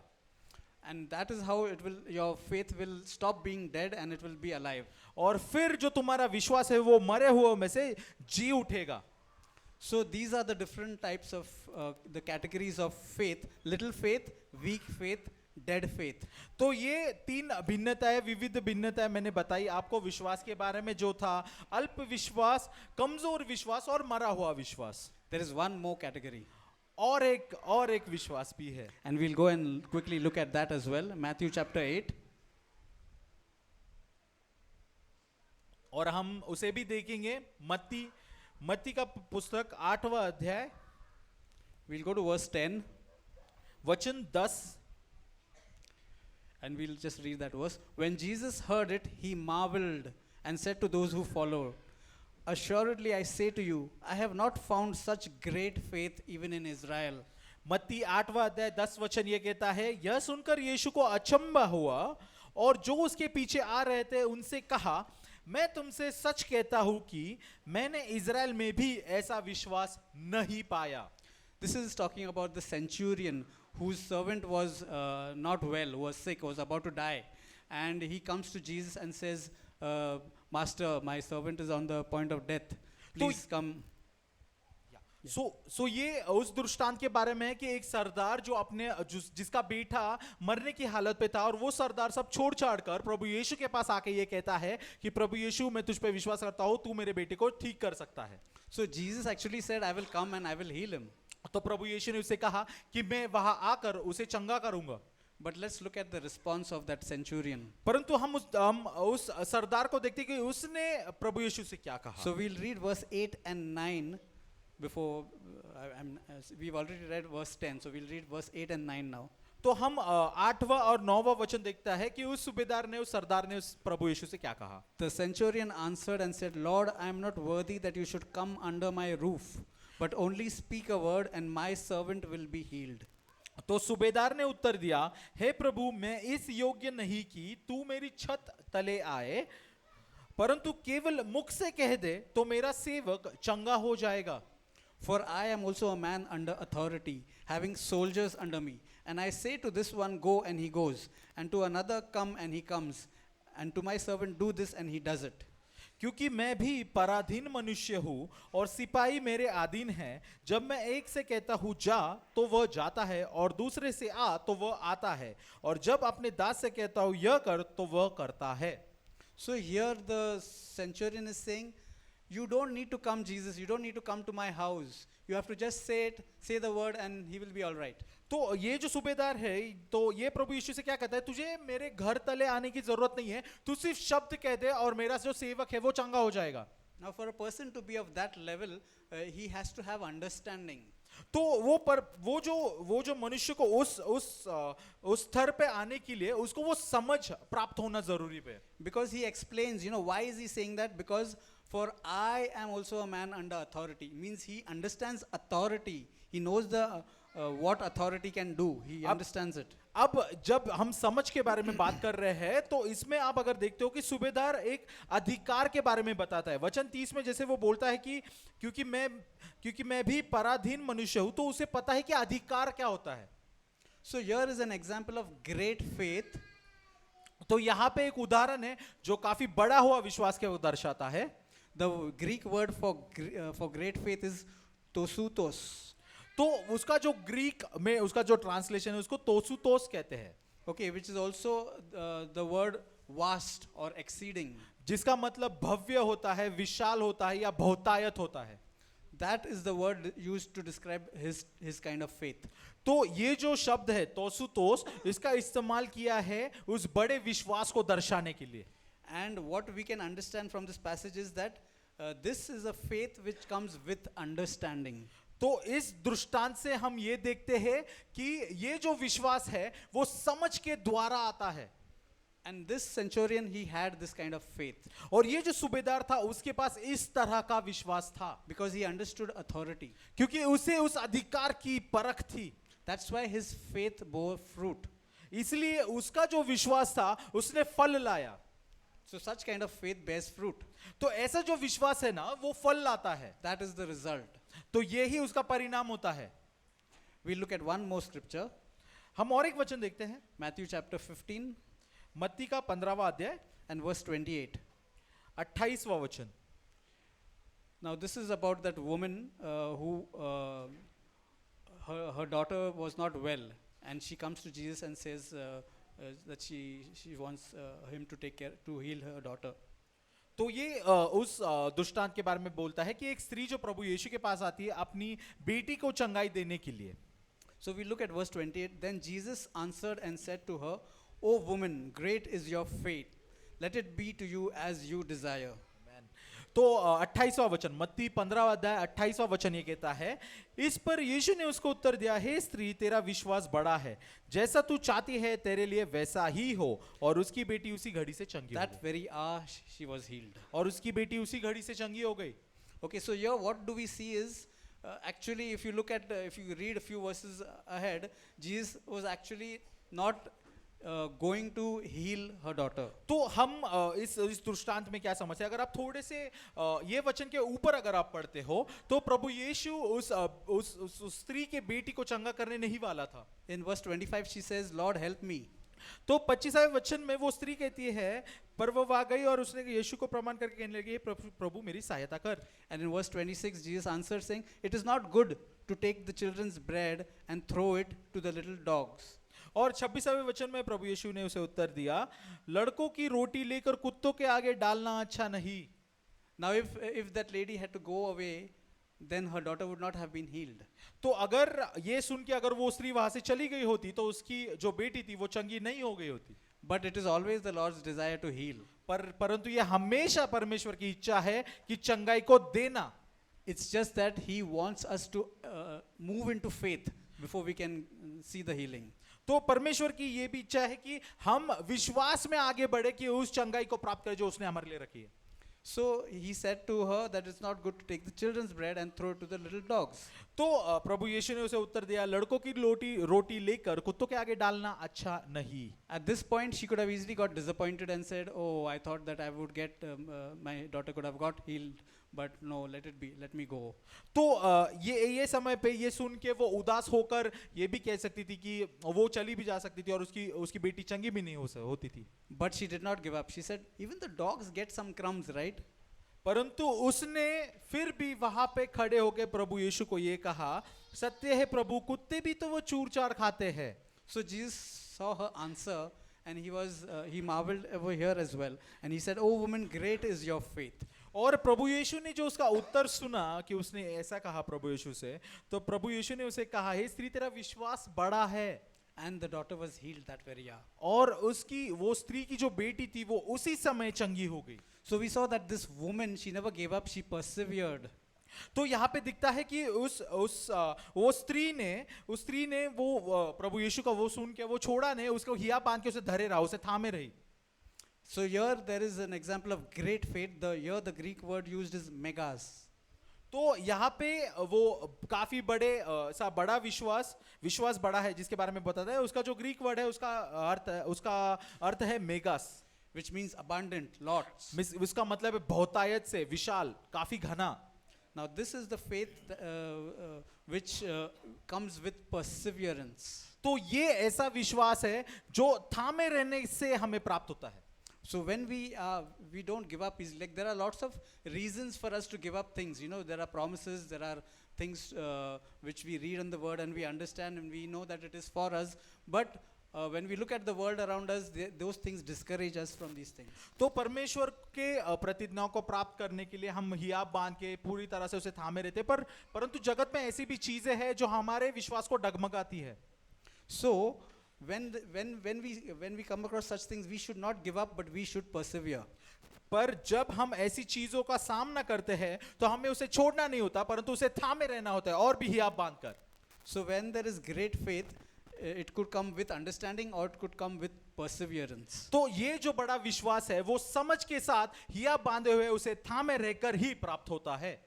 B: And that is how your faith will stop being dead and it will be alive.
A: और फिर जो तुम्हारा विश्वास है वो मरे हुए में से जी उठेगा.
B: So these are the different types of the categories of faith: little faith, weak faith, dead faith.
A: तो ये तीन भिन्नताएं, विविध भिन्नताएं मैंने बताई आपको विश्वास के बारे में, जो था अल्प विश्वास, कमजोर विश्वास और मरा हुआ विश्वास.
B: There is one more category,
A: और एक विश्वास भी है.
B: and we'll go and quickly look at that as well. Matthew chapter 8.
A: और हम उसे भी देखेंगे. मत्ती का पुस्तक 8वां अध्याय,
B: We'll go to verse 10
A: वचन 10.
B: and we'll just read that verse. When Jesus heard it, he marveled and said to those who followed, "Assuredly I say to you, I have not found such great faith even in Israel."
A: मत्ती 8वां अध्याय 10 वचन ये कहता है, यह सुनकर यीशु को अचंभा हुआ और जो उसके पीछे आ रहे थे उनसे कहा, मैं तुमसे सच कहता हूं कि मैंने इज़राइल में भी ऐसा विश्वास नहीं पाया.
B: This is talking about the centurion whose servant was not well, who was sick, was about to die. And he comes to Jesus and says, Master, my servant is on the point of death. Please come.
A: सो ये उस दृष्टांत के बारे में है कि एक सरदार जो जिसका बेटा मरने की हालत पे था, और वो सरदार सब छोड़ छाड़ कर प्रभु यीशु के पास आके ये कहता है कि प्रभु यीशु मैं तुझ पे विश्वास करता हूँ, तू मेरे बेटे को ठीक कर सकता है.
B: So Jesus actually said, I will come and I will heal him.
A: तो प्रभु यीशु ने उससे कहा कि मैं वहां आकर उसे चंगा करूंगा.
B: But let's look at the response of that centurion.
A: परंतु हम उस सरदार को देखते कि उसने प्रभु यीशु से क्या कहा.
B: So we'll read verse 8 and 9 before, we've already read verse 10, so we'll read verse 8 and 9 now.
A: तो हम 8वां और 9वां वचन देखता है कि उस सूबेदार ने, उस सरदार ने उस प्रभु यीशु से क्या कहा.
B: The centurion answered and said, Lord, I am not worthy that you should come under my roof, but only speak a word and my servant will be healed.
A: तो सूबेदार ने उत्तर दिया, हे प्रभु, मैं इस योग्य नहीं कि तू मेरी छत तले आए, परंतु केवल मुख से कह दे तो मेरा सेवक चंगा हो जाएगा.
B: For I am also a man under authority, having soldiers under me. And I say to this one, go, and he goes, and to another, come, and he comes, and to my servant, do this, and he does it.
A: क्योंकि मैं भी पराधीन मनुष्य हूँ और सिपाही मेरे अधीन हैं. जब मैं एक से कहता हूँ जा तो वह जाता है, और दूसरे से आ तो वह आता है, और जब अपने दास से कहता हूँ यह कर तो वह करता है.
B: So here the centurion is saying, you don't need to come, Jesus. You don't need to come to my house. You have to just say the word, and he will be all right.
A: तो ये जो सूबेदार है, तो ये प्रभु यीशु से क्या कहता है, तुझे मेरे घर तले आने की जरूरत नहीं है, तू सिर्फ शब्द कह दे और मेरा जो सेवक है वो चंगा हो जाएगा.
B: Now for a person to be of that level, he has to have understanding.
A: तो वो जो मनुष्य को उस स्तर पे आने के लिए उसको वो समझ प्राप्त होना जरूरी है.
B: Because he explains, why is he saying that? Because for I am also a man under authority. Means he understands authority. He knows the what authority can do. He understands it.
A: अब जब हम समझ के बारे में बात कर रहे हैं तो इसमें आप अगर देखते हो कि सूबेदार एक अधिकार के बारे में बताता है. वचन 30 में जैसे वो बोलता है कि क्योंकि मैं भी पराधीन मनुष्य हूं, तो उसे पता है कि अधिकार क्या होता है.
B: So here is an example of great faith.
A: तो यहाँ पे एक उदाहरण है जो काफी बड़ा हुआ विश्वास के दर्शाता है.
B: The Greek word for great faith is tosutos.
A: तो उसका जो ग्रीक में उसका जो ट्रांसलेशन है उसको तोसुतोस कहते हैं.
B: Okay, which is also the word vast or exceeding.
A: जिसका मतलब भव्य होता है, विशाल होता है या बहुतायत होता है.
B: That is the word used to describe his kind of faith.
A: तो ये जो शब्द है तोसुतोस, इसका इस्तेमाल किया है उस बड़े विश्वास को दर्शाने के लिए.
B: And what we can understand from this passage is that this is a faith which comes with understanding.
A: तो इस दृष्टांत से हम ये देखते हैं कि ये जो विश्वास है वो समझ के द्वारा आता है.
B: And this centurion, he had this kind of faith
A: और ये जो सूबेदार था उसके पास इस तरह का विश्वास था
B: because he understood authority.
A: क्योंकि उसे उस अधिकार की परख थी.
B: That's why his faith bore fruit.
A: इसलिए उसका जो विश्वास था उसने फल लाया.
B: So such kind of faith bears fruit.
A: तो ऐसा जो विश्वास है ना वो फल लाता है.
B: That is the result.
A: तो ये ही उसका परिणाम होता है.
B: We look at one more scripture,
A: हम और एक वचन देखते हैं.
B: Matthew chapter 15
A: मत्ती का 15वां अध्याय
B: and verse 28.
A: 28वां वचन.
B: Now this is about that woman who her daughter was not well, and she comes to Jesus and says that she wants him to heal her daughter.
A: तो ये उस दृष्टांत के बारे में बोलता है कि एक स्त्री जो प्रभु यीशु के पास आती है अपनी बेटी को चंगाई देने के लिए.
B: So we look at verse 28. Then Jesus answered and said to her, O woman, great is your faith. Let it be to you as you desire.
A: तो 28वां वचन, मत्ती 15वां अध्याय 28वां वचन ये कहता है, इस पर यीशु ने उसको उत्तर दिया, हे स्त्री, तेरा विश्वास बड़ा है, जैसा तू चाहती है तेरे लिए वैसा ही हो. और उसकी बेटी उसी घड़ी से चंगी हो
B: That
A: गई.
B: very hour she was healed.
A: और उसकी बेटी उसी घड़ी से चंगी हो गई.
B: Okay, so here what do we see is actually if you look at if you read a few verses ahead, Jesus was actually not going to heal her daughter.
A: तो हम इस दृष्टांत में क्या समझते हैं? अगर आप थोड़े से ये वचन के ऊपर अगर आप पढ़ते हो तो प्रभु यीशु उस स्त्री के बेटी को चंगा करने नहीं वाला था.
B: In verse 25 she says, Lord help me.
A: तो 25वें वचन में वो स्त्री कहती है, पर वो आ गई और उसने यीशु को प्रमाण करके कहने लगी, प्रभु मेरी सहायता कर.
B: And in verse 26 Jesus answered saying, it is not good to take the children's bread and throw it to the little dogs.
A: और 26वें वचन में प्रभु यीशु ने उसे उत्तर दिया, लड़कों की रोटी लेकर कुत्तों के आगे डालना अच्छा नहीं.
B: Now if that lady had to go away, then her daughter would not have been healed.
A: तो अगर ये सुन के अगर वो स्त्री वहां से चली गई होती तो उसकी जो बेटी थी वो चंगी नहीं हो गई होती.
B: But it is always the Lord's desire to heal.
A: परंतु ये हमेशा परमेश्वर की इच्छा है कि चंगाई को देना.
B: It's just that he wants us to move into faith before we can see the healing.
A: तो परमेश्वर की ये भी इच्छा है कि हम विश्वास में आगे बढ़े कि उस चंगाई को प्राप्त करें जो उसने हमारे लिए रखी है.
B: So he said to her that it's not good to take the children's bread and throw it to the little dogs.
A: तो प्रभु यीशु ने उसे उत्तर दिया, लड़कों की रोटी लेकर कुत्तों के आगे डालना अच्छा नहीं.
B: At this point she could have easily got disappointed and said, oh, I thought that I would get my daughter could have got healed, but no, let it be, let me go.
A: तो ये समय पे ये सुन के वो उदास होकर ये भी कह सकती थी कि वो चली भी जा सकती थी और उसकी बेटी चंगी भी नहीं होती थी.
B: But she did not give up. She said, even the dogs get some crumbs, right?
A: परंतु उसने फिर भी वहां पे खड़े होकर प्रभु यीशु को ये कहा, सत्य है प्रभु, कुत्ते भी तो वो चूर चार खाते हैं.
B: So Jesus saw her answer and he marveled over here as well. And he said, oh woman, great is your faith.
A: और प्रभु यीशु ने जो उसका उत्तर सुना कि उसने ऐसा कहा प्रभु यीशु से, तो प्रभु यीशु ने उसे कहा, हे स्त्री, तेरा विश्वास बड़ा है.
B: And the daughter was healed that very hour.
A: और उसकी वो स्त्री की जो बेटी थी वो उसी समय चंगी हो गई.
B: So we saw that this woman, she never gave up, she persevered.
A: तो यहाँ पे दिखता है कि वो स्त्री ने प्रभु यीशु का वो सुन के वो छोड़ा नहीं, उसको हिया बांध के उसे धरे रहा, उसे थामे रही.
B: So here there is an example of great faith. Here the Greek word used is megas.
A: तो यहाँ पे वो काफी सा बड़ा विश्वास बड़ा है जिसके बारे में बताता है. उसका जो ग्रीक वर्ड है उसका अर्थ है मेगास,
B: Which means abundant, lots.
A: उसका मतलब है बहुतायत से, विशाल, काफी घना.
B: Now this is the faith which comes with perseverance.
A: तो ये ऐसा विश्वास है जो थामे रहने से हमें प्राप्त होता है.
B: So when we don't give up easily, like there are lots of reasons for us to give up things. You know, there are promises, there are things which we read in the word and we understand and we know that it is for us. But when we look at the world around us, those things discourage us from these things.
A: तो परमेश्वर के प्रतिज्ञाओं को प्राप्त करने के लिए हम हियाब बांध के पूरी तरह से उसे थामे रहते, परंतु जगत में ऐसी भी चीजें हैं जो हमारे विश्वास को डगमगाती है.
B: So when we come across such things, we should not give up, but we should persevere.
A: पर जब हम ऐसी चीजों का सामना करते हैं तो हमें उसे छोड़ना नहीं होता, परंतु उसे थामे रहना होता है और भी हियाब बांधकर.
B: So when there is great faith, it could come with understanding or it could come with perseverance.
A: तो ये जो बड़ा विश्वास है वो समझ के साथ हियाब बांधे हुए उसे थामे रहकर ही प्राप्त होता है.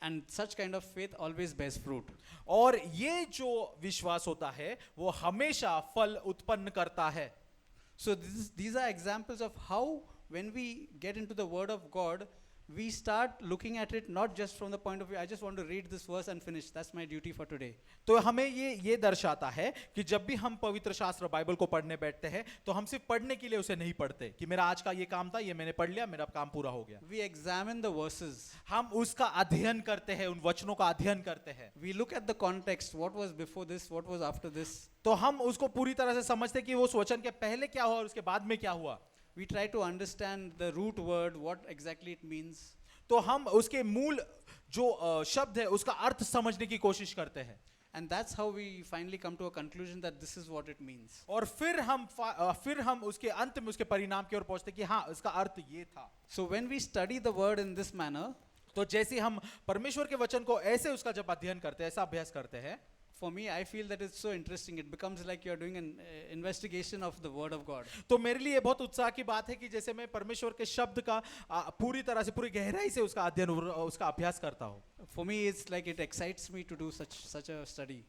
B: And such kind of faith always bears fruit.
A: और ये जो विश्वास होता है वो हमेशा फल उत्पन्न करता है.
B: So these are examples of how when we get into the word of God, we start looking at it not just from the point of view, I just want to read this verse and finish. That's my duty for today.
A: तो हमें ये दर्शाता है कि जब भी हम पवित्र शास्त्र बाइबल को पढ़ने बैठते हैं तो हम सिर्फ पढ़ने के लिए उसे नहीं पढ़ते कि मेरा आज का ये काम था, ये मैंने पढ़ लिया, मेरा काम पूरा हो गया.
B: We examine the verses.
A: हम उसका अध्ययन करते हैं, उन वचनों का अध्ययन करते हैं.
B: We look at the context. What was before this? What was after this?
A: तो हम उसको पूरी तरह से समझते हैं कि उस वचन के पहले क्या हुआ और उसके बाद में क्या हुआ.
B: We try to understand the root word, what exactly it means.
A: तो हम उसके मूल जो शब्द है उसका अर्थ समझने की कोशिश करते हैं.
B: And that's how we finally come to a conclusion that this is what it means.
A: और फिर हम उसके अंत में उसके परिणाम की ओर पहुंचते कि हाँ इसका अर्थ ये था.
B: So when we study the word in this manner,
A: तो जैसे हम परमेश्वर के वचन को ऐसे उसका जब अध्ययन करते हैं, ऐसा अभ्यास करते हैं,
B: for me, I feel that it's so interesting. It becomes like you're doing an investigation of the word of God.
A: तो मेरे लिए बहुत उत्साह की बात है कि जैसे मैं परमेश्वर के शब्द का पूरी तरह से पूरी गहराई से उसका अध्ययन उसका अभ्यास करता हूँ.
B: For me, it's like it excites me to do such a study.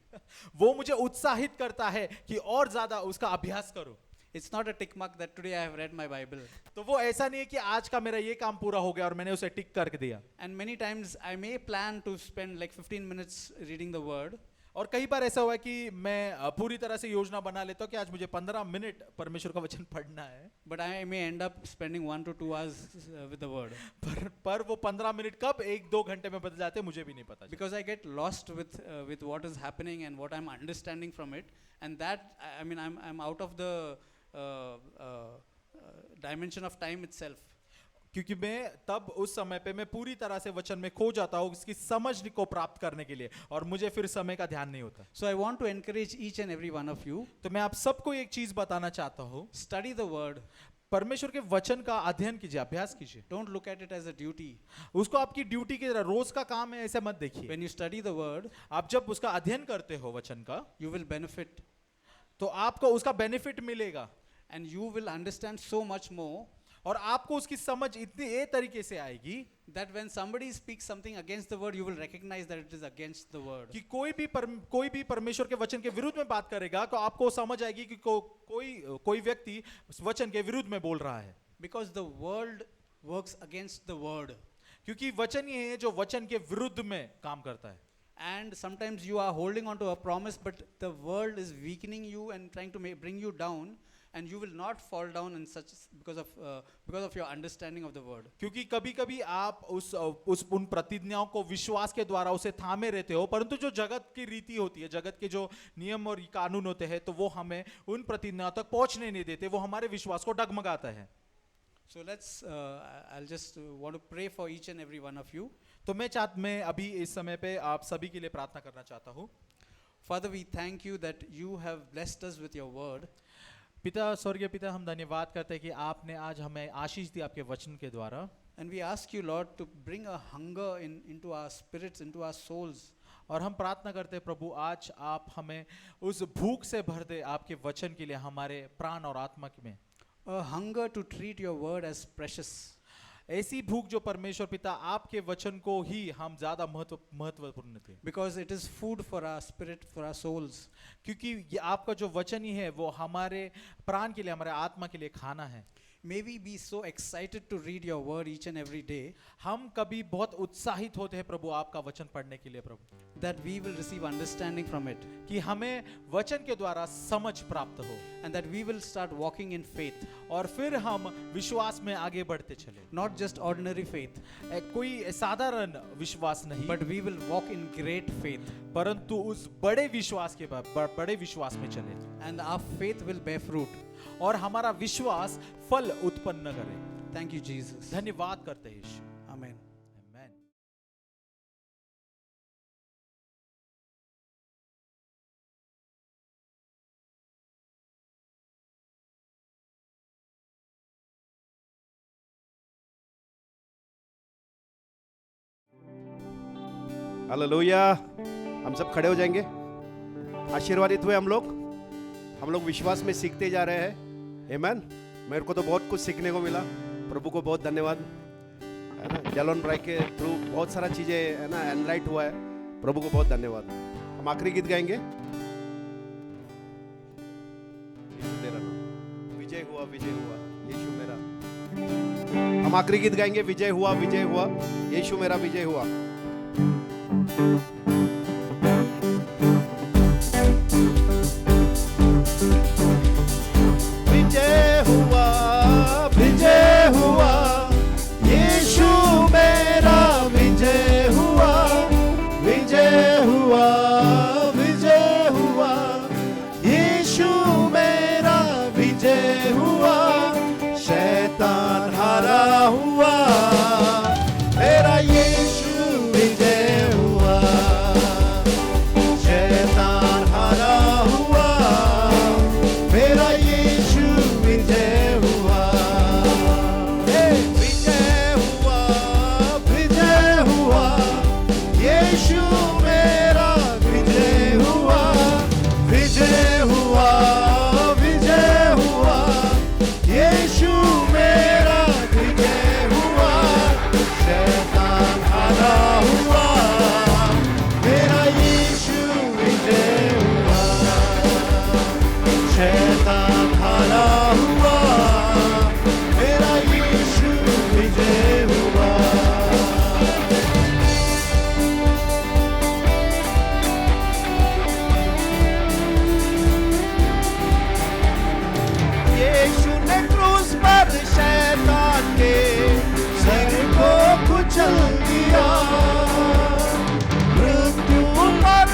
A: वो मुझे उत्साहित करता है कि और ज्यादा उसका अभ्यास करूं.
B: It's not a tick mark that today I have read my Bible.
A: तो वो ऐसा नहीं है कि आज का मेरा ये काम पूरा हो गया और मैंने उसे टिक करके दिया.
B: And many times I may plan to spend like 15 minutes reading the word.
A: और कई बार ऐसा हुआ है कि मैं पूरी तरह से योजना बना लेता हूँ कि आज मुझे 15 मिनट परमेश्वर का वचन पढ़ना है.
B: But I may end up spending 1 to 2 hours with the word.
A: पर वो 15 मिनट कब 1-2 घंटे में बदल जाते हैं मुझे भी नहीं पता.
B: Because I get lost with what is happening and what I'm understanding from it, and that I mean I'm out of the dimension of time itself.
A: क्योंकि मैं तब उस समय पे मैं पूरी तरह से वचन में खो जाता हूँ इसकी समझ को प्राप्त करने के लिए और मुझे फिर समय का ध्यान नहीं होता.
B: So I want to encourage each and every one of you.
A: तो मैं आप सबको एक चीज बताना चाहता हूँ.
B: Study the word.
A: परमेश्वर के वचन का अध्ययन कीजिए, अभ्यास कीजिए.
B: Don't look at it as a duty.
A: उसको आपकी ड्यूटी की तरह रोज का काम है ऐसे मत देखिए.
B: When you study the word,
A: आप जब उसका अध्ययन करते हो वचन का
B: you will benefit.
A: तो आपको उसका बेनिफिट मिलेगा.
B: And you will understand so much more.
A: और आपको उसकी समझ इतनी ए तरीके से आएगी
B: that when somebody speaks something against the word, you will recognize that it is against the word.
A: कि कोई भी परमेश्वर के वचन के विरुद्ध में बात करेगा तो आपको समझ आएगी कि कोई व्यक्ति वचन के विरुद्ध में बोल रहा है.
B: Because the world works against the word.
A: क्योंकि वचन ये है जो वचन के विरुद्ध में काम करता है.
B: And sometimes you are holding on to a promise, but the world is weakening you and trying to bring you down. And you will not fall down in such because of your understanding of the word.
A: क्योंकि कभी-कभी आप उन प्रतिज्ञाओं को विश्वास के द्वारा उसे थामे रहते हो, परंतु जो जगत की रीति होती है, जगत के जो नियम और कानून होते हैं, तो वो हमें उन प्रतिज्ञाओं तक पहुंचने नहीं देते, वो हमारे विश्वास को डगमगाता है.
B: So I'll just want to pray for each and every one of you.
A: तो मैं अभी इस समय पे आप सभी के लिए प्रार्थना करना चाहता हूँ.
B: Father, we thank you that you have blessed us with your word.
A: पिता, स्वर्गीय पिता, हम धन्यवाद करते हैं कि आपने आज हमें आशीष दी आपके वचन के द्वारा.
B: And we ask you, Lord, to bring a hunger into our spirits, into our souls.
A: और हम प्रार्थना करते हैं प्रभु आज आप हमें उस भूख से भर दे आपके वचन के लिए हमारे प्राण और आत्मा में,
B: A hunger to treat your word as precious.
A: ऐसी भूख जो परमेश्वर पिता आपके वचन को ही हम ज्यादा महत्वपूर्ण थे,
B: Because it is food for our spirit, for our souls.
A: क्योंकि ये आपका जो वचन ही है वो हमारे प्राण के लिए, हमारे आत्मा के लिए खाना है।
B: May we be so excited to read your word each and every day
A: हम कभी बहुत उत्साहित होते हैं प्रभु आपका वचन पढ़ने के लिए प्रभु,
B: that we will receive understanding from it,
A: कि हमें वचन के द्वारा समझ प्राप्त हो
B: and that we will start walking in faith,
A: और फिर हम विश्वास में आगे बढ़ते चले।
B: not just ordinary faith,
A: कोई साधारण विश्वास नहीं,
B: but we will walk in great faith,
A: परंतु उस बड़े विश्वास के बाद बड़े विश्वास में चले,
B: and our faith will bear fruit.
A: और हमारा विश्वास फल उत्पन्न करे।
B: Thank you, Jesus.
A: धन्यवाद करते हैं यीशु।
B: Amen.
A: आमेन।
F: हालेलुया। हम सब खड़े हो जाएंगे। आशीर्वादित हुए हम लोग विश्वास में सीखते जा रहे हैं। आमीन। मेरे को तो बहुत कुछ सीखने को मिला। प्रभु को बहुत धन्यवाद, है ना। जैलोन ब्राइक के थ्रू बहुत सारा चीजें है ना एनलाइट हुआ है। प्रभु को बहुत धन्यवाद। हम आखिरी गीत गाएंगे। यीशु तेरा नाम, विजय हुआ यीशु मेरा। हम आखिरी गीत गाएंगे, विजय हुआ यीशु मेरा विजय हुआ। विजय हुआ यीशु मेरा विजय हुआ यीशु मेरा विजय हुआ। शैतान हारा हुआ, मेरा यीशु विजय हुआ। शैतान हारा हुआ, मेरा यीशु विजय हुआ। विजय हुआ यीशु मेरा विजय हुआ। विजय हुआ यीशु मेरा विजय हुआ। शैतान हारा हुआ, मेरा यीशु विजय हुआ। शैतान हारा हुआ, मेरा यीशु विजय हुआ। यीशु ने क्रूस पर शैतान के सर को कुचल दिया। मृत्यु पर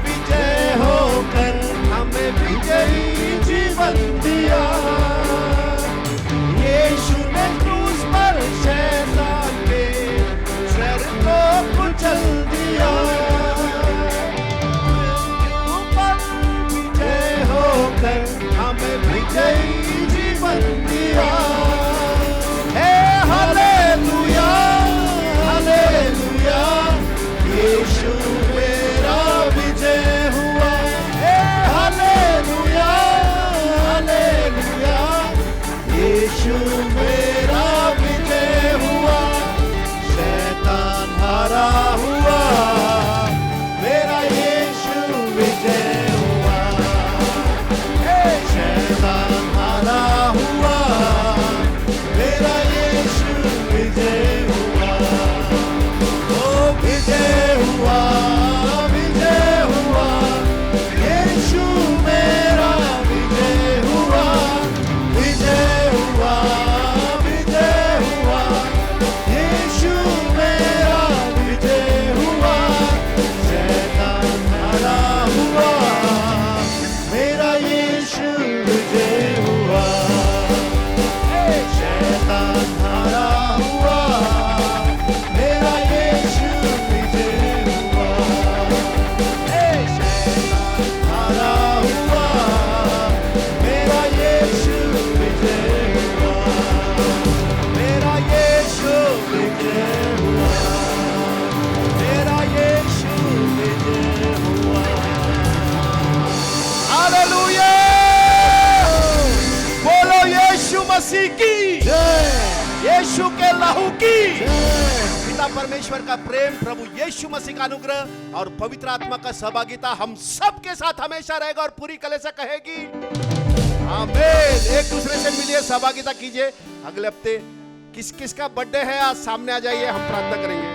F: विजय होकर हमें विजयी जीवन दिया। यीशु ने क्रूस पर शैतान के सर को कुचल दिया। मृत्यु पर विजय होकर हमें विजयी जीवन दिया। हालेलुया, हालेलुया, यीशु मेरा विजय हुआ। हालेलुया, हालेलुया, यीशु मेरा विजय हुआ। शैतान हारा हुआ, मेरा यीशु विजय हुआ। शैतान हारा हुआ, मेरा यीशु विजय हुआ। ओ विजय हुआ यीशु मेरा विजय हुआ। विजय हुआ लहू की पिता परमेश्वर का प्रेम, प्रभु यीशु मसीह का अनुग्रह और पवित्र आत्मा का सहभागिता हम सब के साथ हमेशा रहेगा। और पूरी कलीसिया कहेगी आमीन। एक दूसरे से मिलिए, सहभागिता कीजिए। अगले हफ्ते किस किस का बर्थडे है आज सामने आ जाइए, हम प्रार्थना करेंगे।